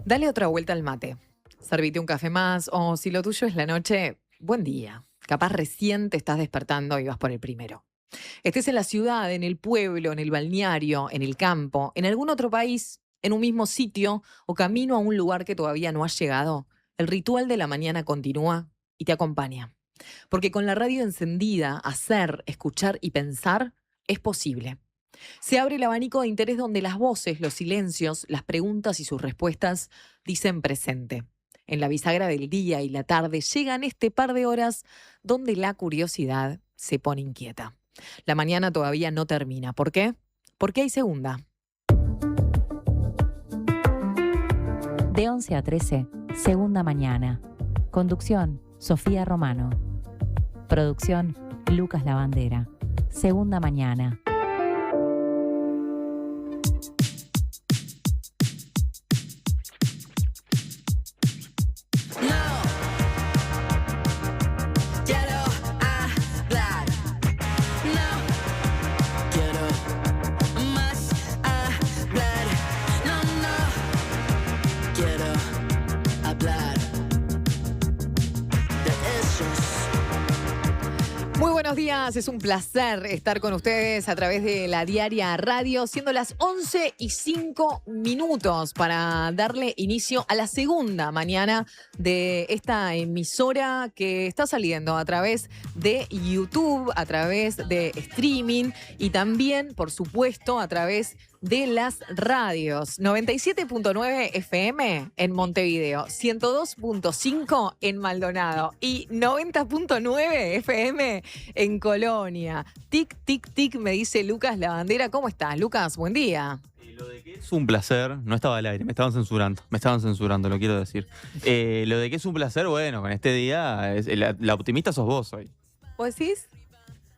Dale otra vuelta al mate. Servite un café más o si lo tuyo es la noche, buen día. Capaz recién te estás despertando y vas por el primero. Estés en la ciudad, en el pueblo, en el balneario, en el campo, en algún otro país, en un mismo sitio o camino a un lugar que todavía no has llegado, el ritual de la mañana continúa y te acompaña. Porque con la radio encendida, hacer, escuchar y pensar es posible. Se abre el abanico de interés donde las voces, los silencios, las preguntas y sus respuestas dicen presente. En la bisagra del día y la tarde llegan este par de horas donde la curiosidad se pone inquieta. La mañana todavía no termina. ¿Por qué? Porque hay segunda. De 11 a 13, segunda mañana. Conducción, Sofía Romano. Producción, Lucas Lavandera. Segunda mañana. Buenos días, es un placer estar con ustedes a través de la Diaria Radio, siendo las 11:05 para darle inicio a la segunda mañana de esta emisora que está saliendo a través de YouTube, a través de streaming y también, por supuesto, a través de las radios. 97.9 FM en Montevideo, 102.5 en Maldonado y 90.9 FM en Colonia. Tic, tic, tic, me dice Lucas Lavandera. ¿Cómo estás, Lucas? Buen día. Lo de que es un placer, no estaba al aire, me estaban censurando, lo quiero decir. Lo de que es un placer, bueno, con este día, la optimista sos vos hoy. ¿Vos decís?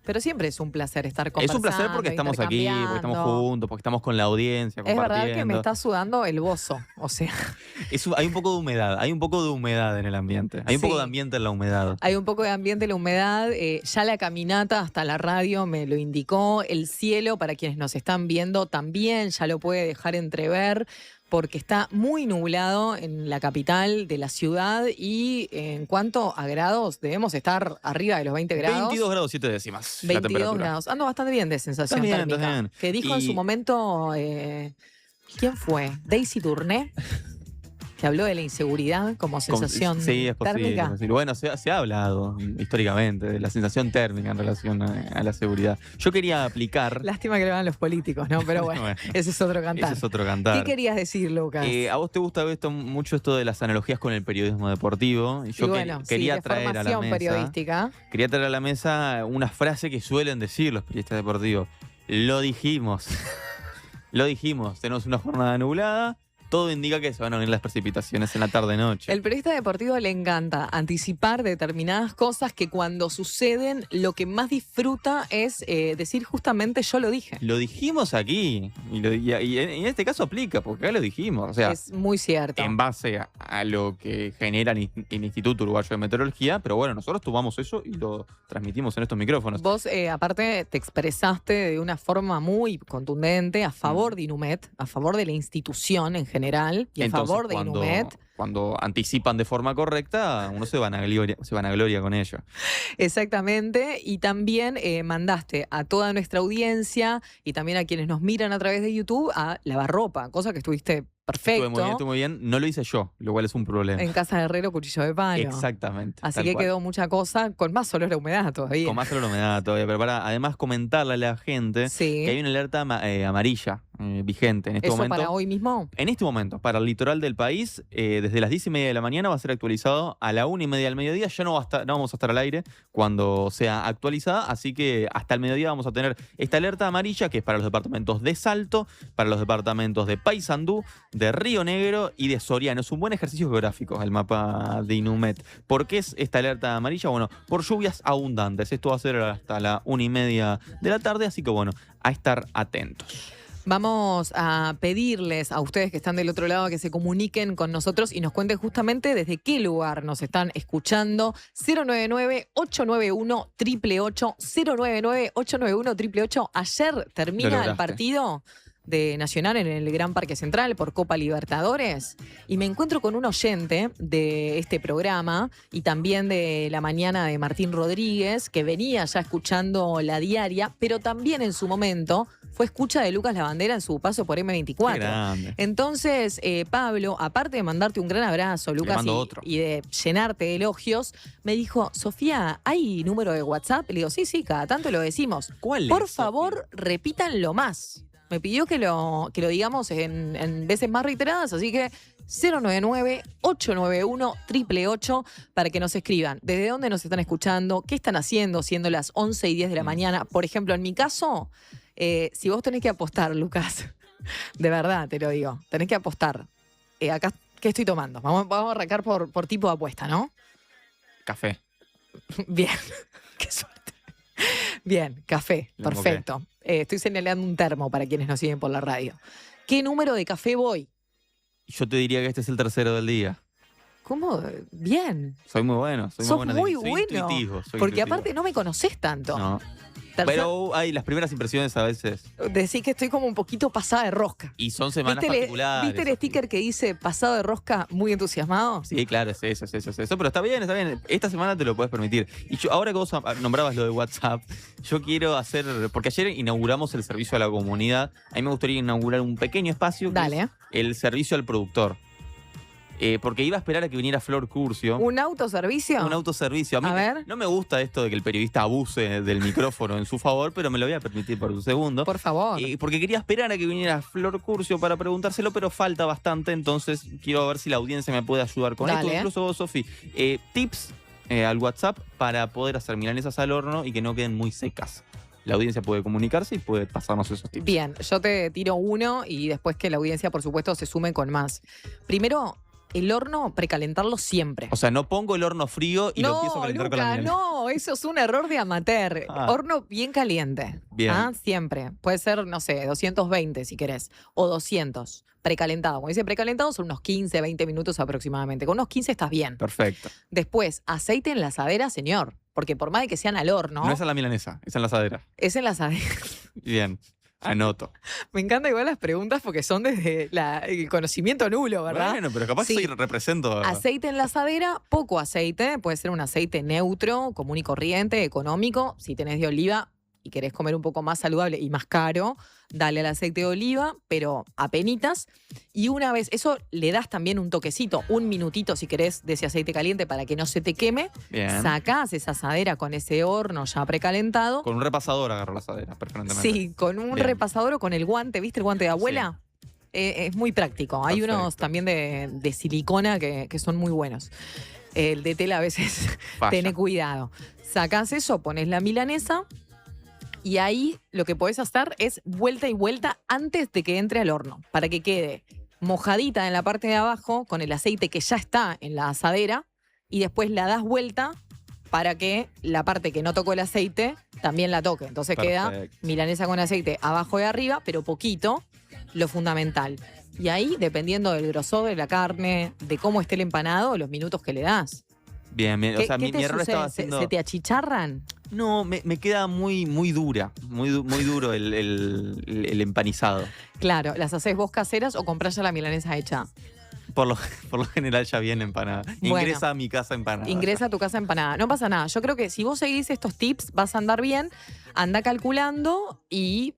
Pero siempre es un placer estar conversando. Es un placer porque estamos aquí, porque estamos juntos, porque estamos con la audiencia, compartiendo. Es verdad que me está sudando el bozo, o sea. Hay un poco de humedad, en el ambiente. Hay un poco de ambiente en la humedad. Hay un poco de ambiente en la humedad. Ya la caminata hasta la radio me lo indicó. El cielo, para quienes nos están viendo, también ya lo puede dejar entrever, porque está muy nublado en la capital de la ciudad y en cuanto a grados, debemos estar arriba de los 20 grados. 22 grados 7 décimas. 22 grados. Ando bastante bien de sensación térmica. Está bien. Que dijo en su momento, ¿quién fue? Daisy Tourné, que habló de la inseguridad como sensación sí, es posible, térmica. Es posible. Bueno, se ha hablado históricamente de la sensación térmica en relación a la seguridad. Yo quería aplicar... Lástima que lo hagan los políticos, ¿no? Pero bueno, ese es otro cantar. Ese es otro cantar. ¿Qué querías decir, Lucas? A vos te gusta mucho esto de las analogías con el periodismo deportivo. Y yo quería traer a la mesa... periodística. Quería traer a la mesa una frase que suelen decir los periodistas deportivos. Lo dijimos. Lo dijimos. Tenemos una jornada nublada. Todo indica que se van a venir las precipitaciones en la tarde-noche. El periodista deportivo le encanta anticipar determinadas cosas que cuando suceden lo que más disfruta es decir justamente yo lo dije. Lo dijimos aquí y en este caso aplica porque acá lo dijimos. O sea, es muy cierto. En base a lo que genera el Instituto Uruguayo de Meteorología, pero bueno, nosotros tomamos eso y lo transmitimos en estos micrófonos. Vos aparte te expresaste de una forma muy contundente a favor de Inumet, a favor de la institución en general y a favor de Inumet. Cuando anticipan de forma correcta, uno se vanagloria con ello. Exactamente, y también mandaste a toda nuestra audiencia y también a quienes nos miran a través de YouTube a lavar ropa, cosa que estuviste perfecto. Estuve muy bien. No lo hice yo, lo cual es un problema. En casa de herrero, cuchillo de palo. Exactamente. Así que quedó mucha cosa con más olor a humedad todavía. Con más olor a humedad todavía. Pero para además comentarle a la gente que hay una alerta amarilla vigente en este momento. ¿Eso para hoy mismo? En este momento, para el litoral del país, desde las 10:30 de la mañana va a ser actualizado a la 1:30 del mediodía. Ya no vamos a estar al aire cuando sea actualizada, así que hasta el mediodía vamos a tener esta alerta amarilla, que es para los departamentos de Salto, para los departamentos de Paysandú, de Río Negro y de Soriano. Es un buen ejercicio geográfico el mapa de Inumet. ¿Por qué es esta alerta amarilla? Bueno, por lluvias abundantes. Esto va a ser hasta la 1:30 de la tarde, así que bueno, a estar atentos. Vamos a pedirles a ustedes que están del otro lado que se comuniquen con nosotros y nos cuenten justamente desde qué lugar nos están escuchando. 099-891-888, 099-891-888. Ayer termina el partido. de Nacional en el Gran Parque Central por Copa Libertadores y me encuentro con un oyente de este programa y también de La Mañana de Martín Rodríguez, que venía ya escuchando La Diaria, pero también en su momento fue escucha de Lucas Lavandera en su paso por M24. Qué grande. Entonces, Pablo, aparte de mandarte un gran abrazo, Lucas, mando otro. y de llenarte de elogios, me dijo, Sofía, ¿hay número de WhatsApp? Le digo, sí, cada tanto lo decimos. ¿Cuál Por es, favor, repítanlo más. Me pidió que lo digamos en veces más reiteradas, así que 099-891-888 para que nos escriban desde dónde nos están escuchando, qué están haciendo, siendo las 11:10 de la mañana. Por ejemplo, en mi caso, si vos tenés que apostar, Lucas, de verdad te lo digo, tenés que apostar. Acá, ¿qué estoy tomando? Vamos a arrancar por tipo de apuesta, ¿no? Café. Bien, qué suerte. Bien, café, perfecto. Estoy señalando un termo para quienes nos siguen por la radio. ¿Qué número de café voy? Yo te diría que este es el tercero del día. ¿Cómo? Bien. Soy muy bueno. Soy Sos muy muy soy bueno. intuitivo, soy Porque intuitivo. aparte no me conocés tanto. No. Tercer- Pero hay las primeras impresiones a veces. Decís que estoy como un poquito pasada de rosca. Y son semanas ¿Viste particulares. ¿Viste el sticker que dice pasado de rosca muy entusiasmado? Sí, claro, es eso. Pero está bien. Esta semana te lo puedes permitir. Y yo, ahora que vos nombrabas lo de WhatsApp, yo quiero hacer. Porque ayer inauguramos el servicio a la comunidad. A mí me gustaría inaugurar un pequeño espacio que Dale. es el servicio al productor. Porque iba a esperar a que viniera Flor Curcio. ¿Un autoservicio? Un autoservicio. A mí A ver. no me gusta esto de que el periodista abuse del micrófono en su favor, pero me lo voy a permitir por un segundo. Por favor. Porque quería esperar a que viniera Flor Curcio para preguntárselo, pero falta bastante, entonces quiero ver si la audiencia me puede ayudar con Dale. esto. Incluso vos, Sofi. Tips al WhatsApp para poder hacer milanesas al horno y que no queden muy secas. La audiencia puede comunicarse y puede pasarnos esos tips. Bien, yo te tiro uno y después que la audiencia, por supuesto, se sume con más. Primero, el horno, precalentarlo siempre. O sea, no pongo el horno frío y lo empiezo a calentar con la Luca, milanesa. no, eso es un error de amateur. Ah. Horno bien caliente. Bien. Siempre. Puede ser, no sé, 220 si querés, o 200. Precalentado. Cuando dice precalentado son unos 15, 20 minutos aproximadamente. Con unos 15 estás bien. Perfecto. Después, aceite en la asadera, señor. Porque por más de que sean al horno, No es en la milanesa, es en la asadera. es en la asadera. Bien, anoto. Me encantan igual las preguntas porque son desde el conocimiento nulo, ¿verdad? Bueno, pero capaz Sí. que represento. Aceite en la asadera, poco aceite, puede ser un aceite neutro, común y corriente, económico. Si tenés de oliva y querés comer un poco más saludable y más caro, dale al aceite de oliva, pero apenitas. Y una vez, eso le das también un toquecito, un minutito si querés de ese aceite caliente para que no se te queme. Bien. Sacás esa asadera con ese horno ya precalentado. Con un repasador agarro la asadera, preferentemente. Sí, con un Bien. repasador o con el guante, ¿viste el guante de abuela? Es muy práctico. Hay Perfecto. unos también de silicona que son muy buenos. El de tela a veces Falla. tené cuidado. Sacás eso, pones la milanesa y ahí lo que podés hacer es vuelta y vuelta antes de que entre al horno, para que quede mojadita en la parte de abajo con el aceite que ya está en la asadera y después la das vuelta para que la parte que no tocó el aceite también la toque. Entonces queda Perfecto. milanesa con aceite abajo y arriba, pero poquito, lo fundamental. Y ahí, dependiendo del grosor de la carne, de cómo esté el empanado, los minutos que le das. Bien. O ¿Qué, sea, qué mi te error sucede? estaba ¿Se, haciendo. se te achicharran? No, me queda muy dura. Muy duro el empanizado. Claro, ¿las haces vos caseras o comprás ya la milanesa hecha? Por lo general ya viene empanada. Bueno. Ingresa a mi casa empanada. Ingresa a tu casa empanada. No pasa nada. Yo creo que si vos seguís estos tips, vas a andar bien. Anda calculando y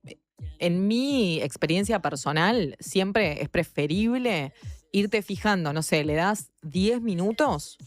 en mi experiencia personal, siempre es preferible irte fijando, no sé, le das 10 minutos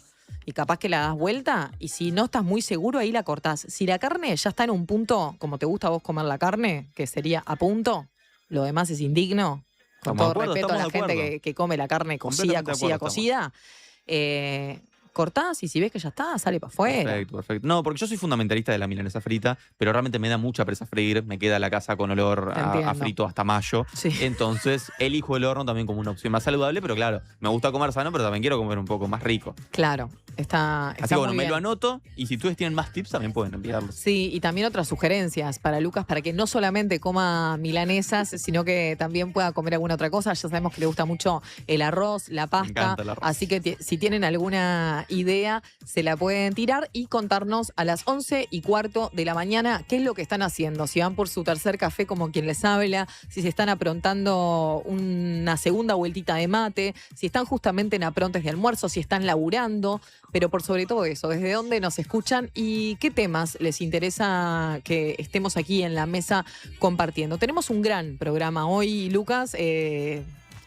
y capaz que la das vuelta y si no estás muy seguro, ahí la cortás. Si la carne ya está en un punto, como te gusta a vos comer la carne, que sería a punto, lo demás es indigno. Con Estamos todo de acuerdo, respeto a la estamos de gente acuerdo. que come la carne cocida, Completamente de cocida, acuerdo cocida. Cortás y si ves que ya está, sale para afuera. Perfecto. No, porque yo soy fundamentalista de la milanesa frita, pero realmente me da mucha presa freír. Me queda la casa con olor Te a entiendo. frito hasta mayo. Sí. Entonces, elijo el horno también como una opción más saludable, pero claro, me gusta comer sano, pero también quiero comer un poco más rico. Claro, está Así que bueno, muy me bien. lo anoto y si ustedes tienen más tips también pueden enviarlos. Sí, y también otras sugerencias para Lucas, para que no solamente coma milanesas, sino que también pueda comer alguna otra cosa. Ya sabemos que le gusta mucho el arroz, la pasta. encanta el arroz. Así que si tienen alguna idea, se la pueden tirar y contarnos a las 11:15 de la mañana qué es lo que están haciendo. Si van por su tercer café como quien les habla, si se están aprontando una segunda vueltita de mate, si están justamente en aprontes de almuerzo, si están laburando, pero por sobre todo eso, desde dónde nos escuchan y qué temas les interesa que estemos aquí en la mesa compartiendo. Tenemos un gran programa hoy, Lucas.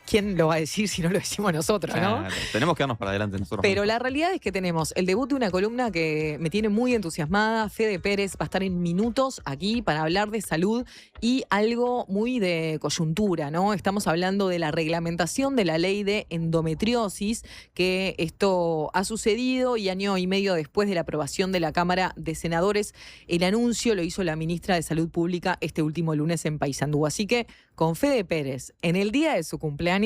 ¿Quién lo va a decir si no lo decimos nosotros, no? Claro, tenemos que darnos para adelante nosotros. Pero mismos. la realidad es que tenemos el debut de una columna que me tiene muy entusiasmada. Fede Pérez va a estar en minutos aquí para hablar de salud y algo muy de coyuntura, ¿no? Estamos hablando de la reglamentación de la ley de endometriosis, que esto ha sucedido y año y medio después de la aprobación de la Cámara de Senadores, el anuncio lo hizo la ministra de Salud Pública este último lunes en Paysandú. Así que con Fede Pérez, en el día de su cumpleaños,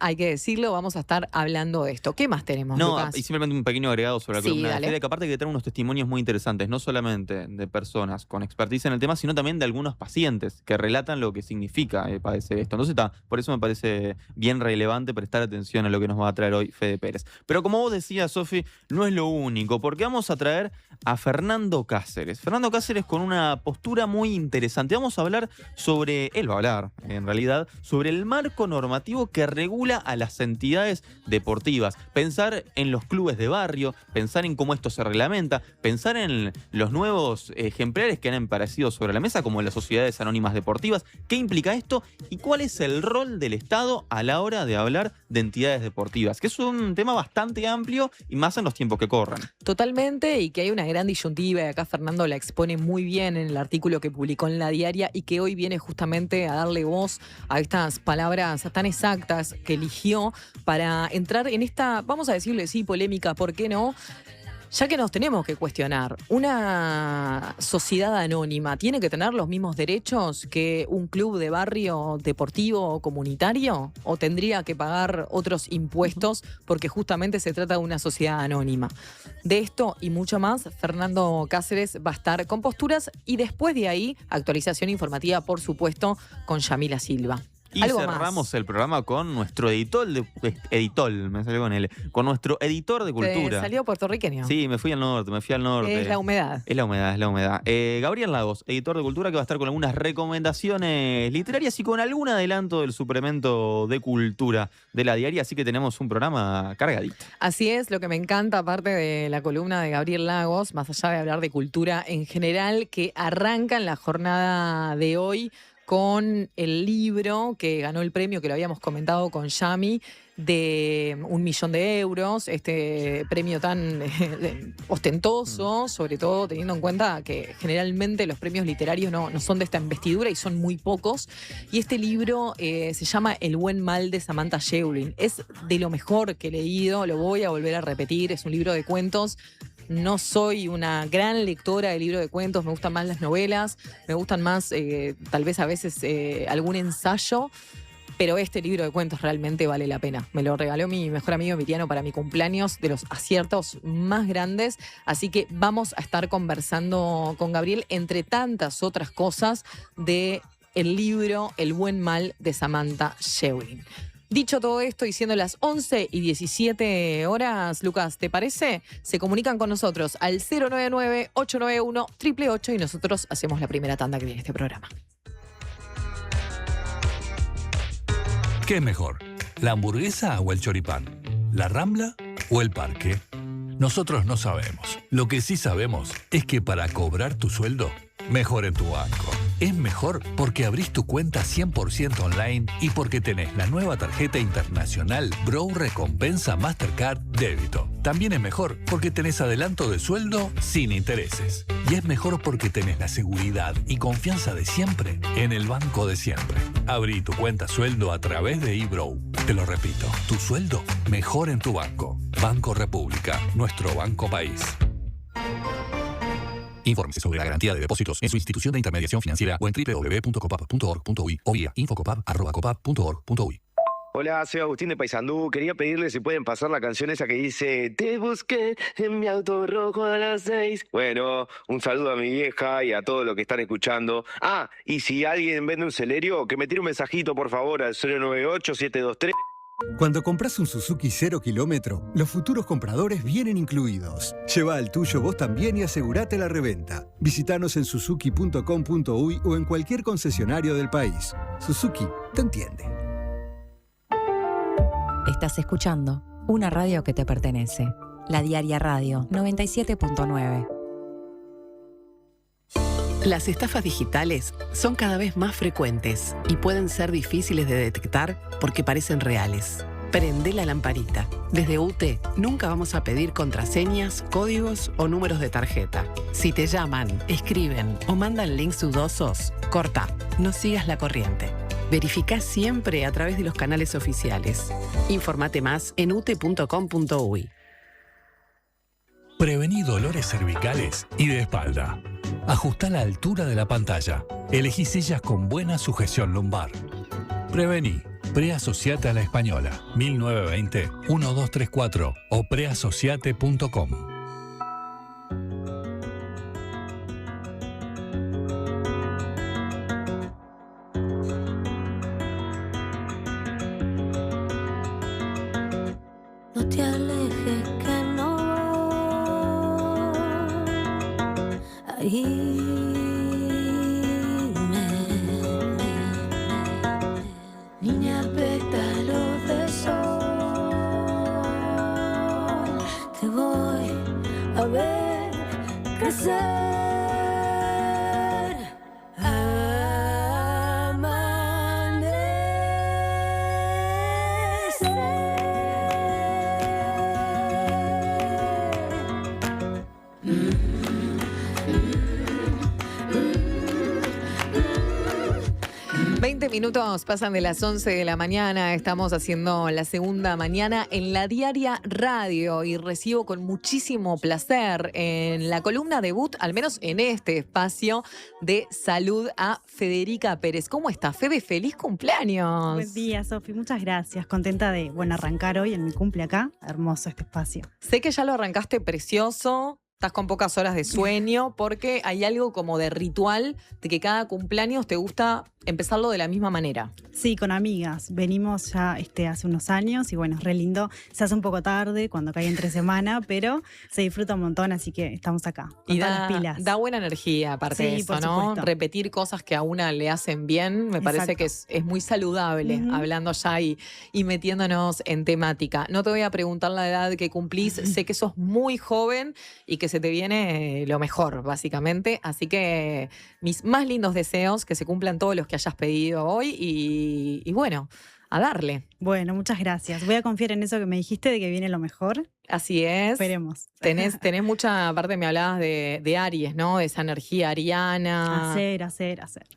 hay que decirlo, vamos a estar hablando de esto. ¿Qué más tenemos, No, Lucas? y simplemente un pequeño agregado sobre la Sí, columna de dale. Fede, que aparte que trae unos testimonios muy interesantes, no solamente de personas con expertise en el tema, sino también de algunos pacientes que relatan lo que significa padecer esto. Entonces, por eso me parece bien relevante prestar atención a lo que nos va a traer hoy Fede Pérez. Pero como vos decías, Sofi, no es lo único, porque vamos a traer a Fernando Cáceres. Fernando Cáceres con una postura muy interesante. Vamos a hablar sobre, él va a hablar, en realidad, sobre el marco normativo que regula a las entidades deportivas. Pensar en los clubes de barrio, pensar en cómo esto se reglamenta, pensar en los nuevos ejemplares que han aparecido sobre la mesa, como las sociedades anónimas deportivas. ¿Qué implica esto? ¿Y cuál es el rol del Estado a la hora de hablar de entidades deportivas? Que es un tema bastante amplio y más en los tiempos que corren. Totalmente, y que hay una gran disyuntiva, y acá Fernando la expone muy bien en el artículo que publicó en La Diaria y que hoy viene justamente a darle voz a estas palabras tan exactas que eligió para entrar en esta, vamos a decirle sí, polémica, ¿por qué no? Ya que nos tenemos que cuestionar, ¿una sociedad anónima tiene que tener los mismos derechos que un club de barrio deportivo o comunitario? ¿O tendría que pagar otros impuestos porque justamente se trata de una sociedad anónima? De esto y mucho más, Fernando Cáceres va a estar con posturas y después de ahí, actualización informativa, por supuesto, con Yamila Silva. Y Algo cerramos más. el programa con nuestro me salió con él, con nuestro editor de cultura. ¿Salió puertorriqueño? Sí, me fui al norte. Es la humedad. Es la humedad. Gabriel Lagos, editor de cultura, que va a estar con algunas recomendaciones literarias y con algún adelanto del suplemento de cultura de La Diaria, así que tenemos un programa cargadito. Así es, lo que me encanta, aparte de la columna de Gabriel Lagos, más allá de hablar de cultura en general, que arranca en la jornada de hoy con el libro que ganó el premio, que lo habíamos comentado con Yami, de 1 millón de euros, este premio tan ostentoso, sobre todo teniendo en cuenta que generalmente los premios literarios no son de esta investidura y son muy pocos. Y este libro se llama El buen mal de Samantha Schweblin. Es de lo mejor que he leído, lo voy a volver a repetir, es un libro de cuentos. No soy una gran lectora de libros de cuentos, me gustan más las novelas, me gustan más tal vez a veces algún ensayo, pero este libro de cuentos realmente vale la pena. Me lo regaló mi mejor amigo Emiliano para mi cumpleaños, de los aciertos más grandes, así que vamos a estar conversando con Gabriel, entre tantas otras cosas, de el libro El buen mal de Samantha Schweblin. Dicho todo esto y siendo las 11:17, Lucas, ¿te parece? Se comunican con nosotros al 099-891-888 y nosotros hacemos la primera tanda que viene este programa. ¿Qué es mejor? ¿La hamburguesa o el choripán? ¿La Rambla o el parque? Nosotros no sabemos. Lo que sí sabemos es que para cobrar tu sueldo, mejor en tu banco. Es mejor porque abrís tu cuenta 100% online y porque tenés la nueva tarjeta internacional Bro Recompensa Mastercard Débito. También es mejor porque tenés adelanto de sueldo sin intereses. Y es mejor porque tenés la seguridad y confianza de siempre en el banco de siempre. Abrí tu cuenta sueldo a través de eBrow. Te lo repito, tu sueldo mejor en tu banco. Banco República, nuestro banco país. Infórmese sobre la garantía de depósitos en su institución de intermediación financiera o en www.copap.org.uy o vía infocopap@copap.org.uy. Hola, soy Agustín de Paysandú. Quería pedirle si pueden pasar la canción esa que dice Te busqué en mi auto rojo a las 6. Bueno, un saludo a mi vieja y a todos los que están escuchando. Ah, y si alguien vende un celerio, que me tire un mensajito por favor al 098-723. Cuando compras un Suzuki 0 kilómetro, los futuros compradores vienen incluidos. Lleva al tuyo vos también y asegurate la reventa. Visítanos en suzuki.com.uy o en cualquier concesionario del país. Suzuki te entiende. Estás escuchando una radio que te pertenece. La Diaria Radio 97.9. Las estafas digitales son cada vez más frecuentes y pueden ser difíciles de detectar porque parecen reales. Prende la lamparita. Desde UTE nunca vamos a pedir contraseñas, códigos o números de tarjeta. Si te llaman, escriben o mandan links dudosos, corta, no sigas la corriente. Verifica siempre a través de los canales oficiales. Infórmate más en ute.com.uy. Prevení dolores cervicales y de espalda. Ajustá la altura de la pantalla. Elegí sillas con buena sujeción lumbar. Prevení. Preasociate a la Española. 1920-1234 o preasociate.com. No te alejes que no voy a irme. Niña, pétalo de sol, te voy a ver crecer. Amanecer. 20 minutos pasan de las 11 de la mañana, estamos haciendo la segunda mañana en la Diaria Radio y recibo con muchísimo placer en la columna debut, al menos en este espacio de salud, a Federica Pérez. ¿Cómo está, Fede? ¡Feliz cumpleaños! Buen día, Sofi. Muchas gracias. Contenta de, arrancar hoy en mi cumple acá. Hermoso este espacio. Sé que ya lo arrancaste precioso. Estás con pocas horas de sueño porque hay algo como de ritual de que cada cumpleaños te gusta empezarlo de la misma manera. Sí, con amigas. Venimos ya hace unos años y bueno, es re lindo. Se hace un poco tarde cuando cae entre semana, pero se disfruta un montón, así que estamos acá. Con Y todas las pilas. da buena energía, aparte de Sí, eso, por ¿no? supuesto. Repetir cosas que a una le hacen bien, me parece Exacto. que es muy saludable, Ujú. hablando ya y metiéndonos en temática. No te voy a preguntar la edad que cumplís, sé que sos muy joven y que se te viene lo mejor, básicamente. Así que mis más lindos deseos, que se cumplan todos los que hayas pedido hoy y bueno, a darle. Bueno, muchas gracias. Voy a confiar en eso que me dijiste de que viene lo mejor. Así es. Esperemos. Tenés mucha, aparte me hablabas de Aries, ¿no? De esa energía ariana. Hacer.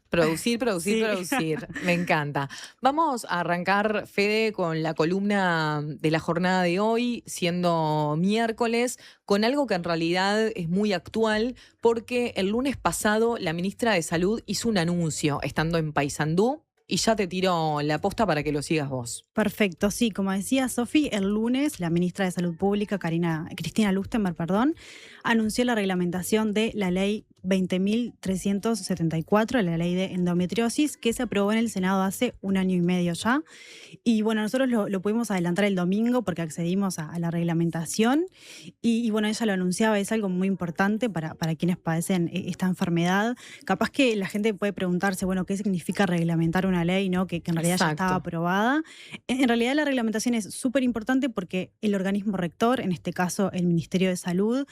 Producir, Sí. producir. Me encanta. Vamos a arrancar, Fede, con la columna de la jornada de hoy, siendo miércoles, con algo que en realidad es muy actual, porque el lunes pasado la ministra de Salud hizo un anuncio estando en Paysandú. Y ya te tiro la posta para que lo sigas vos. Perfecto, sí, como decía Sofi, el lunes la ministra de Salud Pública, Cristina Lustenberg, anunció la reglamentación de la ley 20.374, la ley de endometriosis, que se aprobó en el Senado hace un año y medio ya. Y bueno, nosotros lo pudimos adelantar el domingo porque accedimos a la reglamentación y bueno, ella lo anunciaba, es algo muy importante para quienes padecen esta enfermedad. Capaz que la gente puede preguntarse, bueno, ¿qué significa reglamentar una ley, ¿no? que en realidad ya Exacto. estaba aprobada? En realidad la reglamentación es súper importante porque el organismo rector, en este caso el Ministerio de Salud,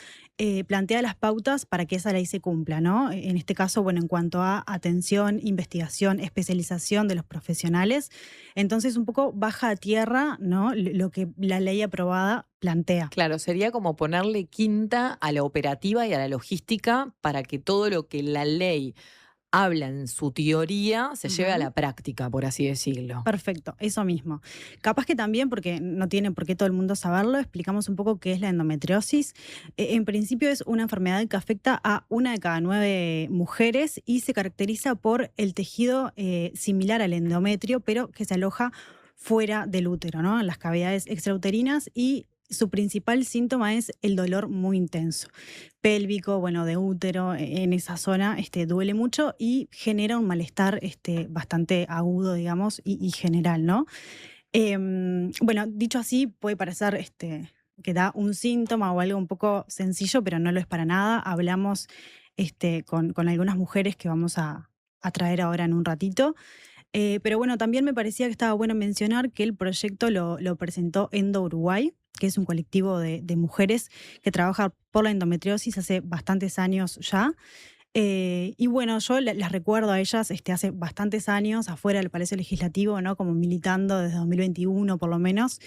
plantea las pautas para que esa ley se cumpla, ¿no? En este caso, bueno, en cuanto a atención, investigación, especialización de los profesionales. Entonces, un poco baja a tierra, ¿no? Lo que la ley aprobada plantea. Claro, sería como ponerle quinta a la operativa y a la logística para que todo lo que la ley habla en su teoría se lleve a Ujú. la práctica, por así decirlo. Perfecto, eso mismo. Capaz que también, porque no tiene por qué todo el mundo saberlo, explicamos un poco qué es la endometriosis. En principio es una enfermedad que afecta a 1 de cada 9 mujeres y se caracteriza por el tejido similar al endometrio, pero que se aloja fuera del útero, ¿no? En las cavidades extrauterinas, y su principal síntoma es el dolor muy intenso. Pélvico, bueno, de útero, en esa zona duele mucho y genera un malestar bastante agudo, digamos, y general, ¿no? Bueno, dicho así, puede parecer que da un síntoma o algo un poco sencillo, pero no lo es para nada. Hablamos con algunas mujeres que vamos a traer ahora en un ratito. Pero bueno, también me parecía que estaba bueno mencionar que el proyecto lo presentó Endo Uruguay, que es un colectivo de mujeres que trabaja por la endometriosis hace bastantes años ya. Y bueno, yo las recuerdo a ellas hace bastantes años afuera del Palacio Legislativo, ¿no? Como militando desde 2021 por lo menos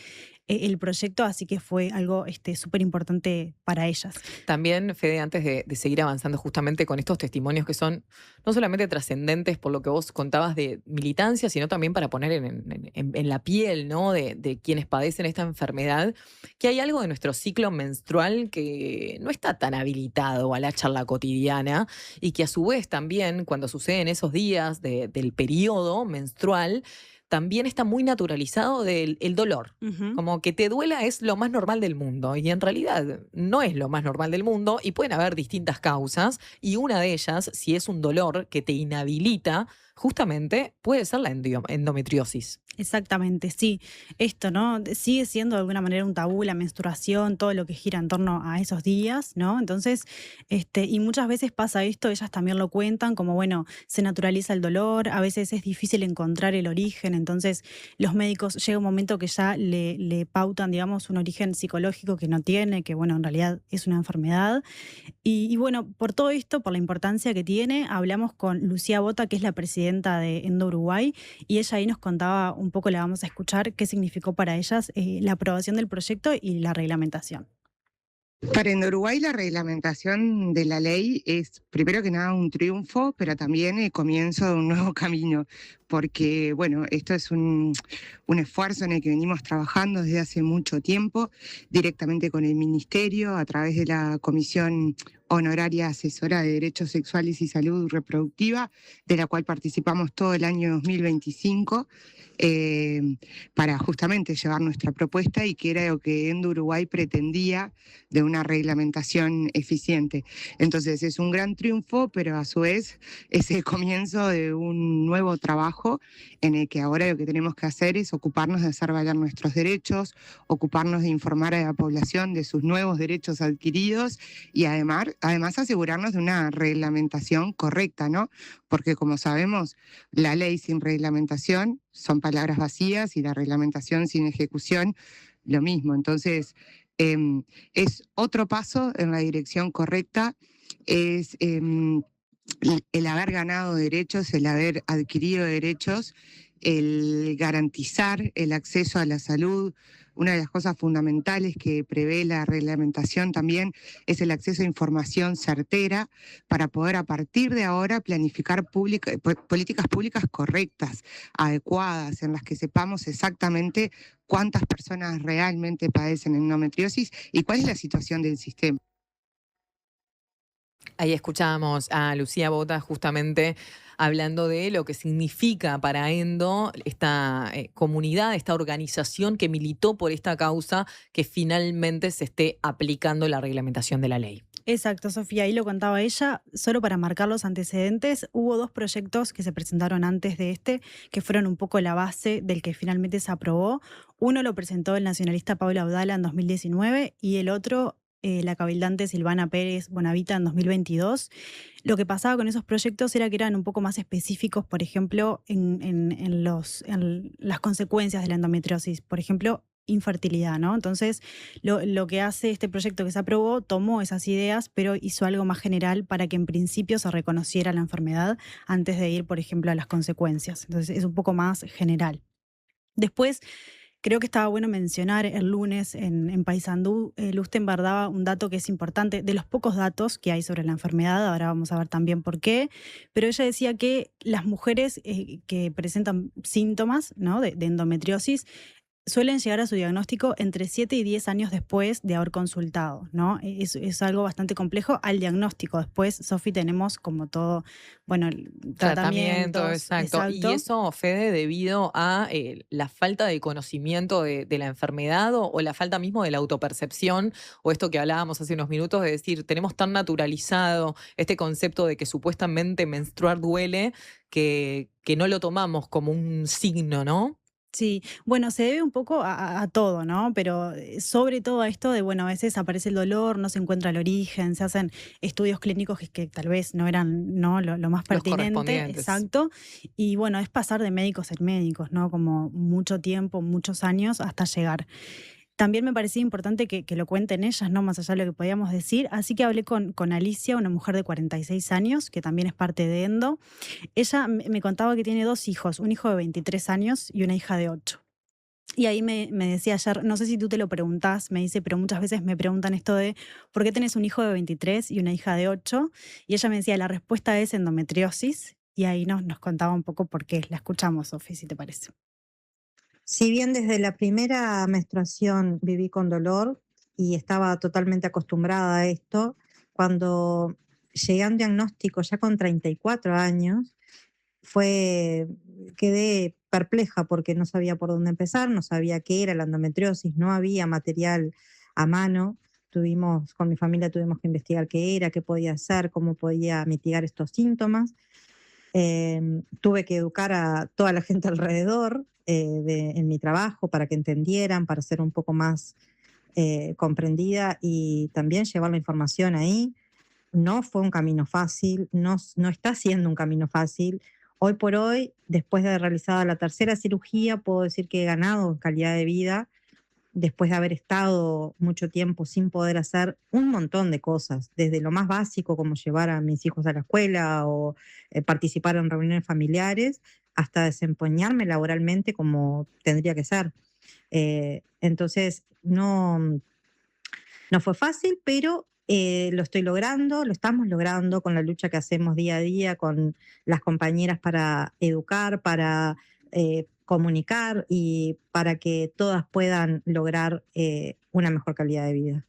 el proyecto, así que fue algo súper importante para ellas. También, Fede, antes de seguir avanzando justamente con estos testimonios que son no solamente trascendentes por lo que vos contabas de militancia, sino también para poner en la piel, ¿no? de quienes padecen esta enfermedad, que hay algo de nuestro ciclo menstrual que no está tan habilitado a la charla cotidiana y que a su vez también cuando suceden esos días del periodo menstrual, también está muy naturalizado el dolor. Ujú. Como que te duela es lo más normal del mundo y en realidad no es lo más normal del mundo y pueden haber distintas causas y una de ellas, si es un dolor que te inhabilita, justamente puede ser la endometriosis. Exactamente, sí. Esto, ¿no? Sigue siendo de alguna manera un tabú la menstruación, todo lo que gira en torno a esos días, ¿no? Entonces, y muchas veces pasa esto, ellas también lo cuentan, como bueno, se naturaliza el dolor, a veces es difícil encontrar el origen, entonces los médicos llega un momento que ya le pautan, digamos, un origen psicológico que no tiene, que bueno, en realidad es una enfermedad. Y bueno, por todo esto, por la importancia que tiene, hablamos con Lucía Bota, que es la presidenta de Endo Uruguay, y ella ahí nos contaba un poco, la vamos a escuchar, qué significó para ellas la aprobación del proyecto y la reglamentación. Para en Uruguay la reglamentación de la ley es primero que nada un triunfo, pero también el comienzo de un nuevo camino, porque bueno, esto es un esfuerzo en el que venimos trabajando desde hace mucho tiempo, directamente con el Ministerio, a través de la Comisión Honoraria Asesora de Derechos Sexuales y Salud Reproductiva, de la cual participamos todo el año 2025, para justamente llevar nuestra propuesta y que era lo que Endo Uruguay pretendía de una reglamentación eficiente. Entonces es un gran triunfo, pero a su vez es el comienzo de un nuevo trabajo en el que ahora lo que tenemos que hacer es ocuparnos de hacer valer nuestros derechos, ocuparnos de informar a la población de sus nuevos derechos adquiridos y además asegurarnos de una reglamentación correcta, ¿no? Porque como sabemos, la ley sin reglamentación son palabras vacías y la reglamentación sin ejecución lo mismo. Entonces, es otro paso en la dirección correcta, es el haber ganado derechos, el haber adquirido derechos, el garantizar el acceso a la salud. Una de las cosas fundamentales que prevé la reglamentación también es el acceso a información certera para poder a partir de ahora planificar políticas públicas correctas, adecuadas, en las que sepamos exactamente cuántas personas realmente padecen endometriosis y cuál es la situación del sistema. Ahí escuchábamos a Lucía Bota justamente hablando de lo que significa para Endo esta comunidad, esta organización que militó por esta causa, que finalmente se esté aplicando la reglamentación de la ley. Exacto, Sofía, ahí lo contaba ella. Solo para marcar los antecedentes, hubo 2 proyectos que se presentaron antes de que fueron un poco la base del que finalmente se aprobó. Uno lo presentó el nacionalista Pablo Audala en 2019 y el otro la cabildante Silvana Pérez Bonavita en 2022. Lo que pasaba con esos proyectos era que eran un poco más específicos, por ejemplo, en las consecuencias de la endometriosis. Por ejemplo, infertilidad, ¿no? Entonces, lo que hace este proyecto que se aprobó, tomó esas ideas, pero hizo algo más general para que en principio se reconociera la enfermedad antes de ir, por ejemplo, a las consecuencias. Entonces, es un poco más general. Después, creo que estaba bueno mencionar el lunes en Paysandú, Lustenberg daba un dato que es importante, de los pocos datos que hay sobre la enfermedad, ahora vamos a ver también por qué, pero ella decía que las mujeres que presentan síntomas, ¿no? de endometriosis suelen llegar a su diagnóstico entre 7 y 10 años después de haber consultado, ¿no? Es algo bastante complejo al diagnóstico. Después, Sofi, tenemos como todo, bueno, Tratamiento, tratamientos. exacto. Y eso, Fede, debido a la falta de conocimiento de la enfermedad o la falta mismo de la autopercepción, o esto que hablábamos hace unos minutos, de decir, tenemos tan naturalizado este concepto de que supuestamente menstruar duele que no lo tomamos como un signo, ¿no? Sí, bueno, se debe un poco a todo, ¿no? Pero sobre todo a esto de, bueno, a veces aparece el dolor, no se encuentra el origen, se hacen estudios clínicos que tal vez no eran, ¿no? Lo más Los pertinente, correspondientes. exacto. Y bueno, es pasar de médicos en médicos, ¿no? Como mucho tiempo, muchos años hasta llegar. También me parecía importante que lo cuenten ellas, ¿no? Más allá de lo que podíamos decir. Así que hablé con Alicia, una mujer de 46 años, que también es parte de Endo. Ella me contaba que tiene 2 hijos, un hijo de 23 años y una hija de 8. Y ahí me decía ayer, no sé si tú te lo preguntás, me dice, pero muchas veces me preguntan esto de ¿por qué tenés un hijo de 23 y una hija de 8? Y ella me decía, la respuesta es endometriosis. Y ahí nos contaba un poco por qué. La escuchamos, Sofi, si te parece. Si bien desde la primera menstruación viví con dolor y estaba totalmente acostumbrada a esto, cuando llegué a un diagnóstico ya con 34 años, quedé perpleja porque no sabía por dónde empezar, no sabía qué era la endometriosis, no había material a mano. Con mi familia tuvimos que investigar qué era, qué podía hacer, cómo podía mitigar estos síntomas. Tuve que educar a toda la gente alrededor en mi trabajo para que entendieran, para ser un poco más comprendida y también llevar la información ahí. No fue un camino fácil, no está siendo un camino fácil. Hoy por hoy, después de haber realizado la tercera cirugía, puedo decir que he ganado calidad de vida después de haber estado mucho tiempo sin poder hacer un montón de cosas, desde lo más básico como llevar a mis hijos a la escuela o participar en reuniones familiares, hasta desempeñarme laboralmente como tendría que ser. Entonces, no fue fácil, pero lo estoy logrando, lo estamos logrando con la lucha que hacemos día a día con las compañeras para educar, para comunicar y para que todas puedan lograr una mejor calidad de vida.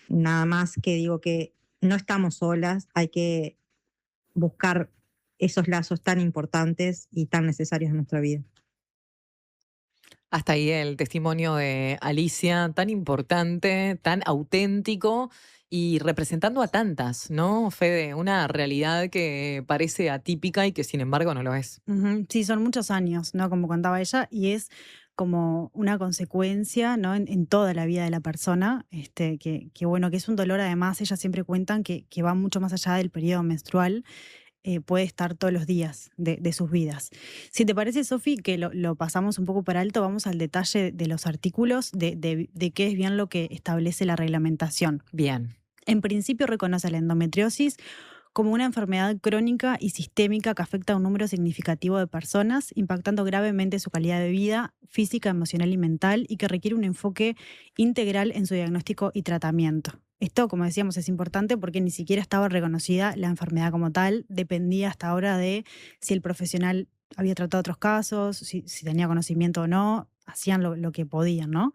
Nada más que digo que no estamos solas, hay que buscar esos lazos tan importantes y tan necesarios en nuestra vida. Hasta ahí el testimonio de Alicia, tan importante, tan auténtico y representando a tantas, ¿no, Fede? Una realidad que parece atípica y que sin embargo no lo es. Ujú, sí, son muchos años, ¿no? Como contaba ella, y es como una consecuencia, ¿no? En toda la vida de la persona, que bueno, que es un dolor, además, ellas siempre cuentan que va mucho más allá del periodo menstrual, puede estar todos los días de sus vidas. Si te parece, Sofi, que lo pasamos un poco por alto, vamos al detalle de los artículos, de qué es bien lo que establece la reglamentación. Bien. En principio reconoce la endometriosis como una enfermedad crónica y sistémica que afecta a un número significativo de personas, impactando gravemente su calidad de vida física, emocional y mental, y que requiere un enfoque integral en su diagnóstico y tratamiento. Esto, como decíamos, es importante porque ni siquiera estaba reconocida la enfermedad como tal, dependía hasta ahora de si el profesional había tratado otros casos, si tenía conocimiento o no, hacían lo que podían, ¿no?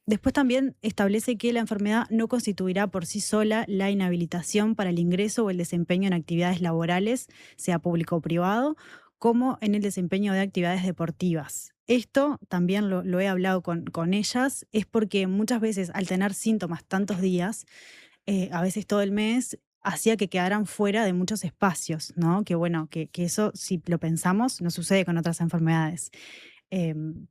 Después también establece que la enfermedad no constituirá por sí sola la inhabilitación para el ingreso o el desempeño en actividades laborales, sea público o privado, como en el desempeño de actividades deportivas. Esto también lo he hablado con ellas, es porque muchas veces al tener síntomas tantos días, a veces todo el mes, hacía que quedaran fuera de muchos espacios, ¿no? Que bueno, que eso, si lo pensamos, no sucede con otras enfermedades.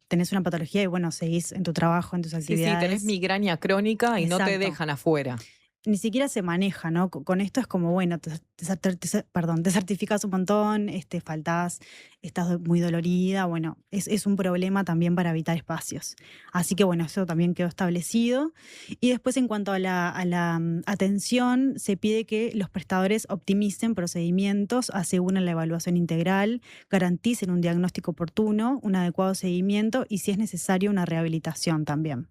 Tenés una patología y bueno, seguís en tu trabajo, en tus Sí, actividades. tenés migraña crónica y no te Exacto. dejan afuera. Ni siquiera se maneja, ¿no? Con esto es como, bueno, te certificas un montón, faltás, estás muy dolorida, bueno, es un problema también para evitar espacios. Así que bueno, eso también quedó establecido. Y después en cuanto a la atención, se pide que los prestadores optimicen procedimientos, aseguren la evaluación integral, garanticen un diagnóstico oportuno, un adecuado seguimiento y si es necesario una rehabilitación también,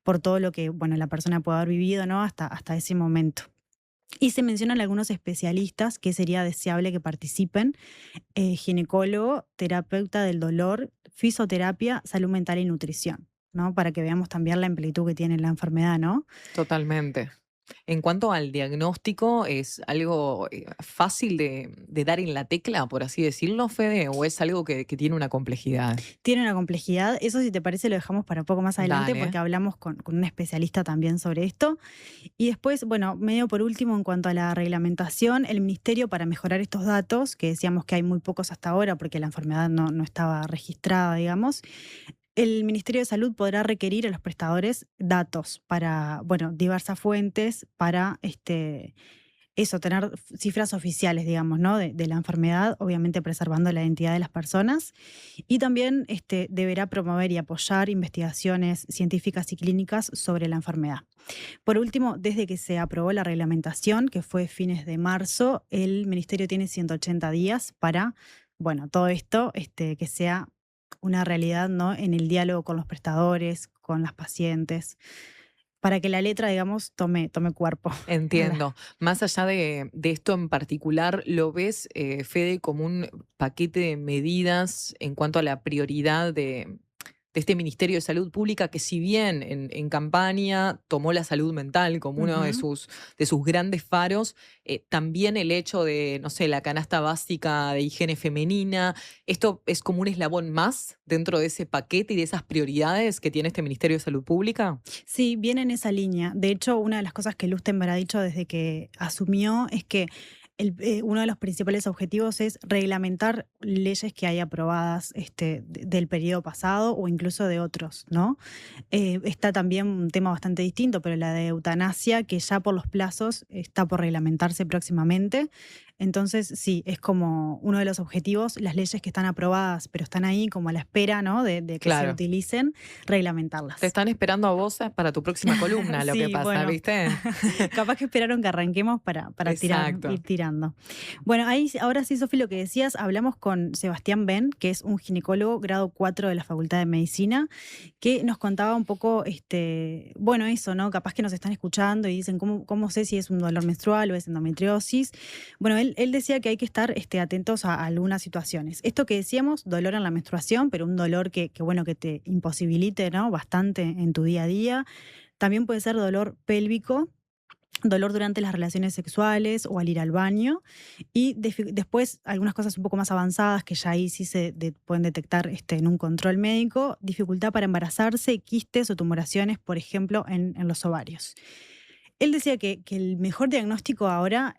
por todo lo que, bueno, la persona puede haber vivido, ¿no? Hasta ese momento. Y se mencionan algunos especialistas que sería deseable que participen: ginecólogo, terapeuta del dolor, fisioterapia, salud mental y nutrición, ¿no? Para que veamos también la amplitud que tiene la enfermedad, ¿no? Totalmente. En cuanto al diagnóstico, ¿es algo fácil de dar en la tecla, por así decirlo, Fede? ¿O es algo que tiene una complejidad? Tiene una complejidad. Eso, si te parece, lo dejamos para poco más adelante Dale. porque hablamos con un especialista también sobre esto. Y después, bueno, medio por último, en cuanto a la reglamentación, el Ministerio, para mejorar estos datos, que decíamos que hay muy pocos hasta ahora porque la enfermedad no estaba registrada, digamos, el Ministerio de Salud podrá requerir a los prestadores datos para, bueno, diversas fuentes para eso, tener cifras oficiales, digamos, ¿no? De la enfermedad, obviamente preservando la identidad de las personas. Y también deberá promover y apoyar investigaciones científicas y clínicas sobre la enfermedad. Por último, desde que se aprobó la reglamentación, que fue fines de marzo, el Ministerio tiene 180 días para, bueno, todo esto que sea una realidad, ¿no? En el diálogo con los prestadores, con las pacientes, para que la letra, digamos, tome cuerpo. Entiendo. Más allá de esto en particular, ¿lo ves, Fede, como un paquete de medidas en cuanto a la prioridad de este Ministerio de Salud Pública, que si bien en campaña tomó la salud mental como uno de Ujú. sus grandes faros, también el hecho de, no sé, la canasta básica de higiene femenina, esto es como un eslabón más dentro de ese paquete y de esas prioridades que tiene este Ministerio de Salud Pública? Sí, viene en esa línea. De hecho, una de las cosas que Lustenberg ha dicho desde que asumió es que uno de los principales objetivos es reglamentar leyes que hay aprobadas del periodo pasado o incluso de otros, ¿no? Está también un tema bastante distinto, pero la de eutanasia, que ya por los plazos está por reglamentarse próximamente. Entonces, sí, es como uno de los objetivos, las leyes que están aprobadas, pero están ahí como a la espera, ¿no? De que se Claro. utilicen, reglamentarlas. Te están esperando a vos para tu próxima columna, lo que Sí, pasa, bueno. ¿viste? Capaz que esperaron que arranquemos para Exacto. ir tirando. Bueno, ahora sí, Sofi, lo que decías, hablamos con Sebastián Ben, que es un ginecólogo grado 4 de la Facultad de Medicina, que nos contaba un poco, bueno, eso, ¿no? Capaz que nos están escuchando y dicen, ¿cómo sé si es un dolor menstrual o es endometriosis? Bueno, él decía que hay que estar atentos a algunas situaciones. Esto que decíamos, dolor en la menstruación, pero un dolor bueno, que te imposibilite, ¿no? Bastante en tu día a día. También puede ser dolor pélvico, dolor durante las relaciones sexuales o al ir al baño. Y después algunas cosas un poco más avanzadas que ya ahí sí se pueden detectar en un control médico, dificultad para embarazarse, quistes o tumoraciones, por ejemplo, en los ovarios. Él decía que el mejor diagnóstico ahora,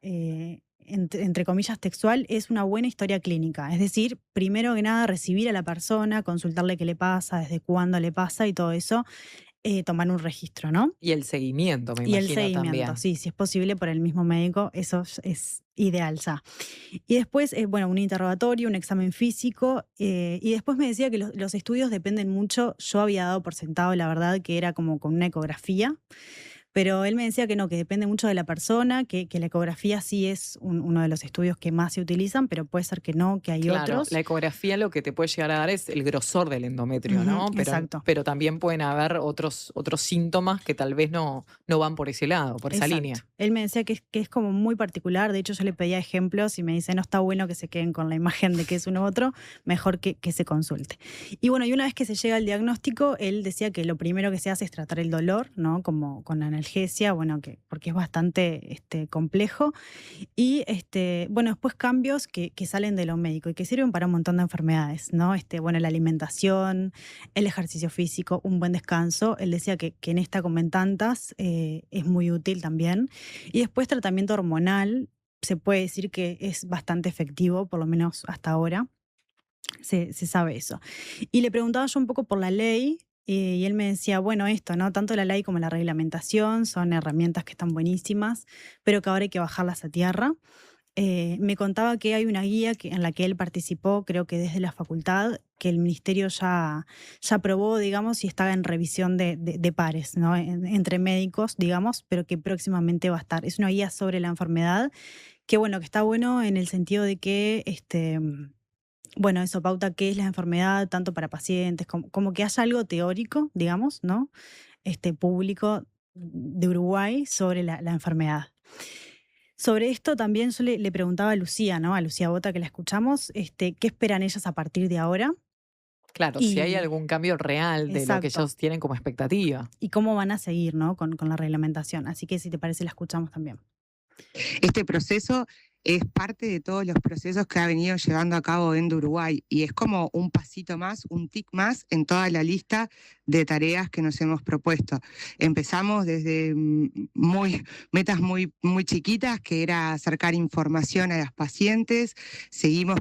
entre comillas textual, es una buena historia clínica. Es decir, primero que nada, recibir a la persona, consultarle qué le pasa, desde cuándo le pasa y todo eso, tomar un registro, ¿no? Y el seguimiento, me Y el imagino seguimiento, también. sí, si es posible por el mismo médico, eso es ideal ya. Y después, bueno, un interrogatorio, un examen físico, y después me decía que los estudios dependen mucho. Yo había dado por sentado, la verdad, que era como con una ecografía, pero él me decía que no, que depende mucho de la persona, que la ecografía sí es uno de los estudios que más se utilizan, pero puede ser que no, que hay Claro, otros. la ecografía lo que te puede llegar a dar es el grosor del endometrio, ¿no? Ujú, exacto. Pero también pueden haber otros síntomas que tal vez no van por ese lado, por esa Exacto. línea. Él me decía que es como muy particular. De hecho, yo le pedía ejemplos y me dice, no está bueno que se queden con la imagen de que es uno u otro, mejor que se consulte. Y bueno, y una vez que se llega al diagnóstico, él decía que lo primero que se hace es tratar el dolor, ¿no? Como con analgesia, bueno, porque es bastante complejo. Y bueno, después cambios que salen de lo médico y que sirven para un montón de enfermedades, ¿no? Bueno, la alimentación, el ejercicio físico, un buen descanso. Él decía que en esta, como en tantas, es muy útil también. Y después tratamiento hormonal, se puede decir que es bastante efectivo, por lo menos hasta ahora. Se sabe eso. Y le preguntaba yo un poco por la ley, y él me decía, bueno, esto, ¿no? Tanto la ley como la reglamentación son herramientas que están buenísimas, pero que ahora hay que bajarlas a tierra. Me contaba que hay una guía en la que él participó, creo que desde la facultad, que el ministerio ya aprobó, digamos, y está en revisión de pares, ¿no? Entre médicos, digamos, pero que próximamente va a estar. Es una guía sobre la enfermedad, que bueno, que está bueno en el sentido de que bueno, eso pauta qué es la enfermedad, tanto para pacientes, como que haya algo teórico, digamos, ¿no? Público de Uruguay sobre la enfermedad. Sobre esto también yo le preguntaba a Lucía, ¿no? A Lucía Bota, que la escuchamos, ¿qué esperan ellas a partir de ahora? Claro, Y- si hay algún cambio real de lo que Exacto. ellos tienen como expectativa. Y cómo van a seguir, ¿no? con la reglamentación. Así que si te parece, la escuchamos también. Este proceso es parte de todos los procesos que ha venido llevando a cabo Endo Uruguay y es como un pasito más, un tic más en toda la lista de tareas que nos hemos propuesto. Empezamos desde metas muy chiquitas, que era acercar información a los pacientes. Seguimos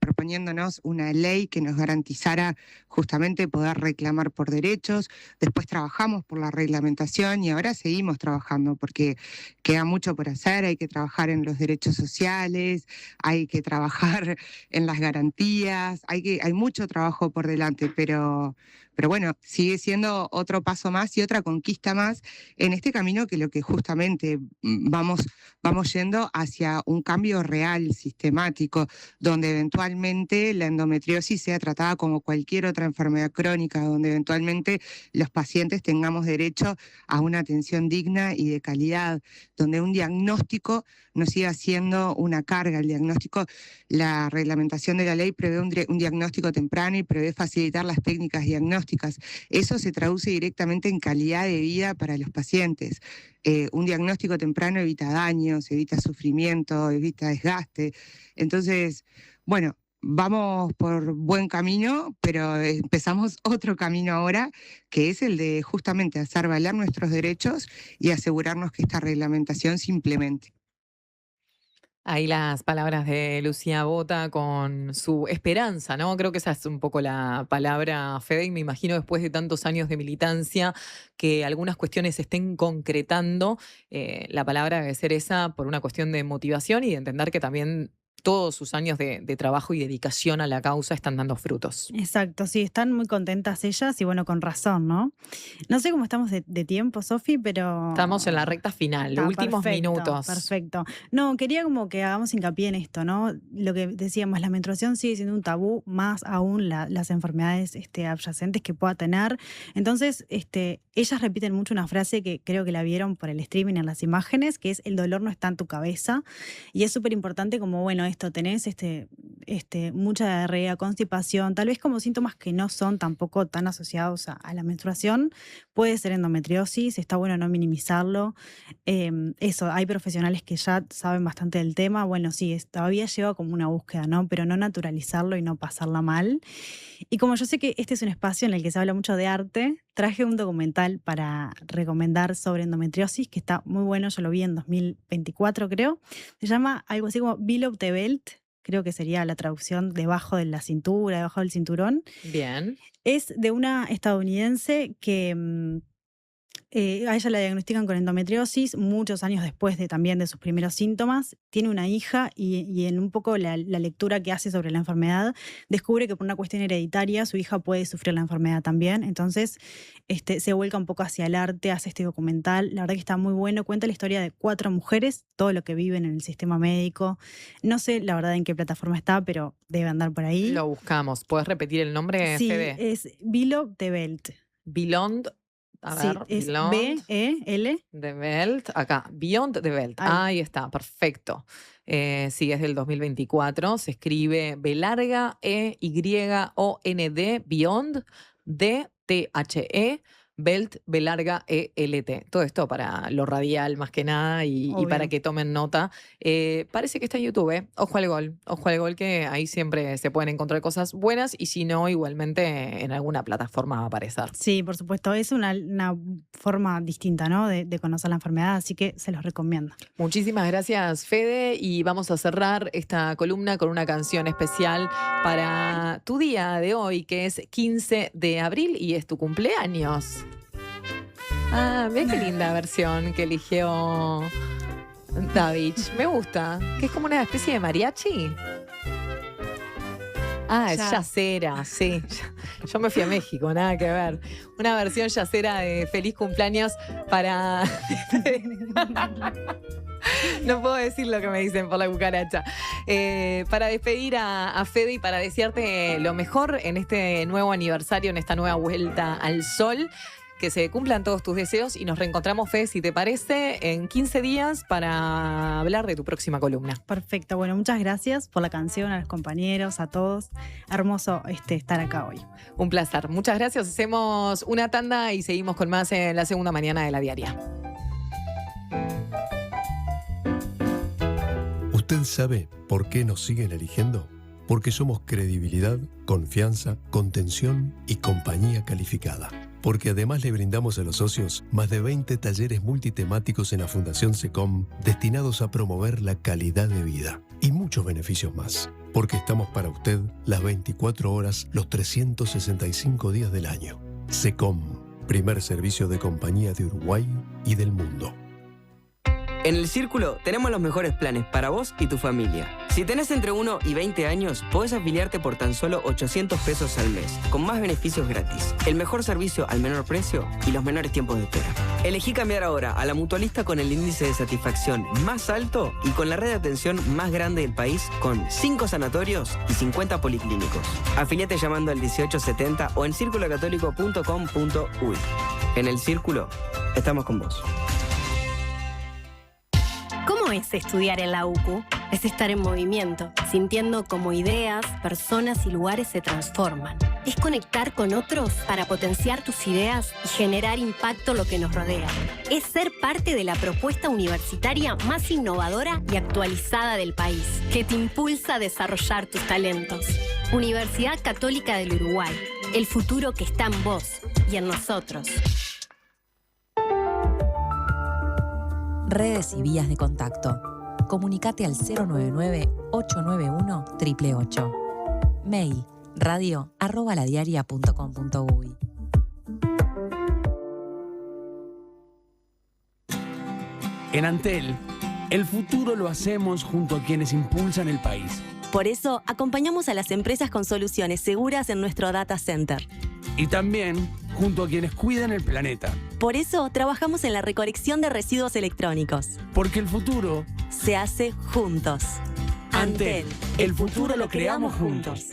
proponiéndonos una ley que nos garantizara justamente poder reclamar por derechos. Después trabajamos por la reglamentación y ahora seguimos trabajando porque queda mucho por hacer. Hay que trabajar en los derechos sociales, hay que trabajar en las garantías, hay mucho trabajo por delante, pero bueno, sigue siendo otro paso más y otra conquista más en este camino que lo que justamente vamos yendo hacia un cambio real, sistemático, donde eventualmente la endometriosis sea tratada como cualquier otra enfermedad crónica, donde eventualmente los pacientes tengamos derecho a una atención digna y de calidad, donde un diagnóstico no siga siendo una carga. El diagnóstico, la reglamentación de la ley prevé un diagnóstico temprano y prevé facilitar las técnicas diagnósticas. Eso se traduce directamente en calidad de vida para los pacientes. Un diagnóstico temprano evita daños, evita sufrimiento, evita desgaste. Entonces, bueno, vamos por buen camino, pero empezamos otro camino ahora, que es el de justamente hacer valer nuestros derechos y asegurarnos que esta reglamentación se implemente. Ahí las palabras de Lucía Bota con su esperanza, ¿no? Creo que esa es un poco la palabra, Fede, y me imagino después de tantos años de militancia que algunas cuestiones se estén concretando. La palabra debe ser esa por una cuestión de motivación y de entender que también todos sus años de trabajo y dedicación a la causa están dando frutos. Exacto, sí, están muy contentas ellas y bueno, con razón, ¿no? No sé cómo estamos de tiempo, Sofi, pero... Estamos en la recta final, Está, últimos perfecto, minutos. Perfecto. No, quería como que hagamos hincapié en esto, ¿no? Lo que decíamos, la menstruación sigue siendo un tabú, más aún las enfermedades adyacentes que pueda tener. Entonces, ellas repiten mucho una frase que creo que la vieron por el streaming en las imágenes, que es: el dolor no está en tu cabeza. Y es súper importante como, bueno, esto, tenés mucha diarrea, constipación, tal vez como síntomas que no son tampoco tan asociados a la menstruación. Puede ser endometriosis, está bueno no minimizarlo. Eso, hay profesionales que ya saben bastante del tema. Bueno, sí, todavía lleva como una búsqueda, ¿no? Pero no naturalizarlo y no pasarla mal. Y como yo sé que este es un espacio en el que se habla mucho de arte, traje un documental para recomendar sobre endometriosis que está muy bueno. Yo lo vi en 2024, creo. Se llama algo así como Below the Belt. Creo que sería la traducción debajo de la cintura, debajo del cinturón. Bien. Es de una estadounidense que a ella la diagnostican con endometriosis muchos años después también de sus primeros síntomas. Tiene una hija y en un poco la lectura que hace sobre la enfermedad descubre que por una cuestión hereditaria su hija puede sufrir la enfermedad también. Entonces se vuelca un poco hacia el arte, hace este documental. La verdad que está muy bueno. Cuenta la historia de 4 mujeres, todo lo que viven en el sistema médico. No sé la verdad en qué plataforma está, pero debe andar por ahí. Lo buscamos. ¿Puedes repetir el nombre, Sí, Fede? es Below the Belt. Beyond. A Sí, ver, es Beyond B-E-L. the Belt. Acá, Beyond the Belt. Ahí. Ahí está, perfecto. Sí, es del 2024. Se escribe B larga E-Y-O-N-D, Beyond, D-T-H-E, Belt, B larga E-L-T. Todo esto para lo radial más que nada y para Obvio. que tomen nota. Parece que está en YouTube, ¿eh? Ojo al gol, que ahí siempre se pueden encontrar cosas buenas y si no, igualmente en alguna plataforma va a aparecer. Sí, por supuesto. Es una forma distinta, ¿no? de conocer la enfermedad, así que se los recomiendo. Muchísimas gracias, Fede, y vamos a cerrar esta columna con una canción especial para tu día de hoy, que es 15 de abril y es tu cumpleaños. Ah, ve qué linda versión que eligió David. Me gusta, que es como una especie de mariachi. Ah, es yacera, sí. Yo me fui a México, nada que ver. Una versión yacera de Feliz Cumpleaños para... No puedo decir lo que me dicen por la cucaracha. Para despedir a Fede y para desearte lo mejor en este nuevo aniversario, en esta nueva vuelta al sol. que se cumplan todos tus deseos y nos reencontramos, Fe, si te parece, en 15 días para hablar de tu próxima columna. Perfecto, bueno, muchas gracias por la canción, a los compañeros, a todos. Hermoso estar acá hoy. Un placer, muchas gracias. Hacemos una tanda y seguimos con más en la segunda mañana de La Diaria. ¿Usted sabe por qué nos siguen eligiendo? Porque somos credibilidad, confianza, contención y compañía calificada. Porque además le brindamos a los socios más de 20 talleres multitemáticos en la Fundación SECOM destinados a promover la calidad de vida y muchos beneficios más. Porque estamos para usted las 24 horas, los 365 días del año. SECOM, primer servicio de compañía de Uruguay y del mundo. En El Círculo tenemos los mejores planes para vos y tu familia. Si tenés entre 1 y 20 años, podés afiliarte por tan solo 800 pesos al mes, con más beneficios gratis, el mejor servicio al menor precio y los menores tiempos de espera. Elegí cambiar ahora a la mutualista con el índice de satisfacción más alto y con la red de atención más grande del país, con 5 sanatorios y 50 policlínicos. Afiliate llamando al 1870 o en circulocatólico.com.uy. En El Círculo, estamos con vos. ¿Cómo es estudiar en la UCU? Es estar en movimiento, sintiendo cómo ideas, personas y lugares se transforman. Es conectar con otros para potenciar tus ideas y generar impacto en lo que nos rodea. Es ser parte de la propuesta universitaria más innovadora y actualizada del país, que te impulsa a desarrollar tus talentos. Universidad Católica del Uruguay, el futuro que está en vos y en nosotros. Redes y vías de contacto. Comunicate al 099-891-888. Mail radio@ladiaria.com.uy. En Antel, el futuro lo hacemos junto a quienes impulsan el país. Por eso, acompañamos a las empresas con soluciones seguras en nuestro data center. Y también junto a quienes cuidan el planeta. Por eso, trabajamos en la recolección de residuos electrónicos. Porque el futuro se hace juntos. Antel, el futuro lo creamos juntos.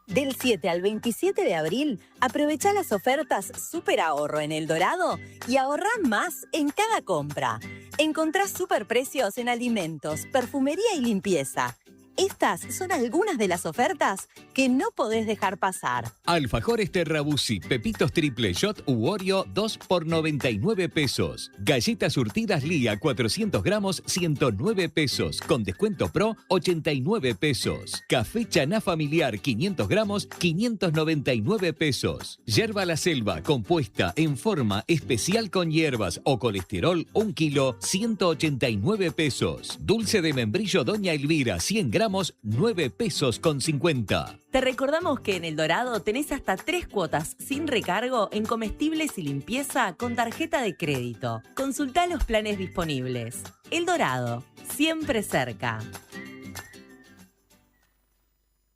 Del 7 al 27 de abril, aprovecha las ofertas Super Ahorro en El Dorado y ahorrá más en cada compra. Encontrá superprecios en alimentos, perfumería y limpieza. Estas son algunas de las ofertas que no podés dejar pasar. Alfajores Terrabusi, Pepitos Triple Shot u Oreo, 2 por 99 pesos. Galletas surtidas Lía, 400 gramos, 109 pesos. Con descuento pro, 89 pesos. Café Chaná Familiar, 500 gramos, 599 pesos. Yerba La Selva, compuesta en forma especial con hierbas o colesterol, 1 kilo, 189 pesos. Dulce de membrillo Doña Elvira, 100 gramos, 9 pesos con 50. Te recordamos que en El Dorado tenés hasta 3 cuotas sin recargo en comestibles y limpieza con tarjeta de crédito. Consultá los planes disponibles. El Dorado, siempre cerca.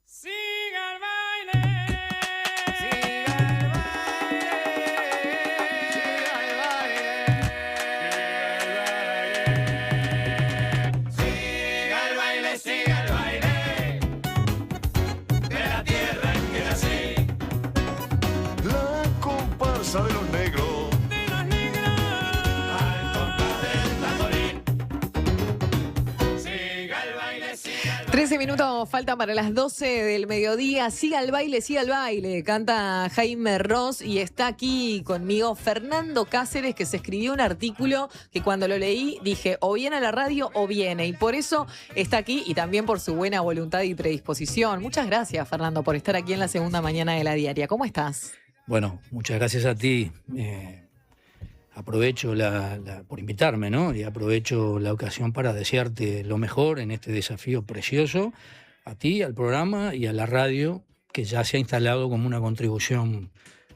Siga el baile. De los negros. 13 minutos faltan para las 12 del mediodía. Siga el baile, canta Jaime Ross y está aquí conmigo Fernando Cáceres, que se escribió un artículo que cuando lo leí dije o viene a la radio o viene, y por eso está aquí y también por su buena voluntad y predisposición. Muchas gracias, Fernando, por estar aquí en la segunda mañana de La Diaria. ¿Cómo estás? Bueno, muchas gracias a ti. Aprovecho por invitarme, ¿no? Y aprovecho la ocasión para desearte lo mejor en este desafío precioso, a ti, al programa y a la radio, que ya se ha instalado como una contribución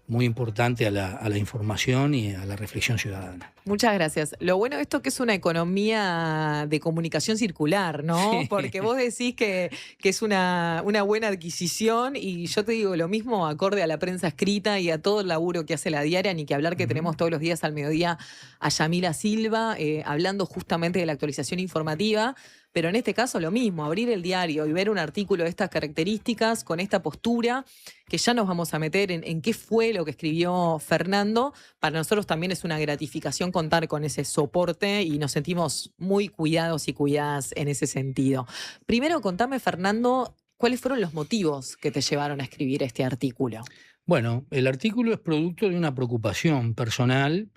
muy importante a la información y a la reflexión ciudadana. Muchas gracias. Lo bueno de esto es que es una economía de comunicación circular, ¿no? Sí. Porque vos decís que es una buena adquisición, y yo te digo lo mismo acorde a la prensa escrita y a todo el laburo que hace La Diaria, ni que hablar que tenemos todos los días al mediodía a Yamila Silva hablando justamente de la actualización informativa. pero en este caso lo mismo, abrir el diario y ver un artículo de estas características, con esta postura, que ya nos vamos a meter en qué fue lo que escribió Fernando. Para nosotros también es una gratificación contar con ese soporte y nos sentimos muy cuidados y cuidadas en ese sentido. Primero, contame, Fernando, ¿cuáles fueron los motivos que te llevaron a escribir este artículo? Bueno, el artículo es producto de una preocupación personal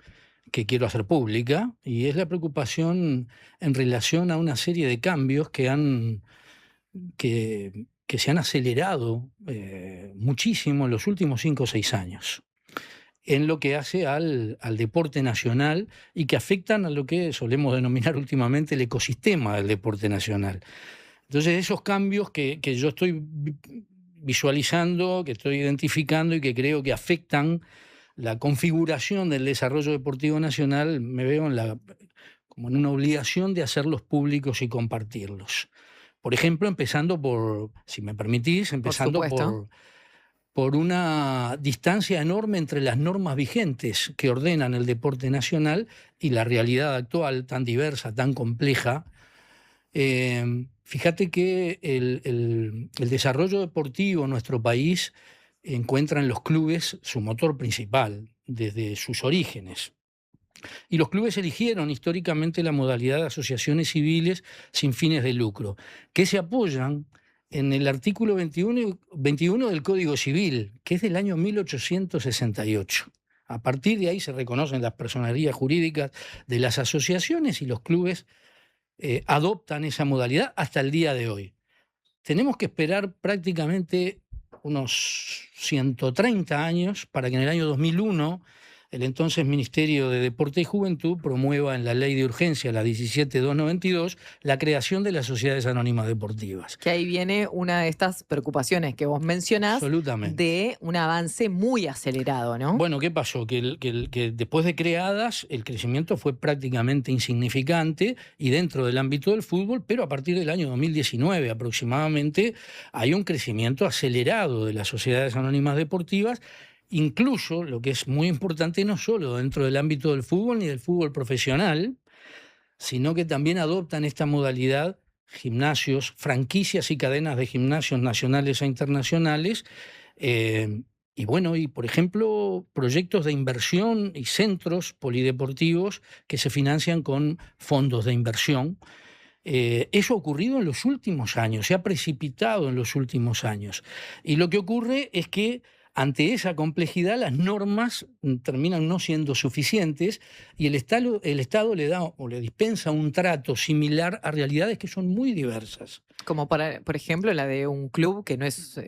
que quiero hacer pública, y es la preocupación en relación a una serie de cambios que se han acelerado muchísimo en los últimos 5 o 6 años, en lo que hace al deporte nacional y que afectan a lo que solemos denominar últimamente el ecosistema del deporte nacional. Entonces, esos cambios que yo estoy visualizando, que estoy identificando y que creo que afectan la configuración del desarrollo deportivo nacional, me veo como en una obligación de hacerlos públicos y compartirlos. Por ejemplo, empezando por, si me permitís, empezando por una distancia enorme entre las normas vigentes que ordenan el deporte nacional y la realidad actual, tan diversa, tan compleja. Fíjate que el desarrollo deportivo en nuestro país encuentra en los clubes su motor principal desde sus orígenes. Y los clubes eligieron históricamente la modalidad de asociaciones civiles sin fines de lucro, que se apoyan en el artículo 21 del Código Civil, que es del año 1868. A partir de ahí se reconocen las personerías jurídicas de las asociaciones y los clubes adoptan esa modalidad hasta el día de hoy. Tenemos que esperar prácticamente unos 130 años para que en el año 2001 el entonces Ministerio de Deporte y Juventud promueva en la Ley de Urgencia, la 17.292, la creación de las sociedades anónimas deportivas. Que ahí viene una de estas preocupaciones que vos mencionás. Absolutamente. De un avance muy acelerado, ¿no? Bueno, ¿qué pasó? Que después de creadas el crecimiento fue prácticamente insignificante y dentro del ámbito del fútbol, pero a partir del año 2019 aproximadamente hay un crecimiento acelerado de las sociedades anónimas deportivas. Incluso, lo que es muy importante, no solo dentro del ámbito del fútbol ni del fútbol profesional, sino que también adoptan esta modalidad gimnasios, franquicias y cadenas de gimnasios nacionales e internacionales, y bueno, y por ejemplo, proyectos de inversión y centros polideportivos que se financian con fondos de inversión. Eso ha ocurrido en los últimos años, se ha precipitado en los últimos años. Y lo que ocurre es que ante esa complejidad, las normas terminan no siendo suficientes y el Estado le da o le dispensa un trato similar a realidades que son muy diversas. Como por ejemplo la de un club que no es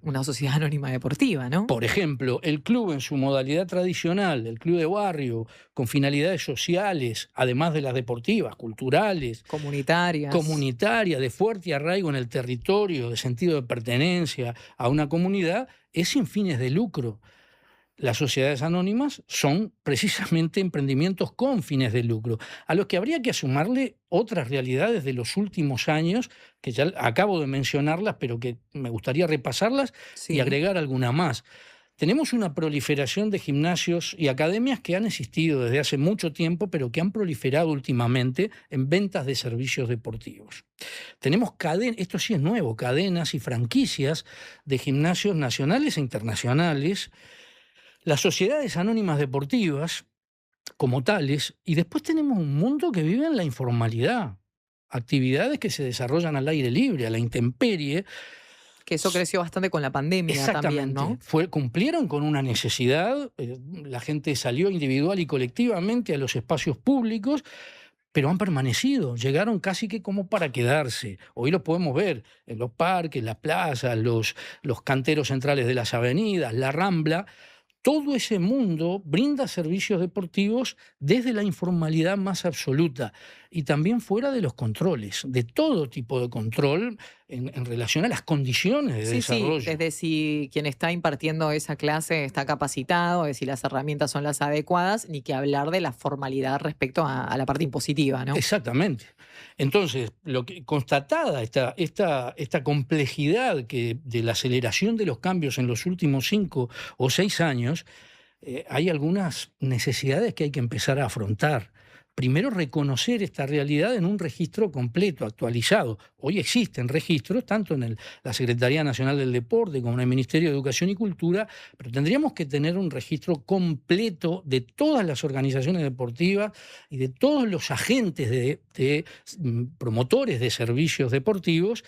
una sociedad anónima deportiva, ¿no? Por ejemplo, el club en su modalidad tradicional, el club de barrio, con finalidades sociales, además de las deportivas, culturales, comunitarias, de fuerte arraigo en el territorio, de sentido de pertenencia a una comunidad, es sin fines de lucro. Las sociedades anónimas son precisamente emprendimientos con fines de lucro, a los que habría que sumarle otras realidades de los últimos años, que ya acabo de mencionarlas, pero que me gustaría repasarlas y agregar alguna más. Tenemos una proliferación de gimnasios y academias que han existido desde hace mucho tiempo, pero que han proliferado últimamente en ventas de servicios deportivos. Tenemos esto sí es nuevo, cadenas y franquicias de gimnasios nacionales e internacionales, las sociedades anónimas deportivas como tales, y después tenemos un mundo que vive en la informalidad, actividades que se desarrollan al aire libre, a la intemperie. Que eso creció bastante con la pandemia también, ¿no? Cumplieron con una necesidad, la gente salió individual y colectivamente a los espacios públicos, pero han permanecido, llegaron casi que como para quedarse. Hoy los podemos ver en los parques, las plazas, los canteros centrales de las avenidas, la Rambla. Todo ese mundo brinda servicios deportivos desde la informalidad más absoluta y también fuera de los controles, de todo tipo de control en relación a las condiciones de desarrollo. Sí, desde si quien está impartiendo esa clase está capacitado, de si las herramientas son las adecuadas, ni que hablar de la formalidad respecto a la parte impositiva, ¿no? Exactamente. Entonces, constatada esta complejidad de la aceleración de los cambios en los últimos 5 o 6 años, hay algunas necesidades que hay que empezar a afrontar. primero reconocer esta realidad en un registro completo, actualizado. Hoy existen registros, tanto en la Secretaría Nacional del Deporte como en el Ministerio de Educación y Cultura, pero tendríamos que tener un registro completo de todas las organizaciones deportivas y de todos los agentes de promotores de servicios deportivos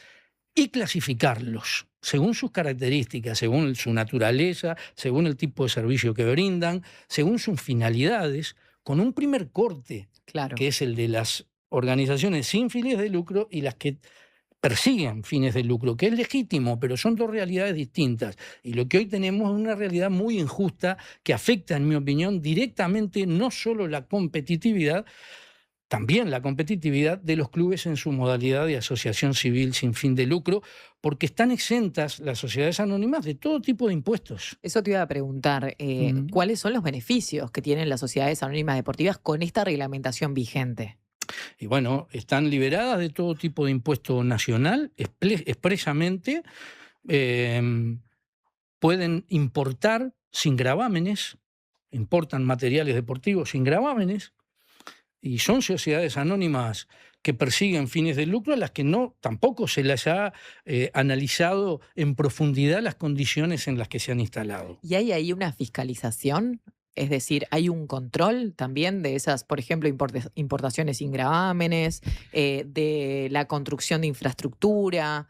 y clasificarlos según sus características, según su naturaleza, según el tipo de servicio que brindan, según sus finalidades, con un primer corte, que es el de las organizaciones sin fines de lucro y las que persiguen fines de lucro, que es legítimo, pero son dos realidades distintas. Y lo que hoy tenemos es una realidad muy injusta que afecta, en mi opinión, directamente no solo la competitividad, también la competitividad de los clubes en su modalidad de asociación civil sin fin de lucro, porque están exentas las sociedades anónimas de todo tipo de impuestos. Eso te iba a preguntar, ¿cuáles son los beneficios que tienen las sociedades anónimas deportivas con esta reglamentación vigente? Y bueno, están liberadas de todo tipo de impuesto nacional, expresamente, pueden importar sin gravámenes, importan materiales deportivos sin gravámenes, y son sociedades anónimas que persiguen fines de lucro a las que tampoco se les ha analizado en profundidad las condiciones en las que se han instalado. ¿Y hay ahí una fiscalización? Es decir, ¿hay un control también de esas, por ejemplo, importaciones sin gravámenes, de la construcción de infraestructura?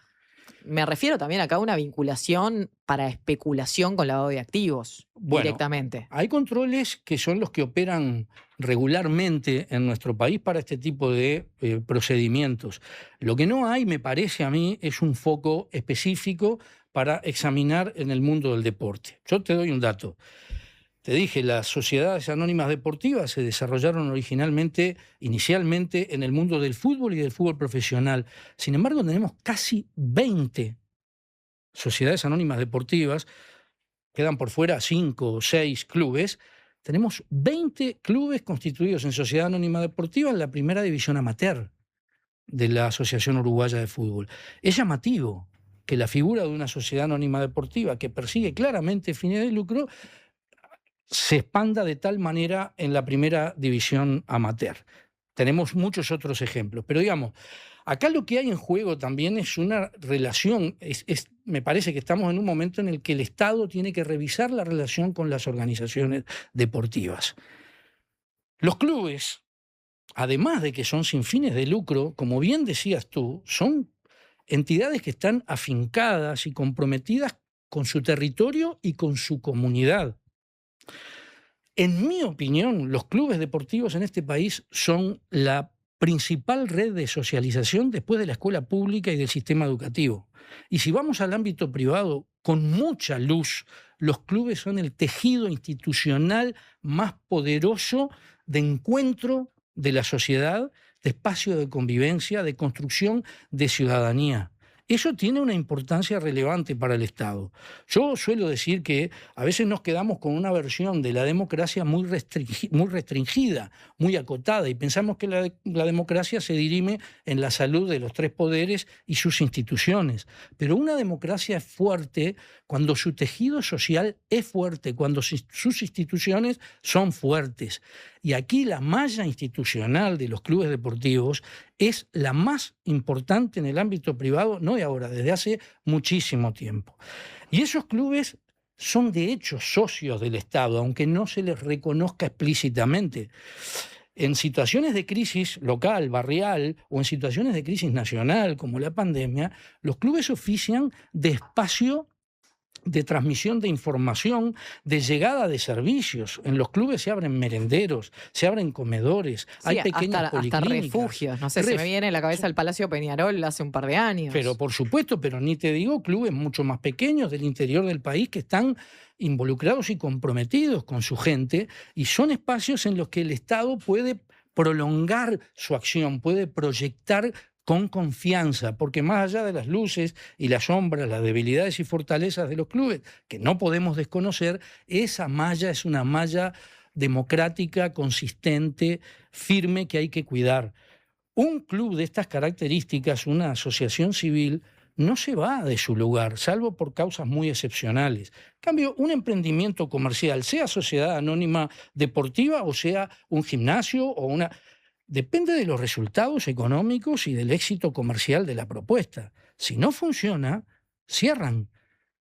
Me refiero también acá a una vinculación para especulación con lavado de activos directamente. Hay controles que son los que operan regularmente en nuestro país para este tipo de procedimientos. Lo que no hay, me parece a mí, es un foco específico para examinar en el mundo del deporte. Yo te doy un dato. Te dije, las sociedades anónimas deportivas se desarrollaron inicialmente en el mundo del fútbol y del fútbol profesional. Sin embargo, tenemos casi 20 sociedades anónimas deportivas, quedan por fuera 5 o 6 clubes. Tenemos 20 clubes constituidos en sociedad anónima deportiva en la primera división amateur de la Asociación Uruguaya de Fútbol. Es llamativo que la figura de una sociedad anónima deportiva que persigue claramente fines de lucro se expanda de tal manera en la primera división amateur. Tenemos muchos otros ejemplos, pero digamos, acá lo que hay en juego también es una relación, me parece que estamos en un momento en el que el Estado tiene que revisar la relación con las organizaciones deportivas. Los clubes, además de que son sin fines de lucro, como bien decías tú, son entidades que están afincadas y comprometidas con su territorio y con su comunidad. En mi opinión, los clubes deportivos en este país son la principal red de socialización después de la escuela pública y del sistema educativo. Y si vamos al ámbito privado, con mucha luz, los clubes son el tejido institucional más poderoso de encuentro de la sociedad, de espacio de convivencia, de construcción de ciudadanía. Eso tiene una importancia relevante para el Estado. Yo suelo decir que a veces nos quedamos con una versión de la democracia muy restringida, muy acotada, y pensamos que la democracia se dirime en la salud de los tres poderes y sus instituciones. Pero una democracia es fuerte cuando su tejido social es fuerte, cuando sus instituciones son fuertes. Y aquí la malla institucional de los clubes deportivos es la más importante en el ámbito privado, no de ahora, desde hace muchísimo tiempo. Y esos clubes son de hecho socios del Estado, aunque no se les reconozca explícitamente. En situaciones de crisis local, barrial, o en situaciones de crisis nacional, como la pandemia, los clubes ofician de espacio de transmisión de información, de llegada de servicios. En los clubes se abren merenderos, se abren comedores, hay pequeñas policlínicas. Hasta refugios. No sé, se me viene a la cabeza el Palacio Peñarol hace un par de años. Pero por supuesto, pero ni te digo clubes mucho más pequeños del interior del país que están involucrados y comprometidos con su gente, y son espacios en los que el Estado puede prolongar su acción, puede proyectar con confianza, porque más allá de las luces y las sombras, las debilidades y fortalezas de los clubes, que no podemos desconocer, esa malla es una malla democrática, consistente, firme, que hay que cuidar. Un club de estas características, una asociación civil, no se va de su lugar, salvo por causas muy excepcionales. En cambio, un emprendimiento comercial, sea sociedad anónima deportiva o sea un gimnasio o una... depende de los resultados económicos y del éxito comercial de la propuesta. Si no funciona, cierran.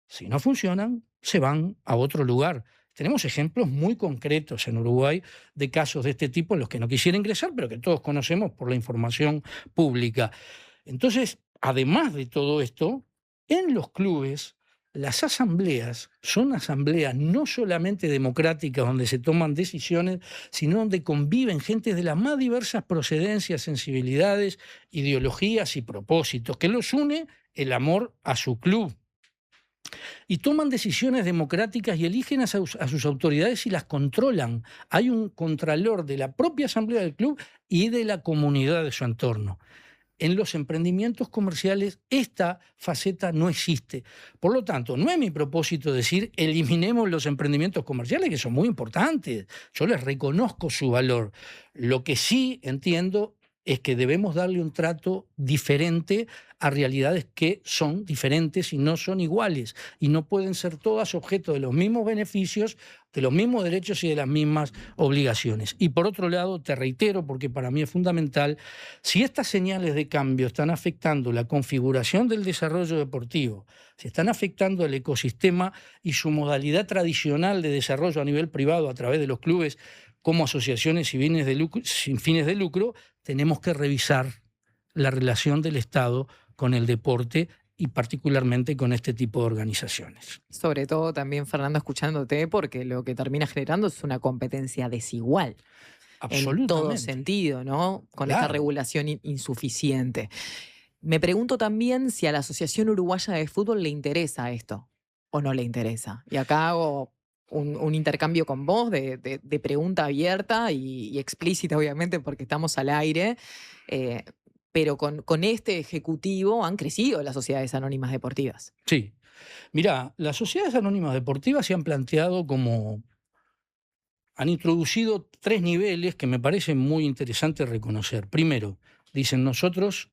Si no funcionan, se van a otro lugar. Tenemos ejemplos muy concretos en Uruguay de casos de este tipo en los que no quisiera ingresar, pero que todos conocemos por la información pública. Entonces, además de todo esto, en los clubes, las asambleas son asambleas no solamente democráticas donde se toman decisiones, sino donde conviven gente de las más diversas procedencias, sensibilidades, ideologías y propósitos, que los une el amor a su club. Y toman decisiones democráticas y eligen a sus autoridades y las controlan. Hay un contralor de la propia asamblea del club y de la comunidad de su entorno. En los emprendimientos comerciales esta faceta no existe. Por lo tanto, no es mi propósito decir eliminemos los emprendimientos comerciales, que son muy importantes. Yo les reconozco su valor. Lo que sí entiendo es que debemos darle un trato diferente a realidades que son diferentes y no son iguales, y no pueden ser todas objeto de los mismos beneficios, de los mismos derechos y de las mismas obligaciones. Y por otro lado, te reitero, porque para mí es fundamental, si estas señales de cambio están afectando la configuración del desarrollo deportivo, si están afectando el ecosistema y su modalidad tradicional de desarrollo a nivel privado a través de los clubes como asociaciones sin fines de lucro, tenemos que revisar la relación del Estado con el deporte y particularmente con este tipo de organizaciones. Sobre todo también, Fernando, escuchándote, porque lo que termina generando es una competencia desigual. En todo sentido, ¿no? Con esta regulación insuficiente. Me pregunto también si a la Asociación Uruguaya de Fútbol le interesa esto o no le interesa. Y acá hago un intercambio con vos de pregunta abierta y explícita, obviamente, porque estamos al aire. Pero con este ejecutivo han crecido las sociedades anónimas deportivas. Sí. Mirá, las sociedades anónimas deportivas se han planteado han introducido 3 niveles que me parecen muy interesantes reconocer. Primero, dicen nosotros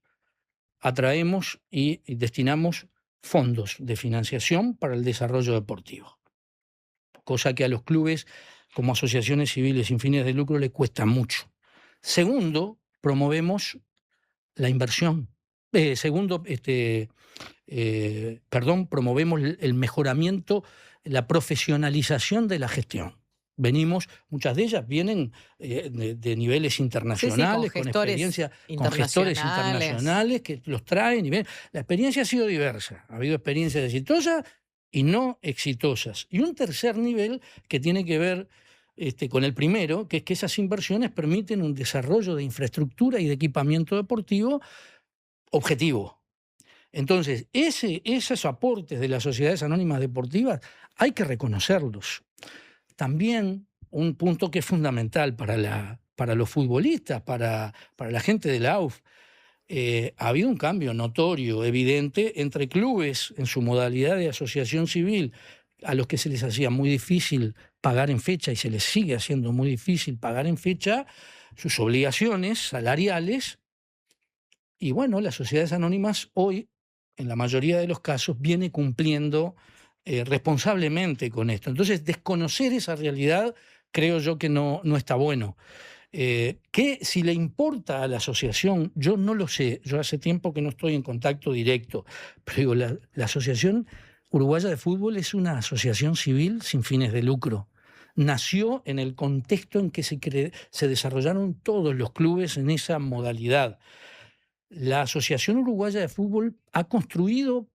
atraemos y destinamos fondos de financiación para el desarrollo deportivo, cosa que a los clubes como asociaciones civiles sin fines de lucro les cuesta mucho. Segundo, promovemos la inversión. Promovemos el mejoramiento, la profesionalización de la gestión. Muchas de ellas vienen de niveles internacionales, con experiencia, con gestores internacionales que los traen. La experiencia ha sido diversa. Ha habido experiencias exitosas y no exitosas. Y un tercer nivel que tiene que ver con el primero, que es que esas inversiones permiten un desarrollo de infraestructura y de equipamiento deportivo objetivo. Entonces, esos aportes de las sociedades anónimas deportivas hay que reconocerlos. También un punto que es fundamental para los futbolistas, para la gente de la AUF, ha habido un cambio notorio, evidente, entre clubes en su modalidad de asociación civil, a los que se les hacía muy difícil pagar en fecha y se les sigue haciendo muy difícil pagar en fecha sus obligaciones salariales. Y bueno, las sociedades anónimas hoy, en la mayoría de los casos, viene cumpliendo responsablemente con esto. Entonces, desconocer esa realidad creo yo que no está bueno. Que si le importa a la asociación, yo no lo sé, yo hace tiempo que no estoy en contacto directo, pero digo, la Asociación Uruguaya de Fútbol es una asociación civil sin fines de lucro. Nació en el contexto en que se desarrollaron todos los clubes en esa modalidad. La Asociación Uruguaya de Fútbol ha construido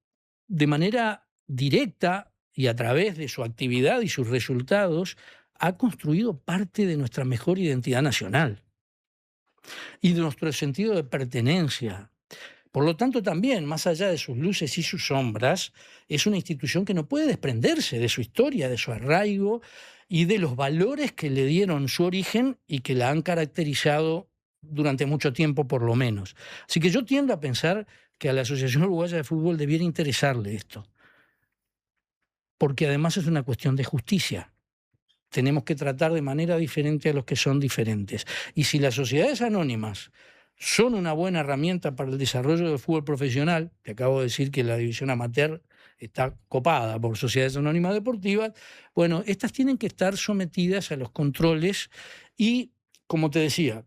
de manera directa y a través de su actividad y sus resultados, ha construido parte de nuestra mejor identidad nacional y de nuestro sentido de pertenencia. Por lo tanto, también, más allá de sus luces y sus sombras, es una institución que no puede desprenderse de su historia, de su arraigo y de los valores que le dieron su origen y que la han caracterizado durante mucho tiempo, por lo menos. Así que yo tiendo a pensar que a la Asociación Uruguaya de Fútbol debiera interesarle esto, porque además es una cuestión de justicia. Tenemos que tratar de manera diferente a los que son diferentes. Y si las sociedades anónimas son una buena herramienta para el desarrollo del fútbol profesional, te acabo de decir que la división amateur está copada por sociedades anónimas deportivas, bueno, estas tienen que estar sometidas a los controles y, como te decía,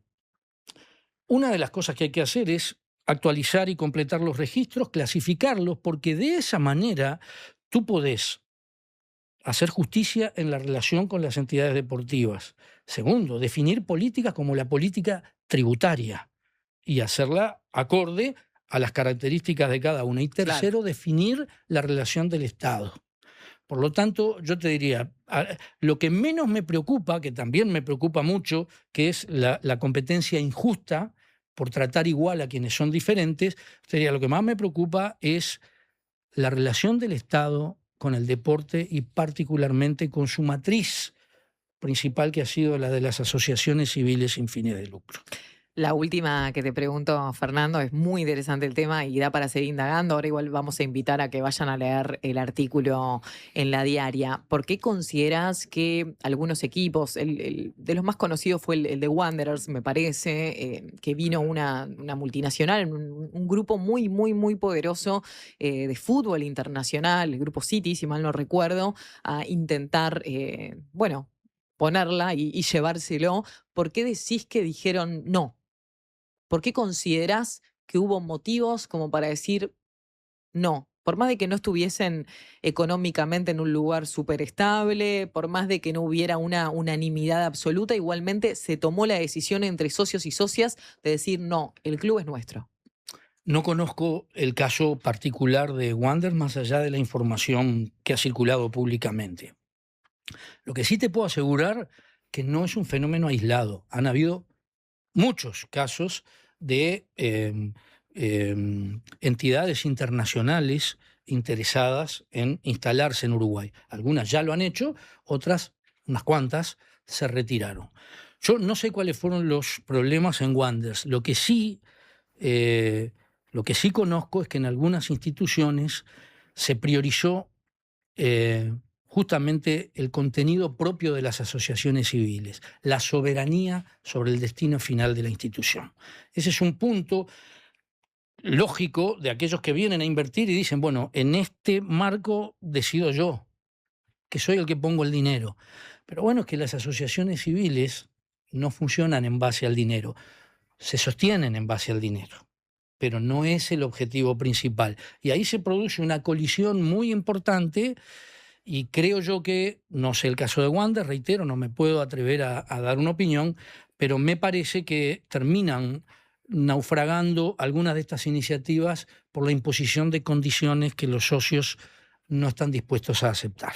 una de las cosas que hay que hacer es actualizar y completar los registros, clasificarlos, porque de esa manera tú podés hacer justicia en la relación con las entidades deportivas. Segundo, definir políticas como la política tributaria y hacerla acorde a las características de cada una. Y tercero, definir la relación del Estado. Por lo tanto, yo te diría, lo que menos me preocupa, que también me preocupa mucho, que es la competencia injusta por tratar igual a quienes son diferentes, sería lo que más me preocupa es la relación del Estado con el deporte y particularmente con su matriz principal, que ha sido la de las asociaciones civiles sin fines de lucro. La última que te pregunto, Fernando, es muy interesante el tema y da para seguir indagando. Ahora igual vamos a invitar a que vayan a leer el artículo en La Diaria. ¿Por qué consideras que algunos equipos, de los más conocidos fue el de Wanderers, me parece, que vino una multinacional, un grupo muy, muy, muy poderoso de fútbol internacional, el grupo City, si mal no recuerdo, a intentar, ponerla y llevárselo? ¿Por qué decís que dijeron no? ¿Por qué considerás que hubo motivos como para decir no? Por más de que no estuviesen económicamente en un lugar súper estable, por más de que no hubiera una unanimidad absoluta, igualmente se tomó la decisión entre socios y socias de decir no, el club es nuestro. No conozco el caso particular de Wanderers más allá de la información que ha circulado públicamente. Lo que sí te puedo asegurar que no es un fenómeno aislado. Han habido muchos casos de entidades internacionales interesadas en instalarse en Uruguay. Algunas ya lo han hecho, otras, unas cuantas, se retiraron. Yo no sé cuáles fueron los problemas en Wanderers. Lo que sí conozco es que en algunas instituciones se priorizó justamente el contenido propio de las asociaciones civiles, la soberanía sobre el destino final de la institución. Ese es un punto lógico de aquellos que vienen a invertir y dicen, bueno, en este marco decido yo, que soy el que pongo el dinero. Pero bueno, es que las asociaciones civiles no funcionan en base al dinero, se sostienen en base al dinero, pero no es el objetivo principal. Y ahí se produce una colisión muy importante. Y creo yo que, no sé el caso de Wanderers, reitero, no me puedo atrever a dar una opinión, pero me parece que terminan naufragando algunas de estas iniciativas por la imposición de condiciones que los socios no están dispuestos a aceptar.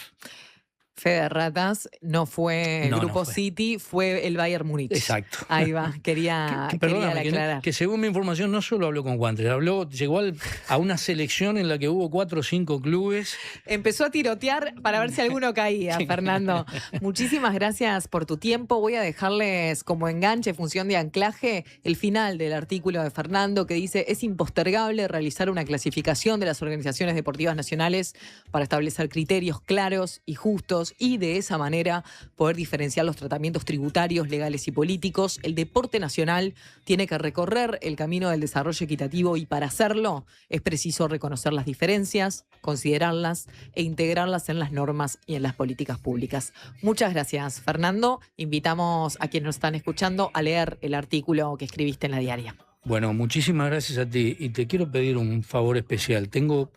Fe de ratas, no fue el Grupo City, fue el Bayern Múnich. Exacto. Ahí va, quería aclarar. Que según mi información no solo habló con Wanderers, llegó a una selección en la que hubo 4 o 5 clubes. Empezó a tirotear para ver si alguno caía, Fernando. Muchísimas gracias por tu tiempo. Voy a dejarles como enganche, función de anclaje, el final del artículo de Fernando que dice: es impostergable realizar una clasificación de las organizaciones deportivas nacionales para establecer criterios claros y justos y de esa manera poder diferenciar los tratamientos tributarios, legales y políticos. El deporte nacional tiene que recorrer el camino del desarrollo equitativo y para hacerlo es preciso reconocer las diferencias, considerarlas e integrarlas en las normas y en las políticas públicas. Muchas gracias, Fernando. Invitamos a quienes nos están escuchando a leer el artículo que escribiste en La Diaria. Bueno, muchísimas gracias a ti y te quiero pedir un favor especial. Tengo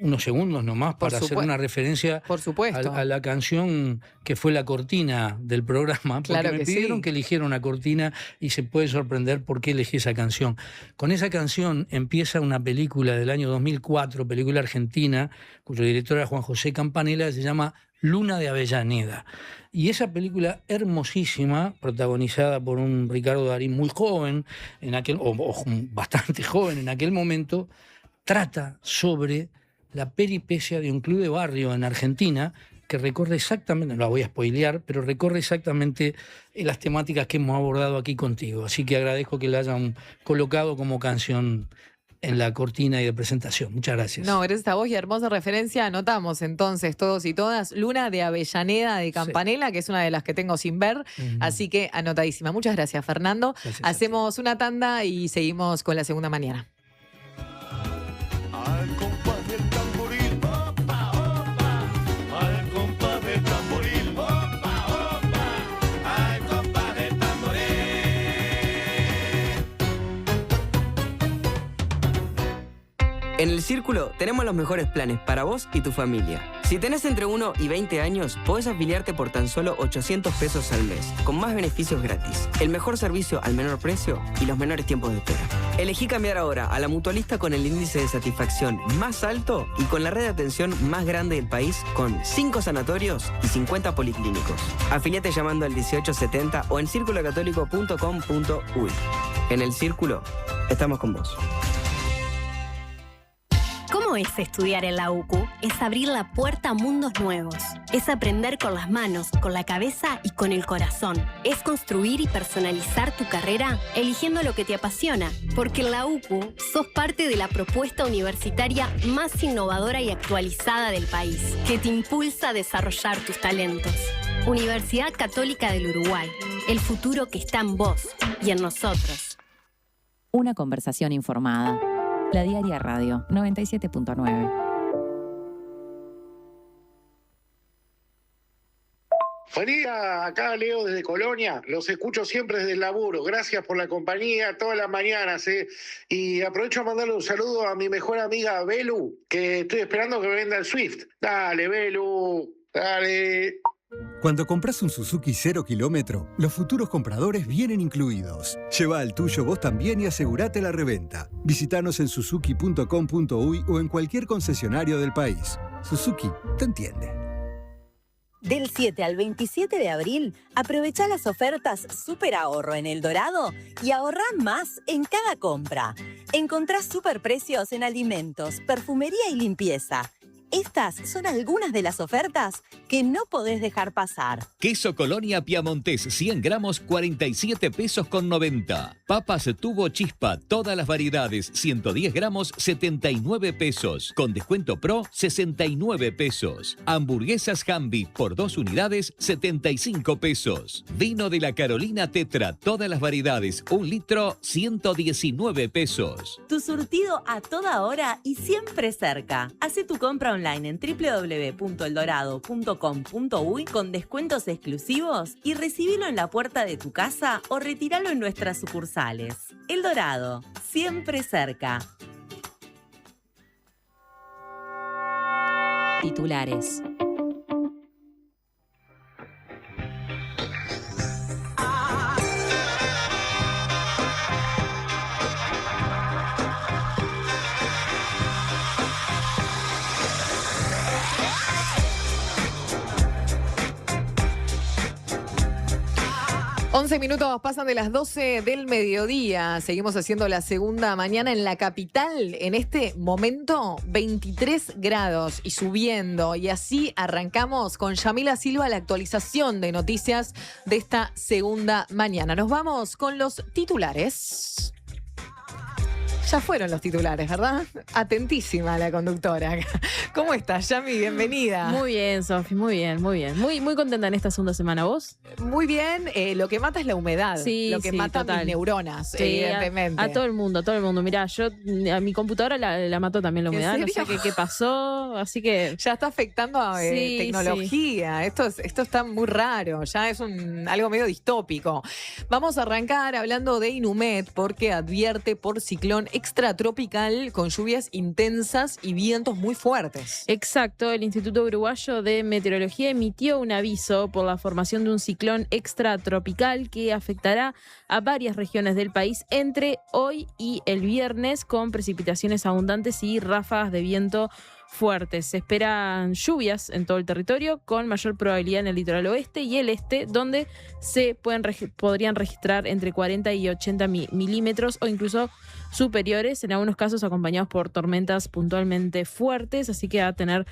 unos segundos nomás para hacer una referencia a la canción que fue la cortina del programa, porque me pidieron que eligiera una cortina y se puede sorprender por qué elegí esa canción. Con esa canción empieza una película del año 2004, película argentina, cuyo director era Juan José Campanella, se llama Luna de Avellaneda. Y esa película hermosísima, protagonizada por un Ricardo Darín muy joven, o bastante joven en aquel momento, trata sobre la peripecia de un club de barrio en Argentina que recorre exactamente, no la voy a spoilear, pero recorre exactamente las temáticas que hemos abordado aquí contigo. Así que agradezco que la hayan colocado como canción en la cortina y de presentación. Muchas gracias. No, gracias a vos y hermosa referencia. Anotamos entonces todos y todas Luna de Avellaneda de Campanella, que es una de las que tengo sin ver. Así que anotadísima. Muchas gracias, Fernando. Gracias. Hacemos una tanda y seguimos con la segunda mañana. Círculo tenemos los mejores planes para vos y tu familia. Si tenés entre 1 y 20 años, podés afiliarte por tan solo 800 pesos al mes, con más beneficios gratis, el mejor servicio al menor precio y los menores tiempos de espera. Elegí cambiar ahora a la mutualista con el índice de satisfacción más alto y con la red de atención más grande del país, con 5 sanatorios y 50 policlínicos. Afiliate llamando al 1870 o en circulocatólico.com.uy. En el Círculo, estamos con vos. ¿Cómo es estudiar en la UCU? Es abrir la puerta a mundos nuevos. Es aprender con las manos, con la cabeza y con el corazón. Es construir y personalizar tu carrera eligiendo lo que te apasiona. Porque en la UCU sos parte de la propuesta universitaria más innovadora y actualizada del país, que te impulsa a desarrollar tus talentos. Universidad Católica del Uruguay. El futuro que está en vos y en nosotros. Una conversación informada. La Diaria Radio 97.9. Buen día, acá Leo desde Colonia, los escucho siempre desde el laburo, gracias por la compañía todas las mañanas, y aprovecho a mandarle un saludo a mi mejor amiga Belu, que estoy esperando que me venda el Swift. Dale, Belu, dale. Cuando compras un Suzuki 0 kilómetro, los futuros compradores vienen incluidos. Lleva el tuyo vos también y asegurate la reventa. Visítanos en suzuki.com.uy o en cualquier concesionario del país. Suzuki te entiende. Del 7 al 27 de abril, aprovecha las ofertas Super Ahorro en El Dorado y ahorrá más en cada compra. Encontrás superprecios en alimentos, perfumería y limpieza. Estas son algunas de las ofertas que no podés dejar pasar. Queso Colonia Piamontés 100 gramos 47 pesos con 90. Papas Tubo Chispa, todas las variedades 110 gramos 79 pesos. Con descuento pro 69 pesos. Hamburguesas Hamby por 2 unidades 75 pesos. Vino de la Carolina Tetra, todas las variedades 1 litro 119 pesos. Tu surtido a toda hora y siempre cerca. Hacé tu compra online en www.eldorado.com.uy con descuentos exclusivos y recibilo en la puerta de tu casa o retíralo en nuestras sucursales. El Dorado, siempre cerca. Titulares. Minutos pasan de las 12 del mediodía. Seguimos haciendo la segunda mañana en la capital. En este momento, 23 grados y subiendo. Y así arrancamos con Yamila Silva la actualización de noticias de esta segunda mañana. Nos vamos con los titulares. Ya fueron los titulares, ¿verdad? Atentísima la conductora. ¿Cómo estás, Yami? Bienvenida. Muy bien, Sofi, muy bien, muy bien. Muy contenta en esta segunda semana. ¿Vos? Muy bien. Lo que mata es la humedad. Sí, lo que mata mis neuronas, evidentemente. A todo el mundo, a todo el mundo. Mirá, a mi computadora la mató también la humedad. No sé qué pasó, así que... Ya está afectando a tecnología. Sí. Esto está muy raro. Ya es algo medio distópico. Vamos a arrancar hablando de Inumet porque advierte por ciclón extratropical con lluvias intensas y vientos muy fuertes. Exacto, el Instituto Uruguayo de Meteorología emitió un aviso por la formación de un ciclón extratropical que afectará a varias regiones del país entre hoy y el viernes con precipitaciones abundantes y ráfagas de viento fuertes. Se esperan lluvias en todo el territorio con mayor probabilidad en el litoral oeste y el este, donde se podrían registrar entre 40 y 80 milímetros o incluso superiores, en algunos casos acompañados por tormentas puntualmente fuertes, así que a tener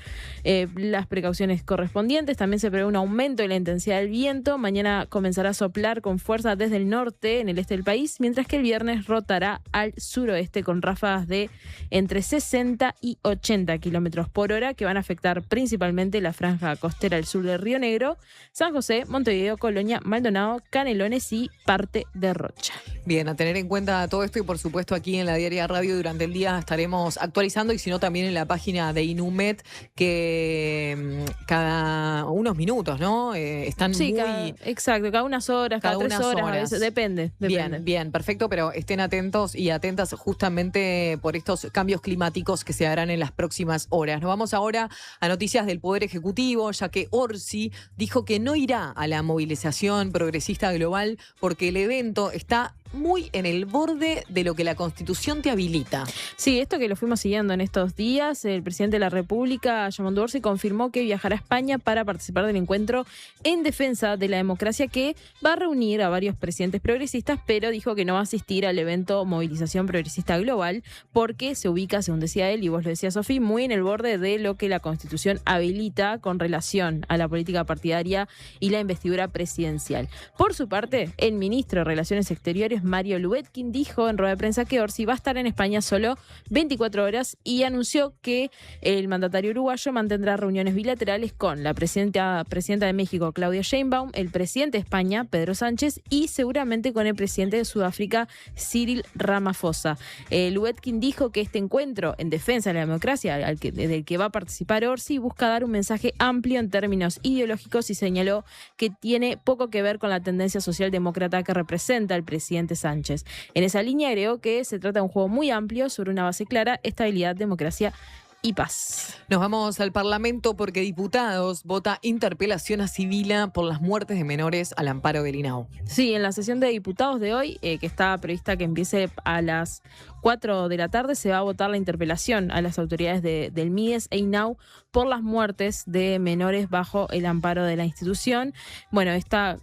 las precauciones correspondientes. También se prevé un aumento de la intensidad del viento. Mañana comenzará a soplar con fuerza desde el norte en el este del país, mientras que el viernes rotará al suroeste con ráfagas de entre 60 y 80 kilómetros por hora que van a afectar principalmente la franja costera del sur del Río Negro, San José, Montevideo, Colonia, Maldonado, Canelones y parte de Rocha. Bien, a tener en cuenta todo esto y por supuesto aquí aquí en la Diaria Radio. Durante el día estaremos actualizando y si no también en la página de Inumet, que cada unos minutos, ¿no? Están Sí, muy... exacto, cada unas horas, cada 3 horas, a veces, depende. Bien, perfecto, pero estén atentos y atentas justamente por estos cambios climáticos que se harán en las próximas horas. Nos vamos ahora a noticias del Poder Ejecutivo, ya que Orsi dijo que no irá a la movilización progresista global porque el evento está muy en el borde de lo que la Constitución te habilita. Sí, esto que lo fuimos siguiendo en estos días, el presidente de la República, Yamandu Orsi, confirmó que viajará a España para participar del encuentro en defensa de la democracia que va a reunir a varios presidentes progresistas, pero dijo que no va a asistir al evento Movilización Progresista Global porque se ubica, según decía él, y vos lo decías, Sofía, muy en el borde de lo que la Constitución habilita con relación a la política partidaria y la investidura presidencial. Por su parte, el ministro de Relaciones Exteriores, Mario Luetkin, dijo en rueda de prensa que Orsi va a estar en España solo 24 horas y anunció que el mandatario uruguayo mantendrá reuniones bilaterales con la presidenta de México, Claudia Sheinbaum, el presidente de España, Pedro Sánchez, y seguramente con el presidente de Sudáfrica, Cyril Ramaphosa. Luetkin dijo que este encuentro en defensa de la democracia del que va a participar Orsi busca dar un mensaje amplio en términos ideológicos y señaló que tiene poco que ver con la tendencia socialdemócrata que representa el presidente Sánchez. En esa línea agregó que se trata de un juego muy amplio sobre una base clara: estabilidad, democracia y paz. Nos vamos al Parlamento porque diputados vota interpelación a Sibila por las muertes de menores al amparo del INAU. Sí, en la sesión de diputados de hoy, que está prevista que empiece a las 4 de la tarde, se va a votar la interpelación a las autoridades del MIDES e INAU por las muertes de menores bajo el amparo de la institución. Bueno, esta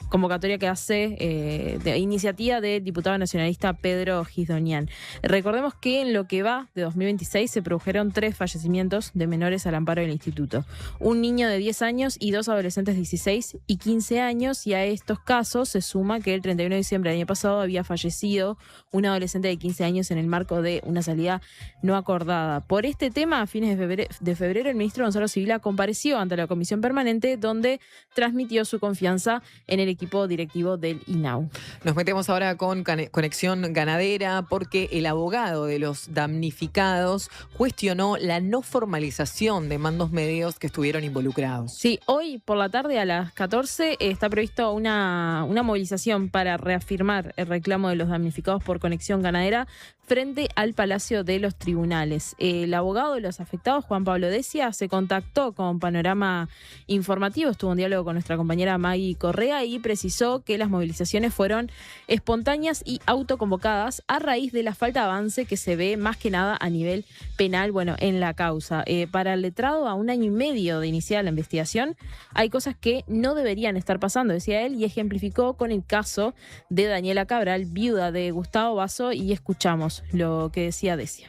convocatoria que hace de iniciativa del diputado nacionalista Pedro Gisdonian. Recordemos que en lo que va de 2026 se produjeron 3 fallecimientos de menores al amparo del instituto. Un niño de 10 años y 2 adolescentes de 16 y 15 años, y a estos casos se suma que el 31 de diciembre del año pasado había fallecido un adolescente de 15 años en el marco de una salida no acordada. Por este tema, a fines de febrero, el ministro Gonzalo Sibila compareció ante la comisión permanente donde transmitió su confianza en el equipo directivo del INAU. Nos metemos ahora con Conexión Ganadera porque el abogado de los damnificados cuestionó la no formalización de mandos medios que estuvieron involucrados. Sí, hoy por la tarde a las 14 está previsto una movilización para reafirmar el reclamo de los damnificados por Conexión Ganadera frente al Palacio de los Tribunales. El abogado de los afectados, Juan Pablo Decia, se contactó con Panorama Informativo, estuvo en diálogo con nuestra compañera Maggie Correa y precisó que las movilizaciones fueron espontáneas y autoconvocadas a raíz de la falta de avance que se ve más que nada a nivel penal, en la causa. Para el letrado, a 1 año y medio de iniciar la investigación, hay cosas que no deberían estar pasando, decía él, y ejemplificó con el caso de Daniela Cabral, viuda de Gustavo Basso, y escuchamos lo que decía Decia.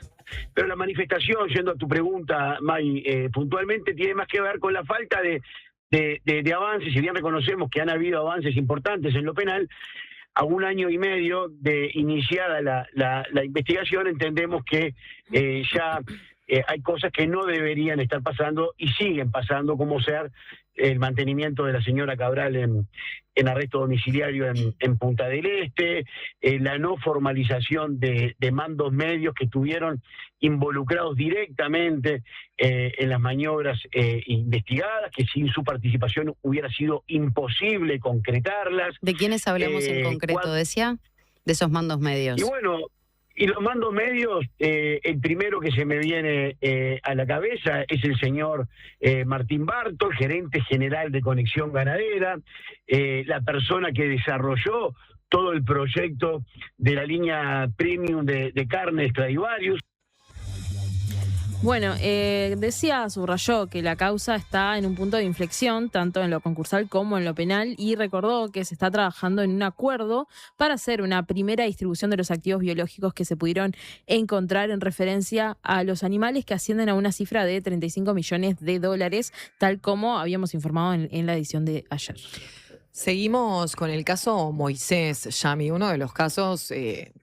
Pero la manifestación, yendo a tu pregunta, May, puntualmente tiene más que ver con la falta de avances. Si bien reconocemos que han habido avances importantes en lo penal, a 1 año y medio de iniciada la investigación, entendemos que ya hay cosas que no deberían estar pasando y siguen pasando, como ser el mantenimiento de la señora Cabral en arresto domiciliario en Punta del Este, la no formalización de mandos medios que estuvieron involucrados directamente en las maniobras investigadas, que sin su participación hubiera sido imposible concretarlas. ¿De quiénes hablamos en concreto, decía? De esos mandos medios. Y bueno, y los mandos medios, el primero que se me viene a la cabeza es el señor Martín Barto, gerente general de Conexión Ganadera, la persona que desarrolló todo el proyecto de la línea premium de carne Stradivarius. Bueno, subrayó que la causa está en un punto de inflexión, tanto en lo concursal como en lo penal, y recordó que se está trabajando en un acuerdo para hacer una primera distribución de los activos biológicos que se pudieron encontrar en referencia a los animales, que ascienden a una cifra de $35 millones, tal como habíamos informado en la edición de ayer. Seguimos con el caso Moisés Yami, uno de los casos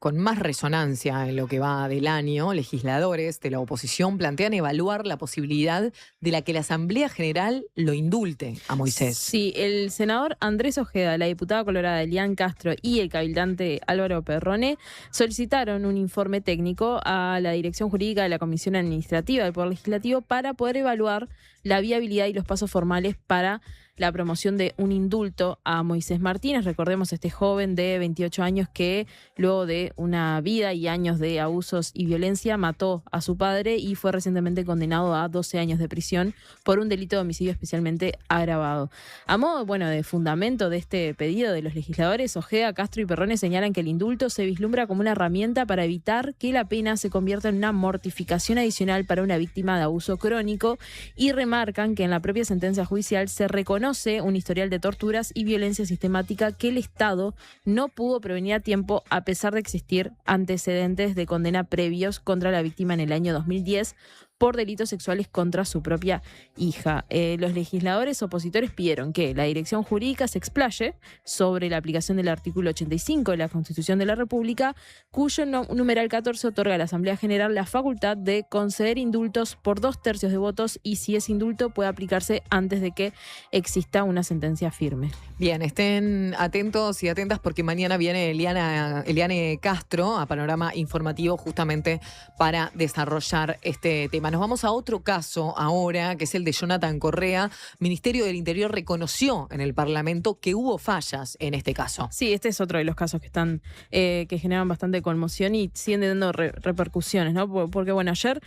con más resonancia en lo que va del año. Legisladores de la oposición plantean evaluar la posibilidad de que la Asamblea General lo indulte a Moisés. Sí, el senador Andrés Ojeda, la diputada colorada Elian Castro y el cabildante Álvaro Perrone solicitaron un informe técnico a la Dirección Jurídica de la Comisión Administrativa del Poder Legislativo para poder evaluar la viabilidad y los pasos formales para la promoción de un indulto a Moisés Martínez. Recordemos este joven de 28 años que luego de una vida y años de abusos y violencia mató a su padre y fue recientemente condenado a 12 años de prisión por un delito de homicidio especialmente agravado. A modo de fundamento de este pedido de los legisladores, Ojeda, Castro y Perrone señalan que el indulto se vislumbra como una herramienta para evitar que la pena se convierta en una mortificación adicional para una víctima de abuso crónico y remarcan que en la propia sentencia judicial se reconoce un historial de torturas y violencia sistemática que el Estado no pudo prevenir a tiempo a pesar de existir antecedentes de condena previos contra la víctima en el año 2010 por delitos sexuales contra su propia hija. Los legisladores opositores pidieron que la Dirección Jurídica se explaye sobre la aplicación del artículo 85 de la Constitución de la República, cuyo numeral 14 otorga a la Asamblea General la facultad de conceder indultos por 2/3 de votos y si ese indulto puede aplicarse antes de que exista una sentencia firme. Bien, estén atentos y atentas porque mañana viene Eliane Castro a Panorama Informativo justamente para desarrollar este tema. Nos vamos a otro caso ahora, que es el de Jonathan Correa. Ministerio del Interior reconoció en el Parlamento que hubo fallas en este caso. Sí, este es otro de los casos que están que generan bastante conmoción y siguen dando repercusiones, ¿no? Porque ayer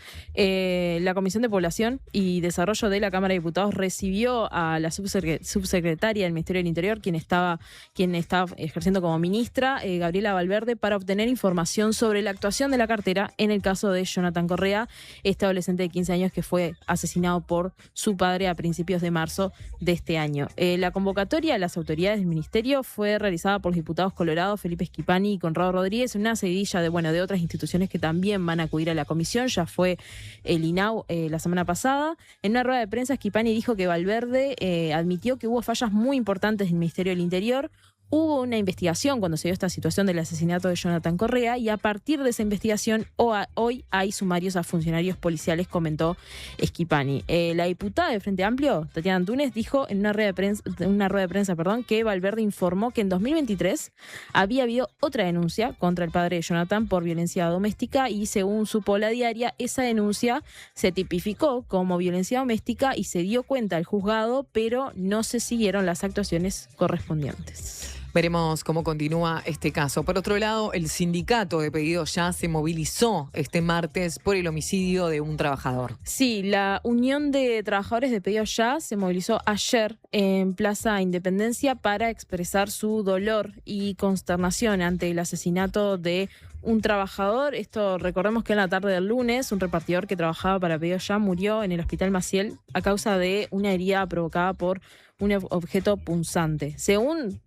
la Comisión de Población y Desarrollo de la Cámara de Diputados recibió a la subsecretaria del Ministerio del Interior, quien estaba ejerciendo como ministra, Gabriela Valverde, para obtener información sobre la actuación de la cartera en el caso de Jonathan Correa, este adolescente de 15 años que fue asesinado por su padre a principios de marzo de este año. La convocatoria a las autoridades del ministerio fue realizada por los diputados colorados Felipe Schipani y Conrado Rodríguez, en una seguidilla de otras instituciones que también van a acudir a la comisión. Ya fue el INAU la semana pasada. En una rueda de prensa, Schipani dijo que Valverde admitió que hubo fallas muy importantes del Ministerio del Interior. Hubo una investigación cuando se dio esta situación del asesinato de Jonathan Correa y a partir de esa investigación hoy hay sumarios a funcionarios policiales, comentó Schipani. La diputada de Frente Amplio, Tatiana Antunes, dijo en una rueda de prensa, que Valverde informó que en 2023 había habido otra denuncia contra el padre de Jonathan por violencia doméstica y según supo La Diaria, esa denuncia se tipificó como violencia doméstica y se dio cuenta al juzgado, pero no se siguieron las actuaciones correspondientes. Veremos cómo continúa este caso. Por otro lado, el sindicato de Pedido Ya se movilizó este martes por el homicidio de un trabajador. Sí, la Unión de Trabajadores de Pedido Ya se movilizó ayer en Plaza Independencia para expresar su dolor y consternación ante el asesinato de un trabajador. Esto, recordemos que en la tarde del lunes, un repartidor que trabajaba para Pedido Ya murió en el Hospital Maciel a causa de una herida provocada por un objeto punzante. Según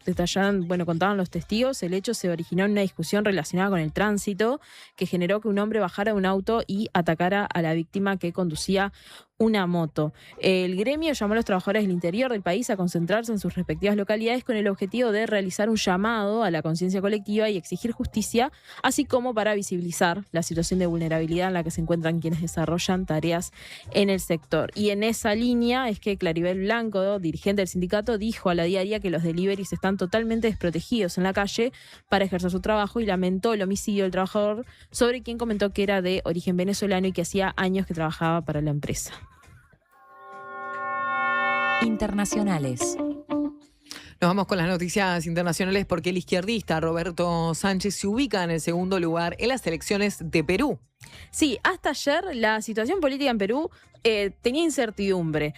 contaban los testigos, el hecho se originó en una discusión relacionada con el tránsito que generó que un hombre bajara de un auto y atacara a la víctima que conducía una moto. El gremio llamó a los trabajadores del interior del país a concentrarse en sus respectivas localidades con el objetivo de realizar un llamado a la conciencia colectiva y exigir justicia, así como para visibilizar la situación de vulnerabilidad en la que se encuentran quienes desarrollan tareas en el sector. Y en esa línea es que Claribel Blanco, dirigente del sindicato, dijo a La Diaria que los deliveries están totalmente desprotegidos en la calle para ejercer su trabajo y lamentó el homicidio del trabajador, sobre quien comentó que era de origen venezolano y que hacía años que trabajaba para la empresa. Internacionales. Nos vamos con las noticias internacionales porque el izquierdista Roberto Sánchez se ubica en el segundo lugar en las elecciones de Perú. Sí, hasta ayer la situación política en Perú tenía incertidumbre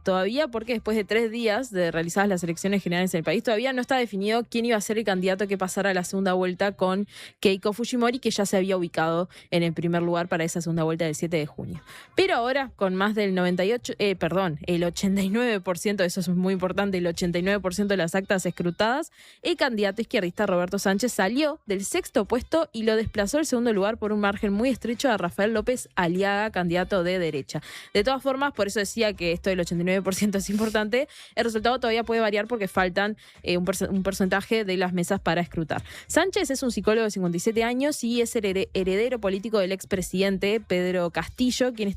todavía, porque después de 3 días de realizadas las elecciones generales en el país, todavía no está definido quién iba a ser el candidato que pasara a la segunda vuelta con Keiko Fujimori, que ya se había ubicado en el primer lugar para esa segunda vuelta del 7 de junio. Pero ahora, con más del el 89%, eso es muy importante, el 89% de las actas escrutadas, el candidato izquierdista Roberto Sánchez salió del 6º puesto y lo desplazó al segundo lugar por un margen muy muy estrecho a Rafael López Aliaga, candidato de derecha. De todas formas, por eso decía que esto del 89% es importante, el resultado todavía puede variar porque faltan un porcentaje de las mesas para escrutar. Sánchez es un psicólogo de 57 años y es el heredero político del expresidente Pedro Castillo, quien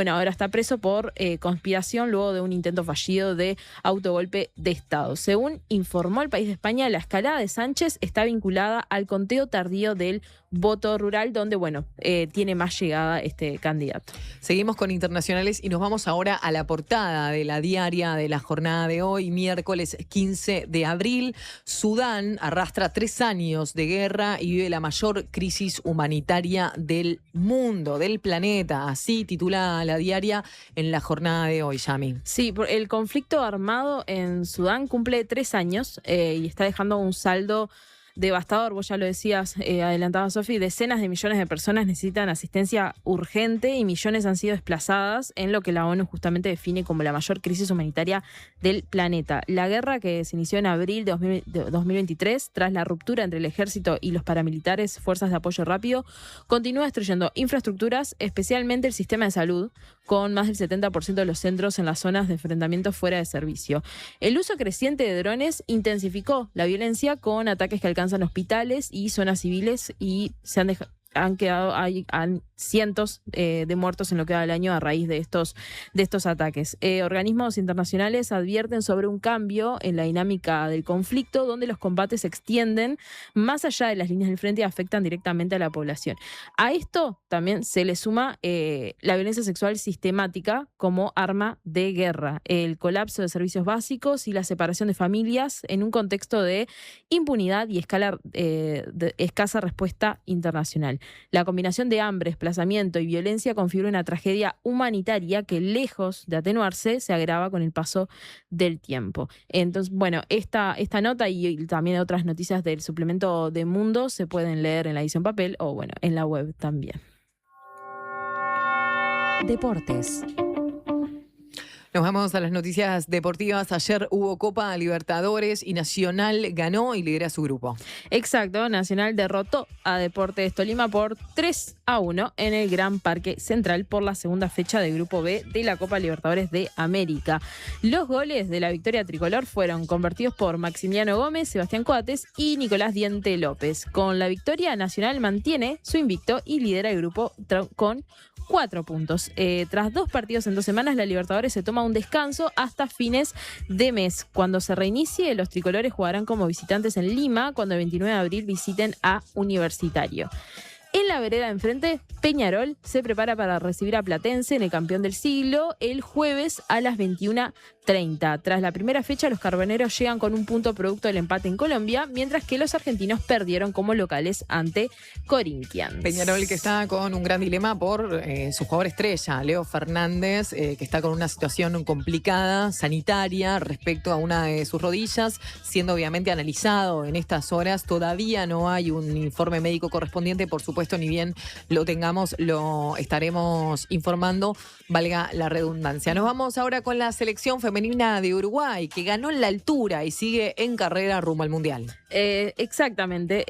ahora está preso por conspiración luego de un intento fallido de autogolpe de Estado. Según informó El País de España, la escalada de Sánchez está vinculada al conteo tardío del voto rural, donde, tiene más llegada este candidato. Seguimos con internacionales y nos vamos ahora a la portada de la diaria de la jornada de hoy, miércoles 15 de abril. Sudán arrastra 3 años de guerra y vive la mayor crisis humanitaria del mundo, del planeta. Así titula la diaria en la jornada de hoy, Yami. Sí, el conflicto armado en Sudán cumple 3 años y está dejando un saldo devastador. Vos ya lo decías, adelantada Sofi, decenas de millones de personas necesitan asistencia urgente y millones han sido desplazadas en lo que la ONU justamente define como la mayor crisis humanitaria del planeta. La guerra, que se inició en abril de 2023, tras la ruptura entre el ejército y los paramilitares, fuerzas de apoyo rápido, continúa destruyendo infraestructuras, especialmente el sistema de salud, con más del 70% de los centros en las zonas de enfrentamiento fuera de servicio. El uso creciente de drones intensificó la violencia con ataques que alcanzan hospitales y zonas civiles y han quedado cientos de muertos en lo que va del año a raíz de estos ataques. Organismos internacionales advierten sobre un cambio en la dinámica del conflicto, donde los combates se extienden más allá de las líneas del frente y afectan directamente a la población. A esto también se le suma la violencia sexual sistemática como arma de guerra, el colapso de servicios básicos y la separación de familias en un contexto de impunidad y de escasa respuesta internacional. La combinación de hambre, desplazamiento y violencia configura una tragedia humanitaria que, lejos de atenuarse, se agrava con el paso del tiempo. Entonces, esta nota y también otras noticias del suplemento de Mundo se pueden leer en la edición papel o, en la web también. Deportes. Nos vamos a las noticias deportivas. Ayer hubo Copa Libertadores y Nacional ganó y lidera su grupo. Exacto, Nacional derrotó a Deportes Tolima por 3-1 en el Gran Parque Central por la segunda fecha del Grupo B de la Copa Libertadores de América. Los goles de la victoria tricolor fueron convertidos por Maximiliano Gómez, Sebastián Coates y Nicolás Diente López. Con la victoria, Nacional mantiene su invicto y lidera el grupo con 4 puntos. Tras 2 partidos en 2 semanas, la Libertadores se toma un descanso hasta fines de mes. Cuando se reinicie, los tricolores jugarán como visitantes en Lima, cuando el 29 de abril visiten a Universitario. En la vereda de enfrente, Peñarol se prepara para recibir a Platense en el campeón del siglo el jueves a las 21:30. Tras la primera fecha, los carboneros llegan con un punto producto del empate en Colombia, mientras que los argentinos perdieron como locales ante Corinthians. Peñarol, que está con un gran dilema por su jugador estrella, Leo Fernández, que está con una situación complicada, sanitaria, respecto a una de sus rodillas, siendo obviamente analizado en estas horas. Todavía no hay un informe médico correspondiente, por supuesto, ni bien lo tengamos, lo estaremos informando, valga la redundancia. Nos vamos ahora con la selección femenina de Uruguay, que ganó en la altura y sigue en carrera rumbo al Mundial. Exactamente.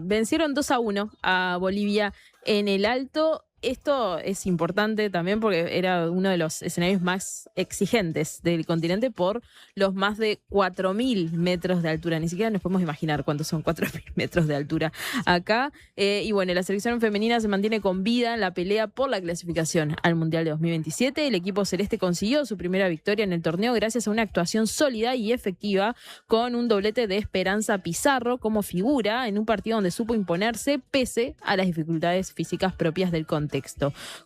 Vencieron 2-1 a Bolivia en el Alto. Esto es importante también porque era uno de los escenarios más exigentes del continente por los más de 4.000 metros de altura. Ni siquiera nos podemos imaginar cuántos son 4.000 metros de altura acá. Y la selección femenina se mantiene con vida en la pelea por la clasificación al Mundial de 2027. El equipo celeste consiguió su primera victoria en el torneo gracias a una actuación sólida y efectiva con un doblete de Esperanza Pizarro como figura en un partido donde supo imponerse pese a las dificultades físicas propias del contexto.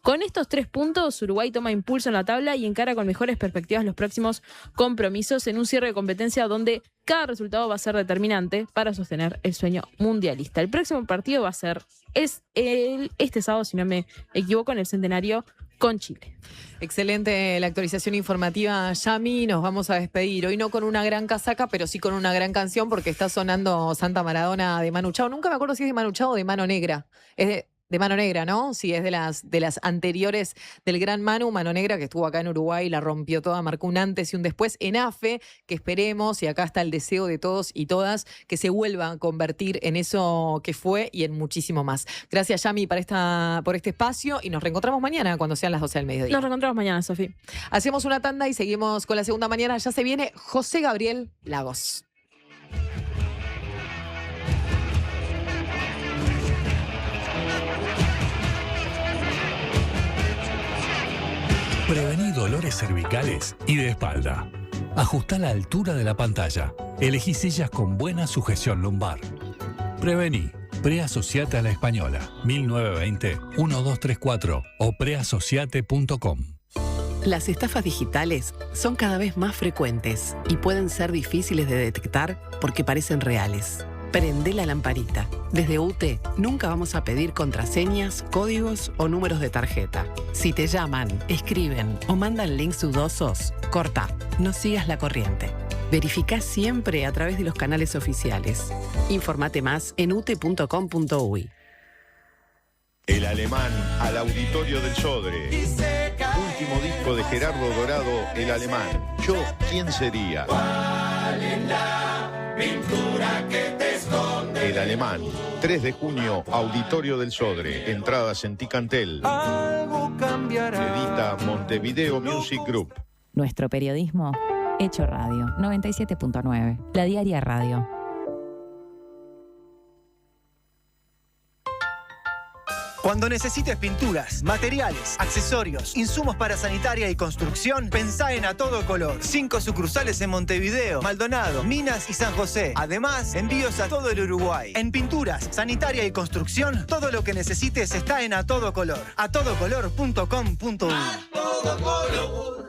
Con estos 3 puntos, Uruguay toma impulso en la tabla y encara con mejores perspectivas los próximos compromisos en un cierre de competencia donde cada resultado va a ser determinante para sostener el sueño mundialista. El próximo partido va a ser este sábado, si no me equivoco, en el Centenario con Chile. Excelente la actualización informativa, Yami. Nos vamos a despedir. Hoy no con una gran casaca, pero sí con una gran canción porque está sonando Santa Maradona de Manu Chao. Nunca me acuerdo si es de Manu Chao o de Mano Negra. Es de Mano Negra, ¿no? Sí, es de las anteriores del gran Mano Negra, que estuvo acá en Uruguay, la rompió toda, marcó un antes y un después en AFE, que esperemos, y acá está el deseo de todos y todas, que se vuelva a convertir en eso que fue y en muchísimo más. Gracias, Yami, por este espacio, y nos reencontramos mañana cuando sean las 12 del mediodía. Nos reencontramos mañana, Sofi. Hacemos una tanda y seguimos con la segunda mañana. Ya se viene José Gabriel Lagos. Prevení dolores cervicales y de espalda. Ajustá la altura de la pantalla. Elegí sillas con buena sujeción lumbar. Prevení. Preasociate a la Española. 1920-1234 o preasociate.com. Las estafas digitales son cada vez más frecuentes y pueden ser difíciles de detectar porque parecen reales. Prende la lamparita. Desde UTE nunca vamos a pedir contraseñas, códigos o números de tarjeta. Si te llaman, escriben o mandan links dudosos, corta. No sigas la corriente. Verificá siempre a través de los canales oficiales. Informate más en ute.com.uy. El Alemán al Auditorio del Sodre. Último disco de Gerardo Dorado, El Alemán. Yo, ¿quién sería? ¿Cuál es la pintura que te esconde? El Alemán. 3 de junio, Auditorio del Sodre. Entradas en Ticantel. Algo cambiará. Edita Montevideo Music Group. Nuestro periodismo hecho radio. 97.9. La Diaria Radio. Cuando necesites pinturas, materiales, accesorios, insumos para sanitaria y construcción, pensá en A Todo Color. 5 sucursales en Montevideo, Maldonado, Minas y San José. Además, envíos a todo el Uruguay. En pinturas, sanitaria y construcción, todo lo que necesites está en A Todo Color. atodocolor.com.uy. A Todo Color.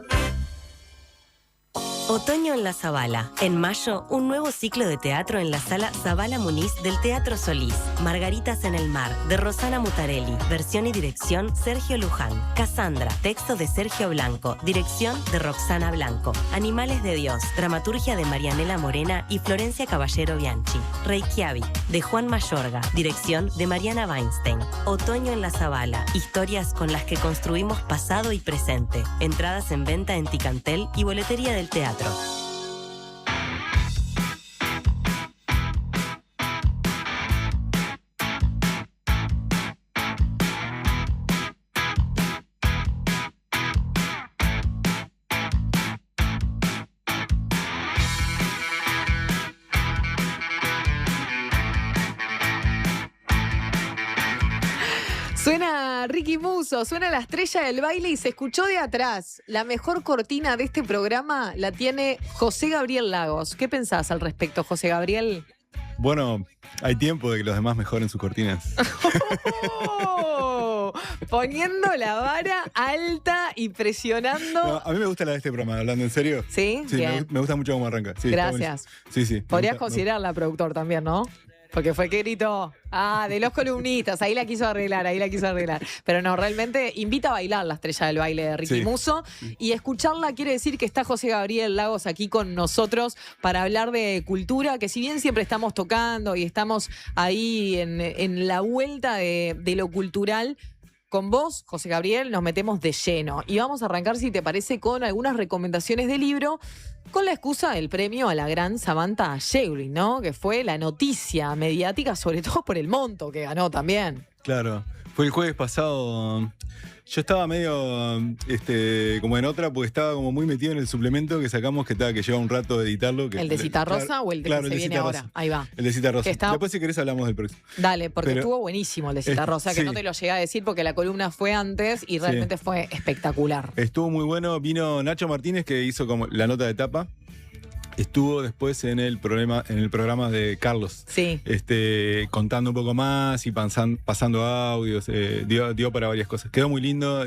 Otoño en la Zabala. En mayo, un nuevo ciclo de teatro en la sala Zabala Muniz del Teatro Solís. Margaritas en el mar, de Rosana Mutarelli. Versión y dirección, Sergio Luján. Cassandra, texto de Sergio Blanco. Dirección de Roxana Blanco. Animales de Dios, dramaturgia de Marianela Morena y Florencia Caballero Bianchi. Reykjavik, de Juan Mayorga. Dirección de Mariana Weinstein. Otoño en la Zabala. Historias con las que construimos pasado y presente. Entradas en venta en Ticantel y boletería del teatro. Suena Ricky Musso, suena la estrella del baile y se escuchó de atrás. La mejor cortina de este programa la tiene José Gabriel Lagos. ¿Qué pensás al respecto, José Gabriel? Bueno, hay tiempo de que los demás mejoren sus cortinas. Oh, poniendo la vara alta y presionando. No, a mí me gusta la de este programa, hablando en serio. ¿Sí? Sí, Bien. me gusta mucho cómo arranca. Sí, gracias. Sí. Podrías considerarla productor también, ¿no? Porque fue que gritó, de los columnistas, ahí la quiso arreglar. Pero no, realmente invita a bailar la estrella del baile de Ricky Musso. Y escucharla quiere decir que está José Gabriel Lagos aquí con nosotros para hablar de cultura, que si bien siempre estamos tocando y estamos ahí en la vuelta de lo cultural, con vos, José Gabriel, nos metemos de lleno. Y vamos a arrancar, si te parece, con algunas recomendaciones de libro, con la excusa del premio a la gran Samantha Schweblin, ¿no? Que fue la noticia mediática, sobre todo por el monto que ganó también. Claro, fue el jueves pasado. Yo estaba medio como en otra, porque estaba como muy metido en el suplemento que sacamos, que lleva un rato de editarlo. ¿El de Citarrosa o el de que se viene ahora? Ahí va. El de Citarrosa. Está... Después, si querés, hablamos del próximo. Dale, porque estuvo buenísimo el de Citarrosa, que no te lo llegué a decir porque la columna fue antes y realmente fue espectacular. Estuvo muy bueno. Vino Nacho Martínez, que hizo como la nota de tapa. Estuvo después en el programa de Carlos. Sí. Contando un poco más y pasando audios. Dio para varias cosas. Quedó muy lindo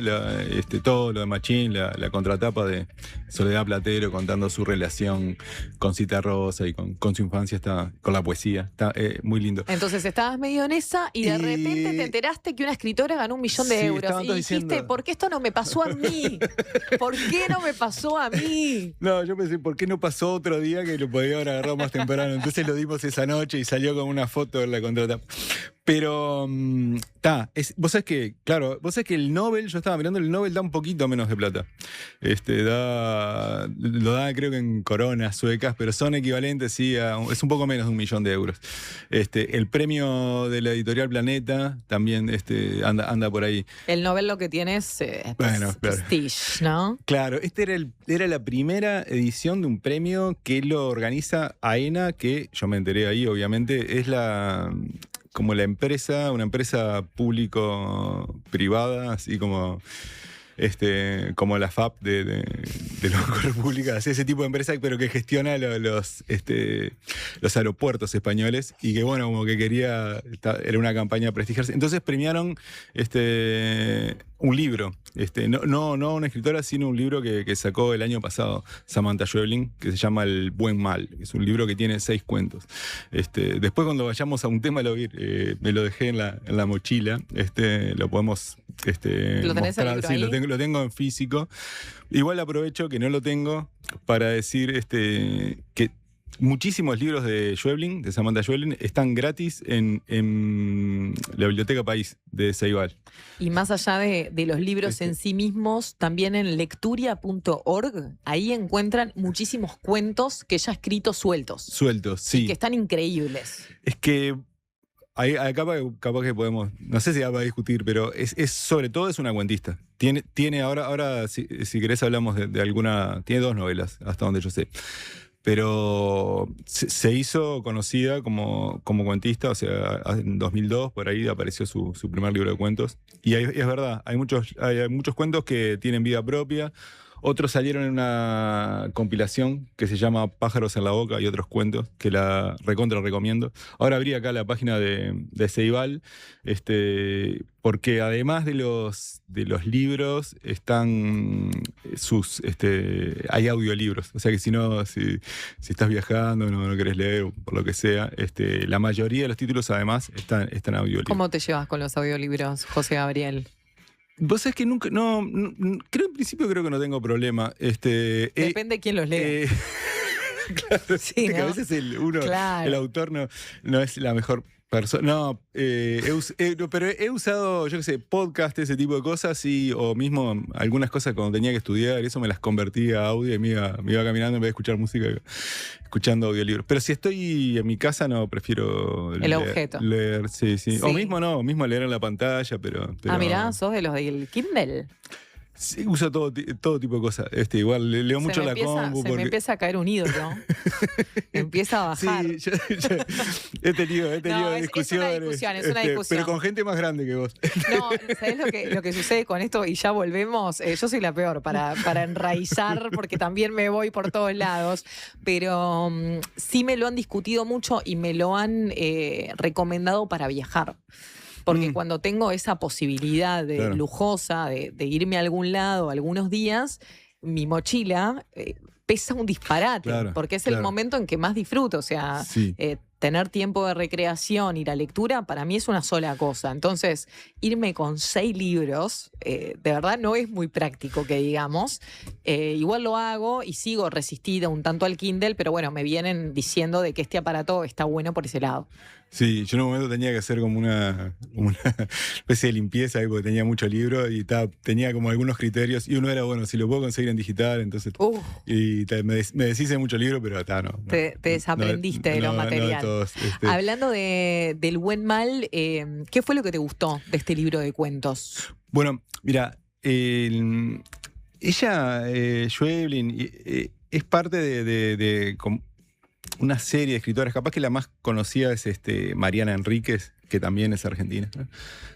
todo lo de Machín, la contratapa de Soledad Platero contando su relación con Citarrosa y con su infancia, con la poesía. Está muy lindo. Entonces estabas medio en esa y de repente te enteraste que una escritora ganó 1 millón de euros. Y dijiste, diciendo, ¿por qué esto no me pasó a mí? ¿Por qué no me pasó a mí? No, yo pensé, ¿por qué no pasó otro día que lo podía haber agarrado más temprano? Entonces lo dimos esa noche y salió con una foto de la contratapa. Pero, vos sabés que, claro, vos sabés que el Nobel, yo estaba mirando, el Nobel da un poquito menos de plata. Lo da creo que en coronas suecas, pero son equivalentes, sí, es un poco menos de 1 millón de euros. El premio de la editorial Planeta también anda por ahí. El Nobel lo que tiene es Bueno, claro. prestige, ¿no? Claro, era la primera edición de un premio que lo organiza AENA, que yo me enteré ahí, obviamente, es como una empresa público-privada, así como la FAP de la República, así, ese tipo de empresa, pero que gestiona los aeropuertos españoles y que, bueno, como que era una campaña prestigiosa. Entonces premiaron un libro, no una escritora, sino un libro que sacó el año pasado Samantha Schweblin, que se llama El Buen Mal. Es un libro que tiene 6 cuentos. Después, cuando vayamos a un tema, me lo dejé en la mochila, lo podemos ¿Lo tenés el mostrar. libro Sí, ahí? lo tengo en físico. Igual aprovecho que no lo tengo para decir que muchísimos libros de Samantha Schweblin, están gratis en la Biblioteca País de Ceibal. Y más allá de los libros en sí mismos, también en lecturia.org, ahí encuentran muchísimos cuentos que ella ha escrito sueltos. Sueltos, sí. Y que están increíbles. Es que ahí capaz que podemos, no sé si va a discutir, pero sobre todo es una cuentista. Tiene ahora si querés hablamos de alguna, tiene 2 novelas, hasta donde yo sé. Pero se hizo conocida como cuentista, o sea, en 2002 por ahí apareció su primer libro de cuentos. Y es verdad, hay muchos cuentos que tienen vida propia. Otros salieron en una compilación que se llama Pájaros en la Boca y otros cuentos, que la recontra recomiendo. Ahora abrí acá la página de Ceibal, porque además de los libros están hay audiolibros. O sea que si estás viajando, no querés leer, por lo que sea, la mayoría de los títulos además están en audiolibros. ¿Cómo te llevas con los audiolibros, José Gabriel? Vos sabés que nunca, en principio creo que no tengo problema. Depende de quién los lee. Claro, Sí, que ¿no? a veces el Claro. autor no es la mejor persona. No, pero he usado, yo qué sé, podcast, ese tipo de cosas, o mismo algunas cosas cuando tenía que estudiar, eso me las convertí a audio y me iba caminando en vez de escuchar música, escuchando audiolibros. Pero si estoy en mi casa, no, prefiero El objeto. leer, sí. Sí. O mismo leer en la pantalla, pero Mirá, sos de los del Kindle. Sí, uso todo tipo de cosas. Igual leo mucho en la compu. Me empieza a caer un ídolo. Empieza a bajar. Sí, yo he tenido discusiones. Es una discusión. Pero con gente más grande que vos. No, ¿sabés lo que sucede con esto? Y ya volvemos. Yo soy la peor para enraizar, porque también me voy por todos lados. Pero sí me lo han discutido mucho y me lo han recomendado para viajar. Porque cuando tengo esa posibilidad lujosa de irme a algún lado algunos días, mi mochila pesa un disparate, porque es el momento en que más disfruto. O sea, tener tiempo de recreación y la lectura para mí es una sola cosa. Entonces, irme con 6 libros, de verdad no es muy práctico, que digamos. Igual lo hago y sigo resistida un tanto al Kindle, pero bueno, me vienen diciendo de que este aparato está bueno por ese lado. Sí, yo en un momento tenía que hacer como una especie de limpieza ahí, porque tenía mucho libro y tenía como algunos criterios. Y uno era, bueno, si lo puedo conseguir en digital, entonces. Me deshice mucho libro, pero no. Te desaprendiste de lo material. No de todos, Hablando del buen mal, ¿qué fue lo que te gustó de este libro de cuentos? Bueno, mira, ella, Schweblin, es parte de una serie de escritoras. Capaz que la más conocida es Mariana Enríquez, que también es argentina, ¿no?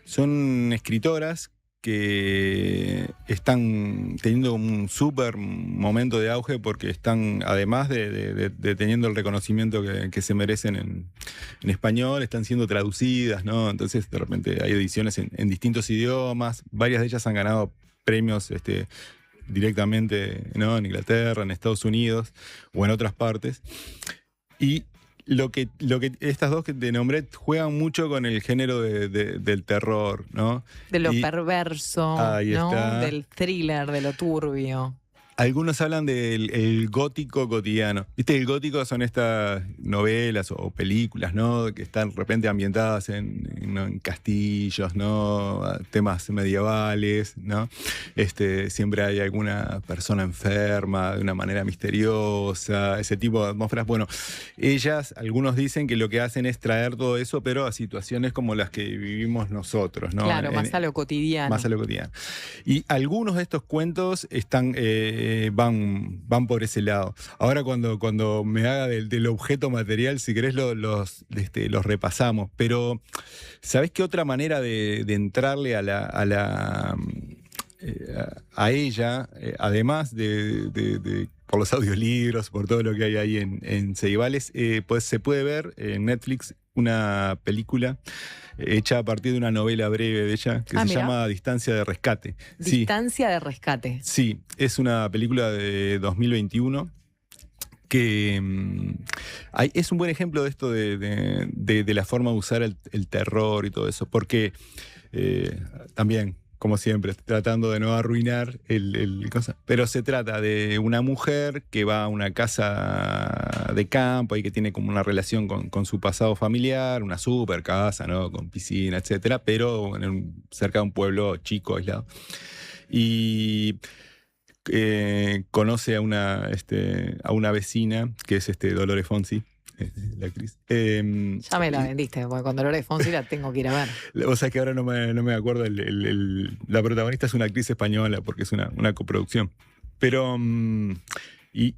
Son escritoras que están teniendo un súper momento de auge, porque están, además de teniendo el reconocimiento que se merecen en español, están siendo traducidas, ¿no? Entonces, de repente hay ediciones en distintos idiomas. Varias de ellas han ganado premios directamente, ¿no? En Inglaterra, en Estados Unidos o en otras partes. Y lo que estas dos que te nombré juegan mucho con el género del terror, ¿no? De lo perverso, ahí ¿no? está. Del thriller, de lo turbio. Algunos hablan del el gótico cotidiano. ¿Viste? El gótico son estas novelas o películas, ¿no? Que están de repente ambientadas en castillos, ¿no? Temas medievales, ¿no? Siempre hay alguna persona enferma de una manera misteriosa, ese tipo de atmósferas. Bueno, algunos dicen que lo que hacen es traer todo eso, pero a situaciones como las que vivimos nosotros, ¿no? Claro, más a lo cotidiano. Más a lo cotidiano. Y algunos de estos cuentos van por ese lado. Ahora cuando me haga del objeto material, si querés los repasamos. Pero, ¿sabés qué otra manera de entrarle a ella, además de por los audiolibros, por todo lo que hay ahí en Ceibales, pues se puede ver en Netflix una película hecha a partir de una novela breve de ella que se llama Distancia de Rescate. Distancia de Rescate. Sí, es una película de 2021 que es un buen ejemplo de esto de la forma de usar el terror y todo eso, porque también, como siempre, tratando de no arruinar el cosa. Pero se trata de una mujer que va a una casa de campo y que tiene como una relación con su pasado familiar, una super casa, ¿no? Con piscina, etcétera, pero cerca de un pueblo chico, aislado. Y conoce a una vecina que es Dolores Fonsi, la actriz. Ya me la vendiste, porque con Dolores Fonsi la tengo que ir a ver. O sea que ahora no me acuerdo, la protagonista es una actriz española porque es una coproducción. Pero ella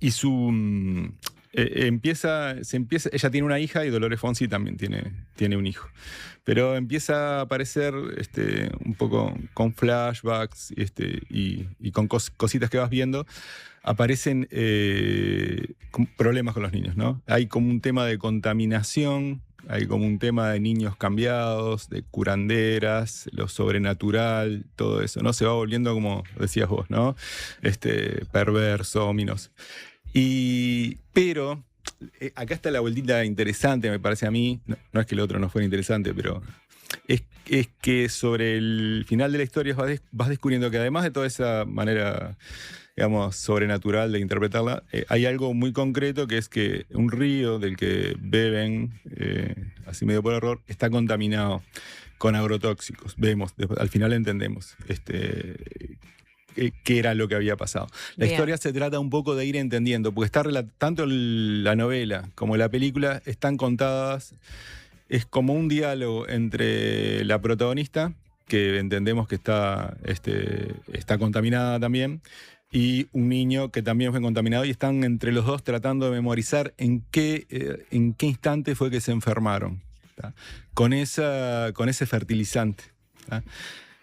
tiene una hija y Dolores Fonsi también tiene un hijo. Pero empieza a aparecer un poco con flashbacks y con cositas que vas viendo. Aparecen problemas con los niños, ¿no? Hay como un tema de contaminación, hay como un tema de niños cambiados, de curanderas, lo sobrenatural, todo eso, ¿no? Se va volviendo, como decías vos, ¿no? Perverso, ominoso. Pero acá está la vueltita interesante, me parece a mí. No es que el otro no fuera interesante, pero es que sobre el final de la historia vas descubriendo que además de toda esa manera, digamos, sobrenatural de interpretarla, hay algo muy concreto, que es que un río del que beben, así medio por error, está contaminado con agrotóxicos. Vemos, al final entendemos qué era lo que había pasado. La historia se trata un poco de ir entendiendo, porque tanto la novela como la película están contadas, es como un diálogo entre la protagonista, que entendemos que está contaminada también, y un niño que también fue contaminado, y están entre los dos tratando de memorizar en qué instante fue que se enfermaron, ¿tá? Con ese fertilizante, ¿tá?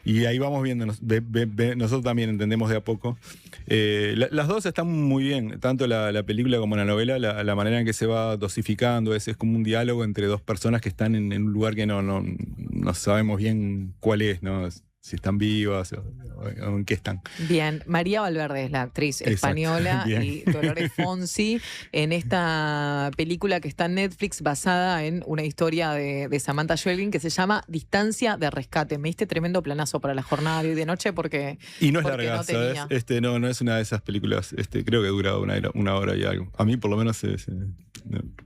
Y ahí vamos viendo, nosotros también entendemos de a poco. Las dos están muy bien, tanto la película como la novela, la manera en que se va dosificando, es como un diálogo entre dos personas que están en un lugar que no sabemos bien cuál es, ¿no? Si están vivas o en qué están. Bien, María Valverde es la actriz española y Dolores Fonsi en esta película que está en Netflix basada en una historia de Samantha Schweblin que se llama Distancia de Rescate. Me diste tremendo planazo para la jornada de hoy de noche porque y no es larga, ¿sabes? No es una de esas películas, creo que dura una hora y algo. A mí por lo menos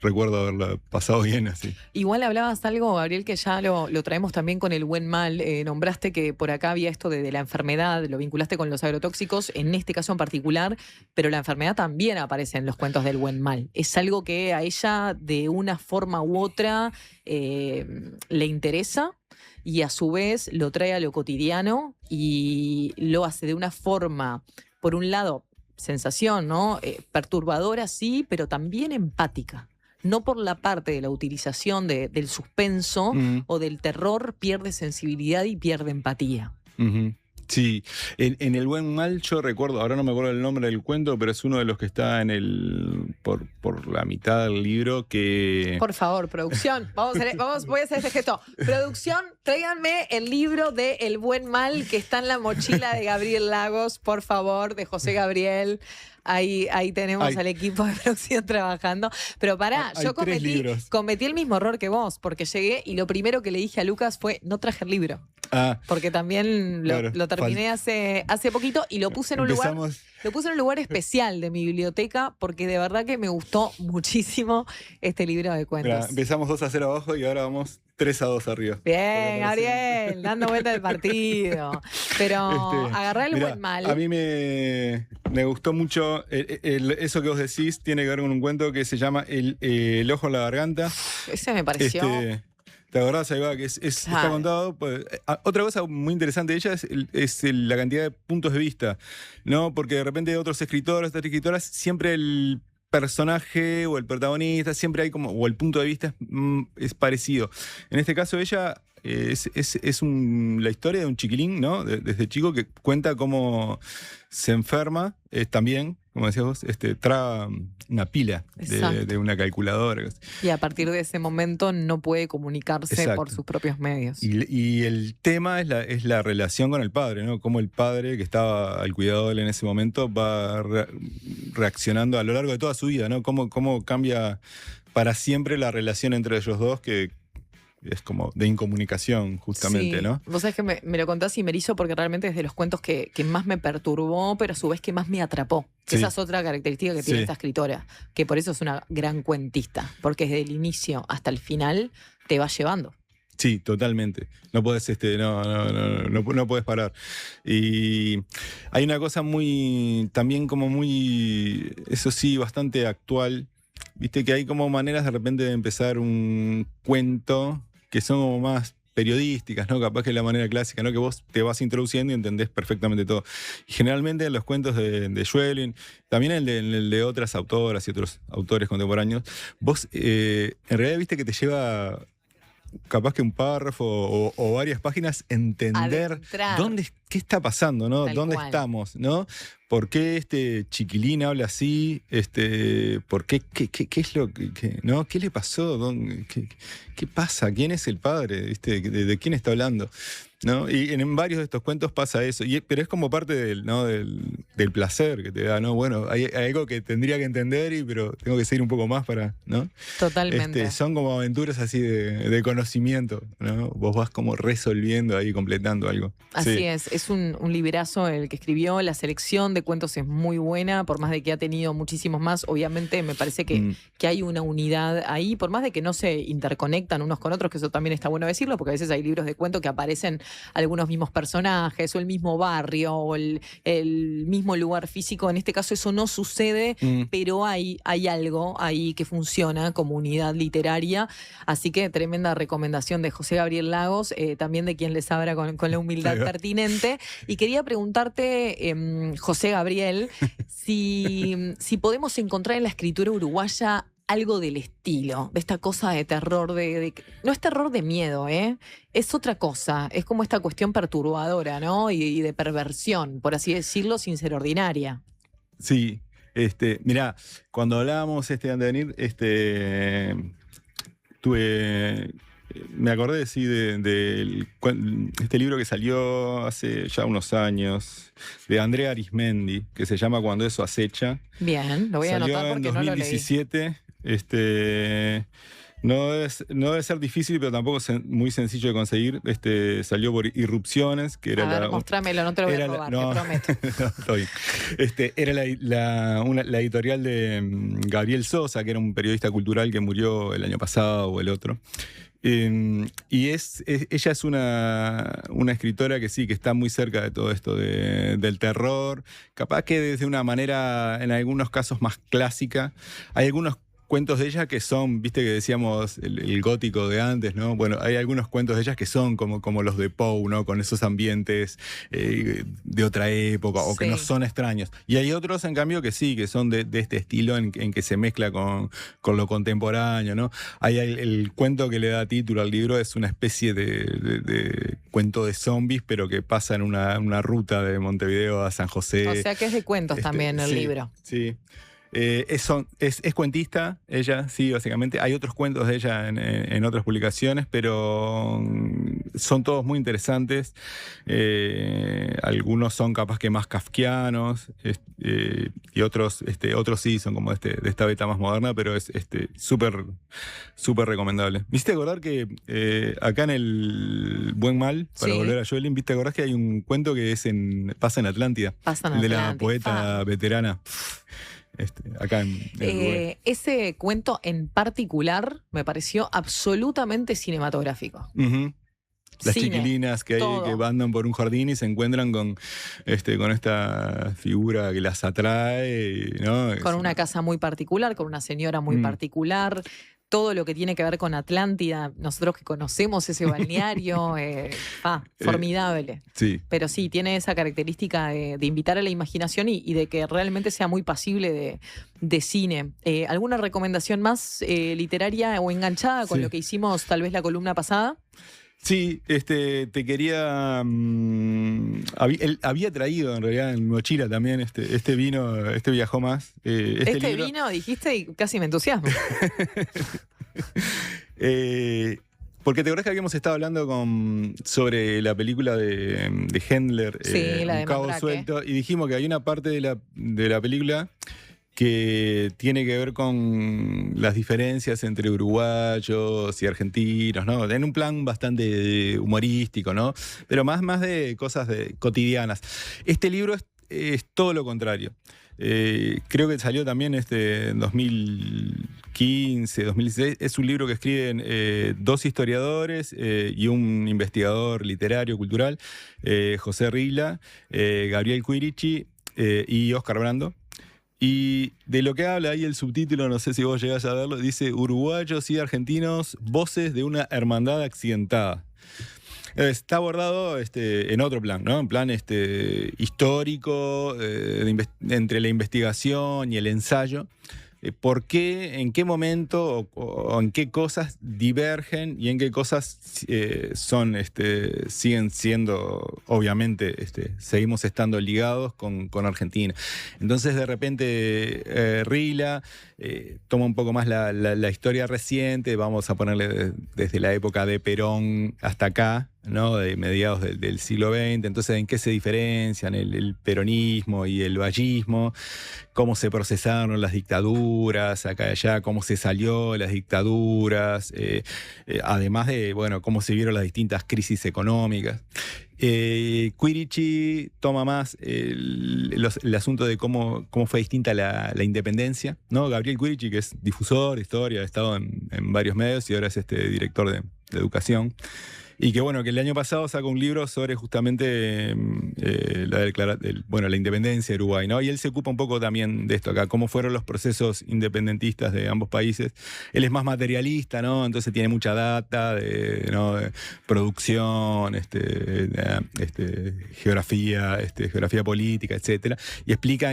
recuerdo haberla pasado bien así. Igual hablabas algo, Gabriel, que ya lo traemos también con el buen mal. Nombraste que por acá había esto de la enfermedad, lo vinculaste con los agrotóxicos, en este caso en particular, pero la enfermedad también aparece en los cuentos del buen mal. Es algo que a ella de una forma u otra le interesa y a su vez lo trae a lo cotidiano y lo hace de una forma, por un lado, sensación, ¿no? Perturbadora, sí, pero también empática. No por la parte de la utilización del suspenso o del terror pierde sensibilidad y pierde empatía. Sí, en El Buen Mal yo recuerdo, ahora no me acuerdo el nombre del cuento, pero es uno de los que está por la mitad del libro que... Por favor, producción, voy a hacer este gesto. Producción, tráiganme el libro de El Buen Mal que está en la mochila de Gabriel Lagos, por favor, de José Gabriel. Ahí tenemos al equipo de producción trabajando. Pero pará, yo cometí el mismo error que vos, porque llegué y lo primero que le dije a Lucas fue, no traje el libro. Porque también lo terminé hace poquito y lo puse en un lugar especial de mi biblioteca porque de verdad que me gustó muchísimo este libro de cuentos. Mirá, empezamos 2-0 abajo y ahora vamos 3-2 arriba. Bien, Gabriel, dando vuelta del partido. Pero agarrá el buen mal. A mí me gustó mucho eso que vos decís, tiene que ver con un cuento que se llama El ojo en la garganta. Ese me pareció... ¿Te acordás, Aiva, que está contado? Pues, otra cosa muy interesante de ella es la cantidad de puntos de vista, ¿no? Porque de repente otros escritores, otras escritoras, siempre el personaje o el protagonista, siempre hay como, o el punto de vista es parecido. En este caso ella es la historia de un chiquilín, ¿no? Desde chico que cuenta cómo se enferma, también, como decías vos, traga una pila de una calculadora. Y a partir de ese momento no puede comunicarse por sus propios medios. Y el tema es la relación con el padre, ¿no? Cómo el padre que estaba al cuidado de él en ese momento va reaccionando a lo largo de toda su vida, ¿no? Cómo cambia para siempre la relación entre ellos dos, que es como de incomunicación, justamente, sí. ¿no? Vos sabés que me lo contás y me erizo porque realmente es de los cuentos que más me perturbó, pero a su vez que más me atrapó. Sí. Esa es otra característica que tiene esta escritora, que por eso es una gran cuentista, porque desde el inicio hasta el final te va llevando. Sí, totalmente. No podés, no podés parar. Y hay una cosa también como muy, eso sí, bastante actual. Viste que hay como maneras de repente de empezar un cuento que son como más periodísticas, ¿no? Capaz que es la manera clásica, ¿no? Que vos te vas introduciendo y entendés perfectamente todo. Y generalmente en los cuentos de Schweblin, también el de otras autoras y otros autores contemporáneos, vos en realidad viste que te lleva capaz que un párrafo o varias páginas entender qué está pasando, ¿no? ¿Dónde estamos, no? ¿Por qué este chiquilín habla así? ¿Por qué? ¿Qué es lo que no? ¿Qué le pasó? ¿Qué pasa? ¿Quién es el padre? ¿De quién está hablando? ¿No? Y en varios de estos cuentos pasa eso. Pero es como parte del placer que te da, ¿no? Bueno, hay algo que tendría que entender, pero tengo que seguir un poco más para, ¿no? Totalmente. Son como aventuras así de conocimiento, ¿no? Vos vas como resolviendo ahí, completando algo. Así es un librazo el que escribió. La selección de cuentos es muy buena, por más de que ha tenido muchísimos más. Obviamente me parece que hay una unidad ahí, por más de que no se interconectan unos con otros, que eso también está bueno decirlo, porque a veces hay libros de cuentos que aparecen algunos mismos personajes o el mismo barrio o el mismo lugar físico. En este caso eso no sucede, pero hay algo ahí que funciona como unidad literaria. Así que tremenda recomendación de José Gabriel Lagos, también de quien les habla con la humildad pertinente. Y quería preguntarte, José Gabriel, si podemos encontrar en la escritura uruguaya algo del estilo, de esta cosa de terror, no es terror de miedo, es otra cosa, es como esta cuestión perturbadora, ¿no? Y de perversión, por así decirlo, sin ser ordinaria. Sí, mirá, cuando hablábamos antes de venir, me acordé de este libro que salió hace ya unos años, de Andrea Arismendi, que se llama Cuando eso acecha. Bien, lo voy a anotar porque no lo leí. Salió en 2017, no debe ser difícil, pero tampoco es muy sencillo de conseguir. Salió por Irrupciones, que era a ver, mostrámelo, no te lo voy a robar, te prometo. No, está bien. Era la editorial de Gabriel Sosa, que era un periodista cultural que murió el año pasado o el otro. Y ella es una escritora que sí, que está muy cerca de todo esto del terror, capaz que desde una manera, en algunos casos, más clásica. Hay algunos cuentos de ella que son, viste que decíamos el gótico de antes, ¿no? Bueno, hay algunos cuentos de ellas que son como los de Poe, ¿no? Con esos ambientes de otra época o que no son extraños. Y hay otros, en cambio, que sí, que son de este estilo en que se mezcla con lo contemporáneo, ¿no? Hay el cuento que le da título al libro, es una especie de cuento de zombies, pero que pasa en una ruta de Montevideo a San José. O sea que es de cuentos también el libro. Sí. Es cuentista, ella, sí, básicamente. Hay otros cuentos de ella en otras publicaciones, pero son todos muy interesantes. Algunos son capaz que más kafkianos, y otros sí, son como de esta beta más moderna, pero es súper recomendable. Me hiciste acordar que acá en el Buen Mal, para volver a Joelin, ¿viste acordás que hay un cuento que pasa en Atlántida? De la poeta veterana. Acá en Uruguay. Ese cuento en particular me pareció absolutamente cinematográfico. Uh-huh. Las Cine, chiquilinas que andan por un jardín y se encuentran con esta figura que las atrae, ¿no? Con una casa muy particular, con una señora muy particular. Todo lo que tiene que ver con Atlántida, nosotros que conocemos ese balneario, formidable. Sí. Pero sí, tiene esa característica de invitar a la imaginación y de que realmente sea muy pasible de cine. ¿Alguna recomendación más literaria o enganchada con lo que hicimos tal vez la columna pasada? Sí, te quería... había traído en realidad en mochila también este vino, viajó más. Este vino, dijiste, y casi me entusiasmo. Porque te acordás que habíamos estado hablando sobre la película de Hendler, la de Un cabo Mandrake. suelto, y dijimos que hay una parte de la película que tiene que ver con las diferencias entre uruguayos y argentinos, ¿no? En un plan bastante humorístico, ¿no? Pero más de cosas cotidianas. Este libro es todo lo contrario. Creo que salió también en 2015, 2016. Es un libro que escriben dos historiadores y un investigador literario, cultural, José Rila, Gabriel Quirici y Oscar Brando. Y de lo que habla ahí el subtítulo, no sé si vos llegás a verlo, dice Uruguayos y argentinos, voces de una hermandad accidentada. Está abordado en otro plan, ¿no? En plan histórico, entre la investigación y el ensayo. ¿Por qué, en qué momento o en qué cosas divergen y en qué cosas siguen siendo, obviamente, seguimos estando ligados con Argentina? Entonces, de repente, Rila toma un poco más la historia reciente, vamos a ponerle desde la época de Perón hasta acá, ¿no? De mediados del siglo XX. Entonces, ¿en qué se diferencian el peronismo y el vallismo? ¿Cómo se procesaron las dictaduras acá y allá? ¿Cómo se salió de las dictaduras? Además de, cómo se vieron las distintas crisis económicas. Quirici toma más el asunto de cómo fue distinta la independencia, ¿no? Gabriel Quirici, que es difusor de historia, ha estado en varios medios y ahora es director de educación. Y que que el año pasado sacó un libro sobre justamente la independencia de Uruguay, ¿no? Y él se ocupa un poco también de esto acá, cómo fueron los procesos independentistas de ambos países. Él es más materialista, ¿no? Entonces tiene mucha data de producción, geografía, geografía política, etcétera. Y explica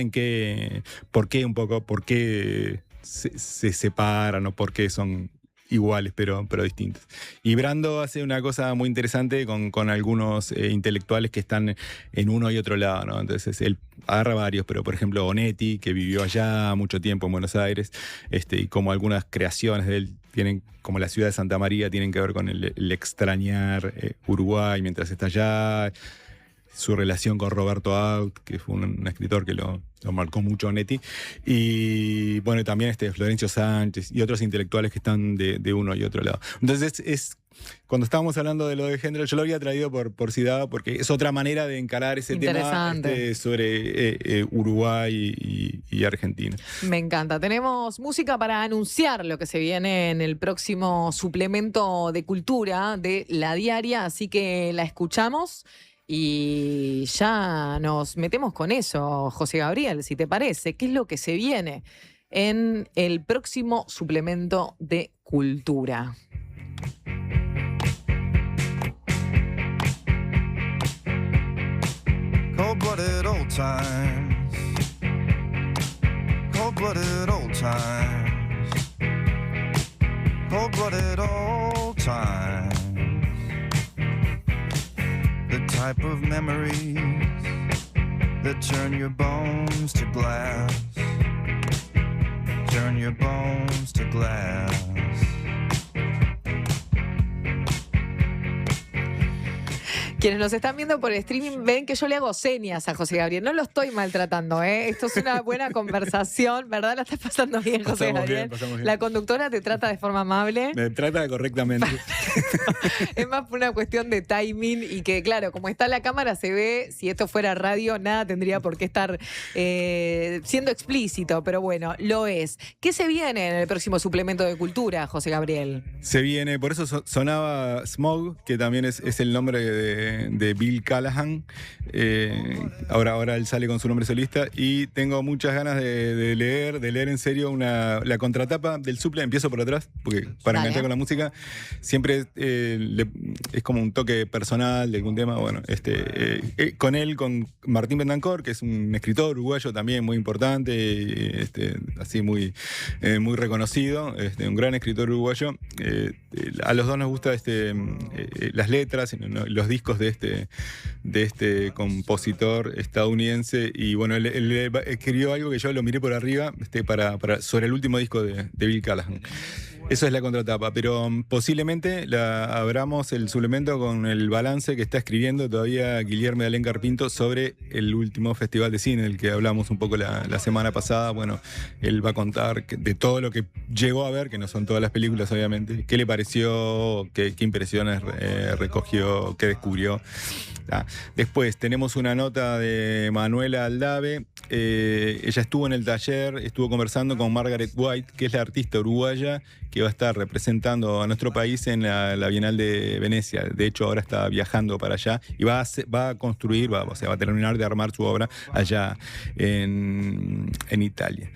por qué se separan o por qué son iguales pero distintos. Y Brando hace una cosa muy interesante con algunos intelectuales que están en uno y otro lado, ¿no? Entonces él agarra varios, pero por ejemplo Onetti, que vivió allá mucho tiempo en Buenos Aires, y como algunas creaciones de él tienen, como la ciudad de Santa María, tienen que ver con el extrañar Uruguay mientras está allá. Su relación con Roberto Aut, que fue un escritor que lo marcó mucho Onetti, y también Florencio Sánchez y otros intelectuales que están de uno y otro lado. Entonces cuando estábamos hablando de lo de Hendler, yo lo había traído por si daba, porque es otra manera de encarar ese tema sobre Uruguay y Argentina. Me encanta. Tenemos música para anunciar lo que se viene en el próximo suplemento de cultura de La Diaria, así que la escuchamos. Y ya nos metemos con eso, José Gabriel, si te parece. ¿Qué es lo que se viene en el próximo suplemento de cultura? Cold-blooded old times. Cold-blooded old times. Cold-blooded old times. The type of memories that turn your bones to glass. turn your bones to glass. Quienes nos están viendo por streaming ven que yo le hago señas a José Gabriel. No lo estoy maltratando, ¿eh? Esto es una buena conversación, ¿verdad? ¿La estás pasando bien, José Gabriel? Pasamos bien. ¿La conductora te trata de forma amable? Me trata correctamente. Es más por una cuestión de timing y que, claro, como está la cámara se ve, si esto fuera radio, nada tendría por qué estar siendo explícito, pero bueno, lo es. ¿Qué se viene en el próximo suplemento de cultura, José Gabriel? Se viene, por eso sonaba Smog, que también es el nombre de Bill Callahan. Ahora él sale con su nombre solista y tengo muchas ganas de leer en serio la contratapa del suple. Empiezo por atrás, porque para enganchar con la música siempre es como un toque personal de algún tema. Bueno, con él, con Martín Betancourt, que es un escritor uruguayo también muy importante, así muy reconocido, un gran escritor uruguayo. A los dos nos gusta las letras, los discos de este compositor estadounidense, y bueno, él escribió algo que yo lo miré por arriba sobre el último disco de Bill Callahan. Eso es la contratapa, pero posiblemente abramos el suplemento con el balance que está escribiendo todavía Guillermo de Alencar Pinto sobre el último festival de cine, del que hablamos un poco la semana pasada. Bueno, él va a contar de todo lo que llegó a ver, que no son todas las películas obviamente, qué le pareció, qué impresiones recogió, qué descubrió. Después tenemos una nota de Manuela Aldave. Ella estuvo en el taller, estuvo conversando con Margaret White, que es la artista uruguaya que va a estar representando a nuestro país en la Bienal de Venecia. De hecho, ahora está viajando para allá y va a construir, va a terminar de armar su obra allá en Italia.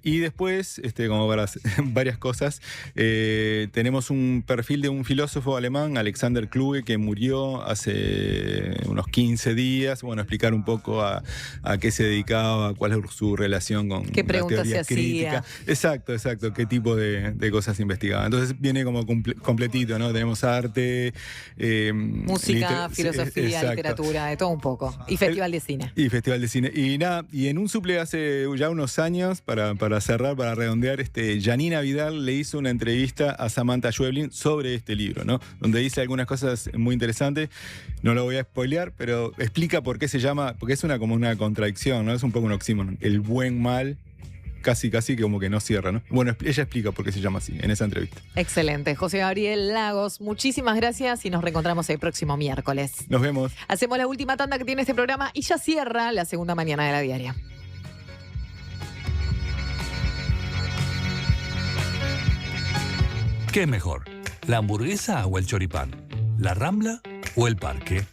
Y después, como varias cosas, tenemos un perfil de un filósofo alemán, Alexander Kluge, que murió hace unos 15 días. Bueno, explicar un poco a qué se dedicaba, cuál es su relación con qué preguntas la teoría se crítica. hacía. Exacto, qué tipo de cosas investigaba. Entonces viene como completito, ¿no? Tenemos arte, música, filosofía, literatura, de todo un poco. Y festival de cine. Y festival de cine. Y en un suple hace ya unos años, para cerrar, para redondear, Janina Vidal le hizo una entrevista a Samantha Schweblin sobre este libro, ¿no? Donde dice algunas cosas muy interesantes. No lo voy a spoilear, pero explica por qué se llama, porque es como una contradicción, ¿no? Es un poco un oxímoron. El buen mal, casi como que no cierra, ¿no? Bueno, ella explica por qué se llama así en esa entrevista. Excelente. José Gabriel Lagos, muchísimas gracias y nos reencontramos el próximo miércoles. Nos vemos. Hacemos la última tanda que tiene este programa y ya cierra la segunda mañana de la diaria. ¿Qué es mejor? ¿La hamburguesa o el choripán? ¿La Rambla o el parque?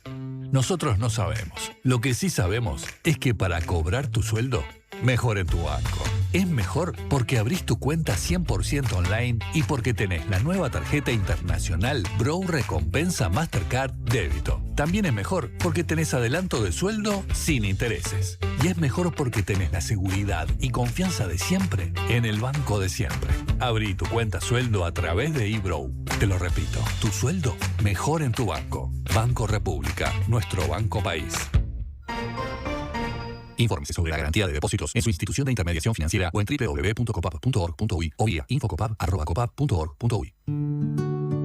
Nosotros no sabemos. Lo que sí sabemos es que para cobrar tu sueldo, mejor en tu banco. Es mejor porque abrís tu cuenta 100% online y porque tenés la nueva tarjeta internacional Brow Recompensa Mastercard Débito. También es mejor porque tenés adelanto de sueldo sin intereses. Y es mejor porque tenés la seguridad y confianza de siempre en el banco de siempre. Abrí tu cuenta sueldo a través de eBrow. Te lo repito, tu sueldo mejor en tu banco. Banco República, nuestro banco país. Infórmese sobre la garantía de depósitos en su institución de intermediación financiera o en www.copap.org.uy o vía infocopap@copap.org.uy.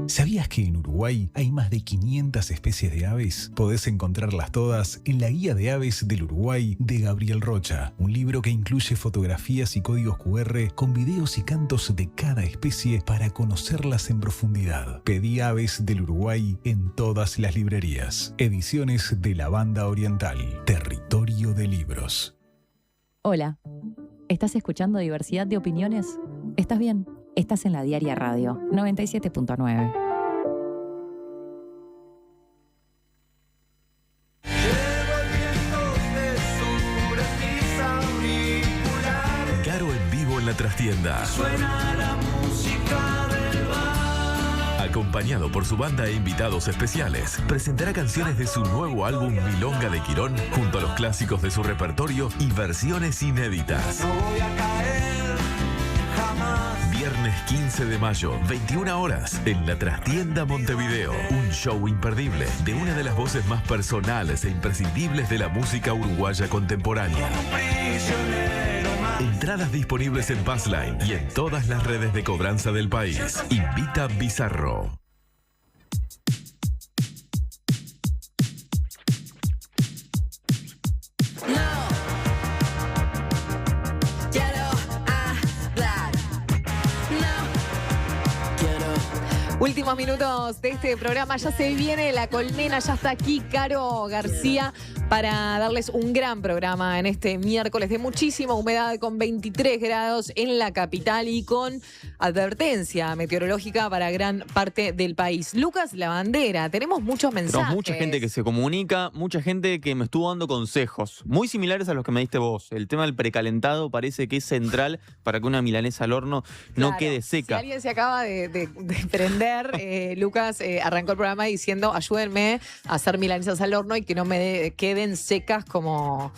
¿Sabías que en Uruguay hay más de 500 especies de aves? Podés encontrarlas todas en la Guía de Aves del Uruguay de Gabriel Rocha, un libro que incluye fotografías y códigos QR con videos y cantos de cada especie para conocerlas en profundidad. Pedí Aves del Uruguay en todas las librerías. Ediciones de la Banda Oriental, Territorio de Libros. Hola, ¿estás escuchando Diversidad de Opiniones? ¿Estás bien? Estás en la Diaria Radio 97.9. Caro en vivo en la trastienda. Suena la música del bar. Acompañado por su banda e invitados especiales, presentará canciones de su nuevo álbum Milonga de Quirón junto a los clásicos de su repertorio y versiones inéditas. No voy a caer jamás. Viernes 15 de mayo, 21 horas, en la Trastienda Montevideo. Un show imperdible de una de las voces más personales e imprescindibles de la música uruguaya contemporánea. El Entradas disponibles en Passline y en todas las redes de cobranza del país. Invita Bizarro. Últimos minutos de este programa, ya se viene la colmena, ya está aquí Caro García para darles un gran programa en este miércoles de muchísima humedad, con 23 grados en la capital y con advertencia meteorológica para gran parte del país. Lucas Lavandera, tenemos muchos mensajes. Tenemos mucha gente que se comunica, mucha gente que me estuvo dando consejos, muy similares a los que me diste vos. El tema del precalentado parece que es central para que una milanesa al horno no quede seca. Si alguien se acaba de prender, Lucas arrancó el programa diciendo: ayúdenme a hacer milanesas al horno y que no me queden secas como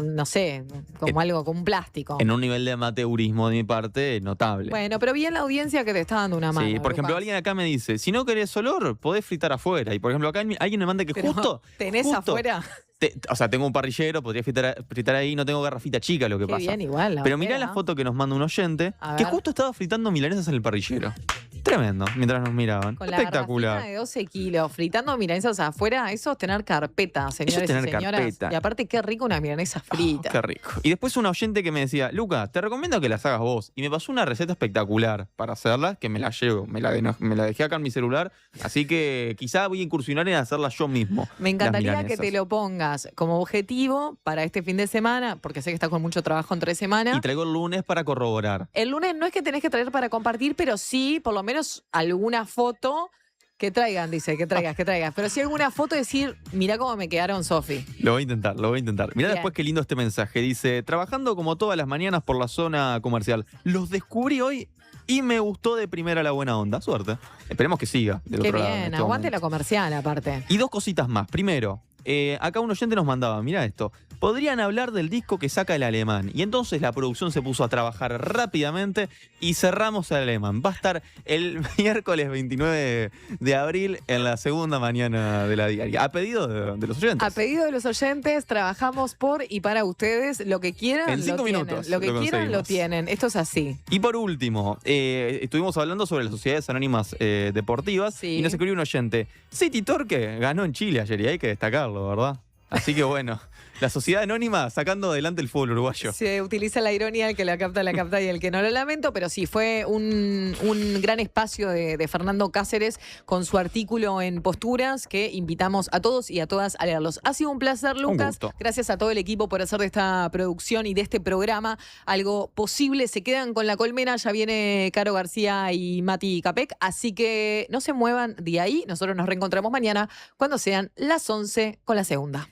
no sé, como algo, como un plástico. En un nivel de amateurismo de mi parte notable. Bueno, pero bien la audiencia que te está dando una mano. Sí, por ejemplo, Lucas. alguien acá me dice, si no querés olor, podés fritar afuera. Y por ejemplo, acá alguien me manda que Pero, justo... ¿tenés justo, afuera? O sea, tengo un parrillero, podría fritar ahí, no tengo garrafita chica, lo que Qué pasa. bien, igual, la Pero mirá verdad. la foto que nos manda un oyente, A que ver. justo estaba fritando milanesas en el parrillero. Tremendo, mientras nos miraban. Con la Espectacular. garrafita de 12 kilos, fritando milanesas afuera, eso es tener carpeta, señores tener y señoras. carpeta. Y aparte, qué rico una milanesa frita. Qué rico. Y después un oyente que me decía, Luca, te recomiendo que las hagas vos. Y me pasó una receta espectacular para hacerla, que me la llevo, me la dejé acá en mi celular, así que quizá voy a incursionar en hacerla yo mismo. Me encantaría las que milanesas. te lo pongas como objetivo para este fin de semana, porque sé que estás con mucho trabajo entre semana. Y traigo el lunes para corroborar. El lunes no es que tenés que traer para compartir, pero sí, por lo menos alguna foto que traigan, dice, que traigas. Pero sí alguna foto y decir, mirá cómo me quedaron, Sofi. Lo voy a intentar. Mirá Bien. después qué lindo este mensaje. Dice, trabajando como todas las mañanas por la zona comercial. Los descubrí hoy y me gustó de primera la buena onda. Suerte. Esperemos que siga del Qué otro lado en bien, este aguante momento. la comercial aparte. Y dos cositas más. Primero, acá un oyente nos mandaba, mirá esto, podrían hablar del disco que saca el Alemán. Y entonces la producción se puso a trabajar rápidamente y cerramos el Alemán. Va a estar el miércoles 29 de abril en la segunda mañana de la diaria. A pedido de los oyentes. A pedido de los oyentes, trabajamos por y para ustedes. Lo que quieran, En 5 lo tienen. minutos Lo que lo quieran, lo conseguimos. tienen. Esto es así. Y por último, estuvimos hablando sobre las sociedades anónimas deportivas Sí. y nos escribió un oyente. City Torque ganó en Chile ayer y hay que destacarlo, ¿verdad? Así que bueno, la sociedad anónima sacando adelante el fútbol uruguayo. Se utiliza la ironía, el que la capta y el que no. Lo lamento, pero sí, fue un gran espacio de Fernando Cáceres con su artículo en Posturas que invitamos a todos y a todas a leerlos. Ha sido un placer, Lucas. gusto. Gracias a todo el equipo por hacer de esta producción y de este programa algo posible. Se quedan con la colmena, ya viene Caro García y Mati Capek, así que no se muevan de ahí. Nosotros nos reencontramos mañana cuando sean las 11 con la segunda.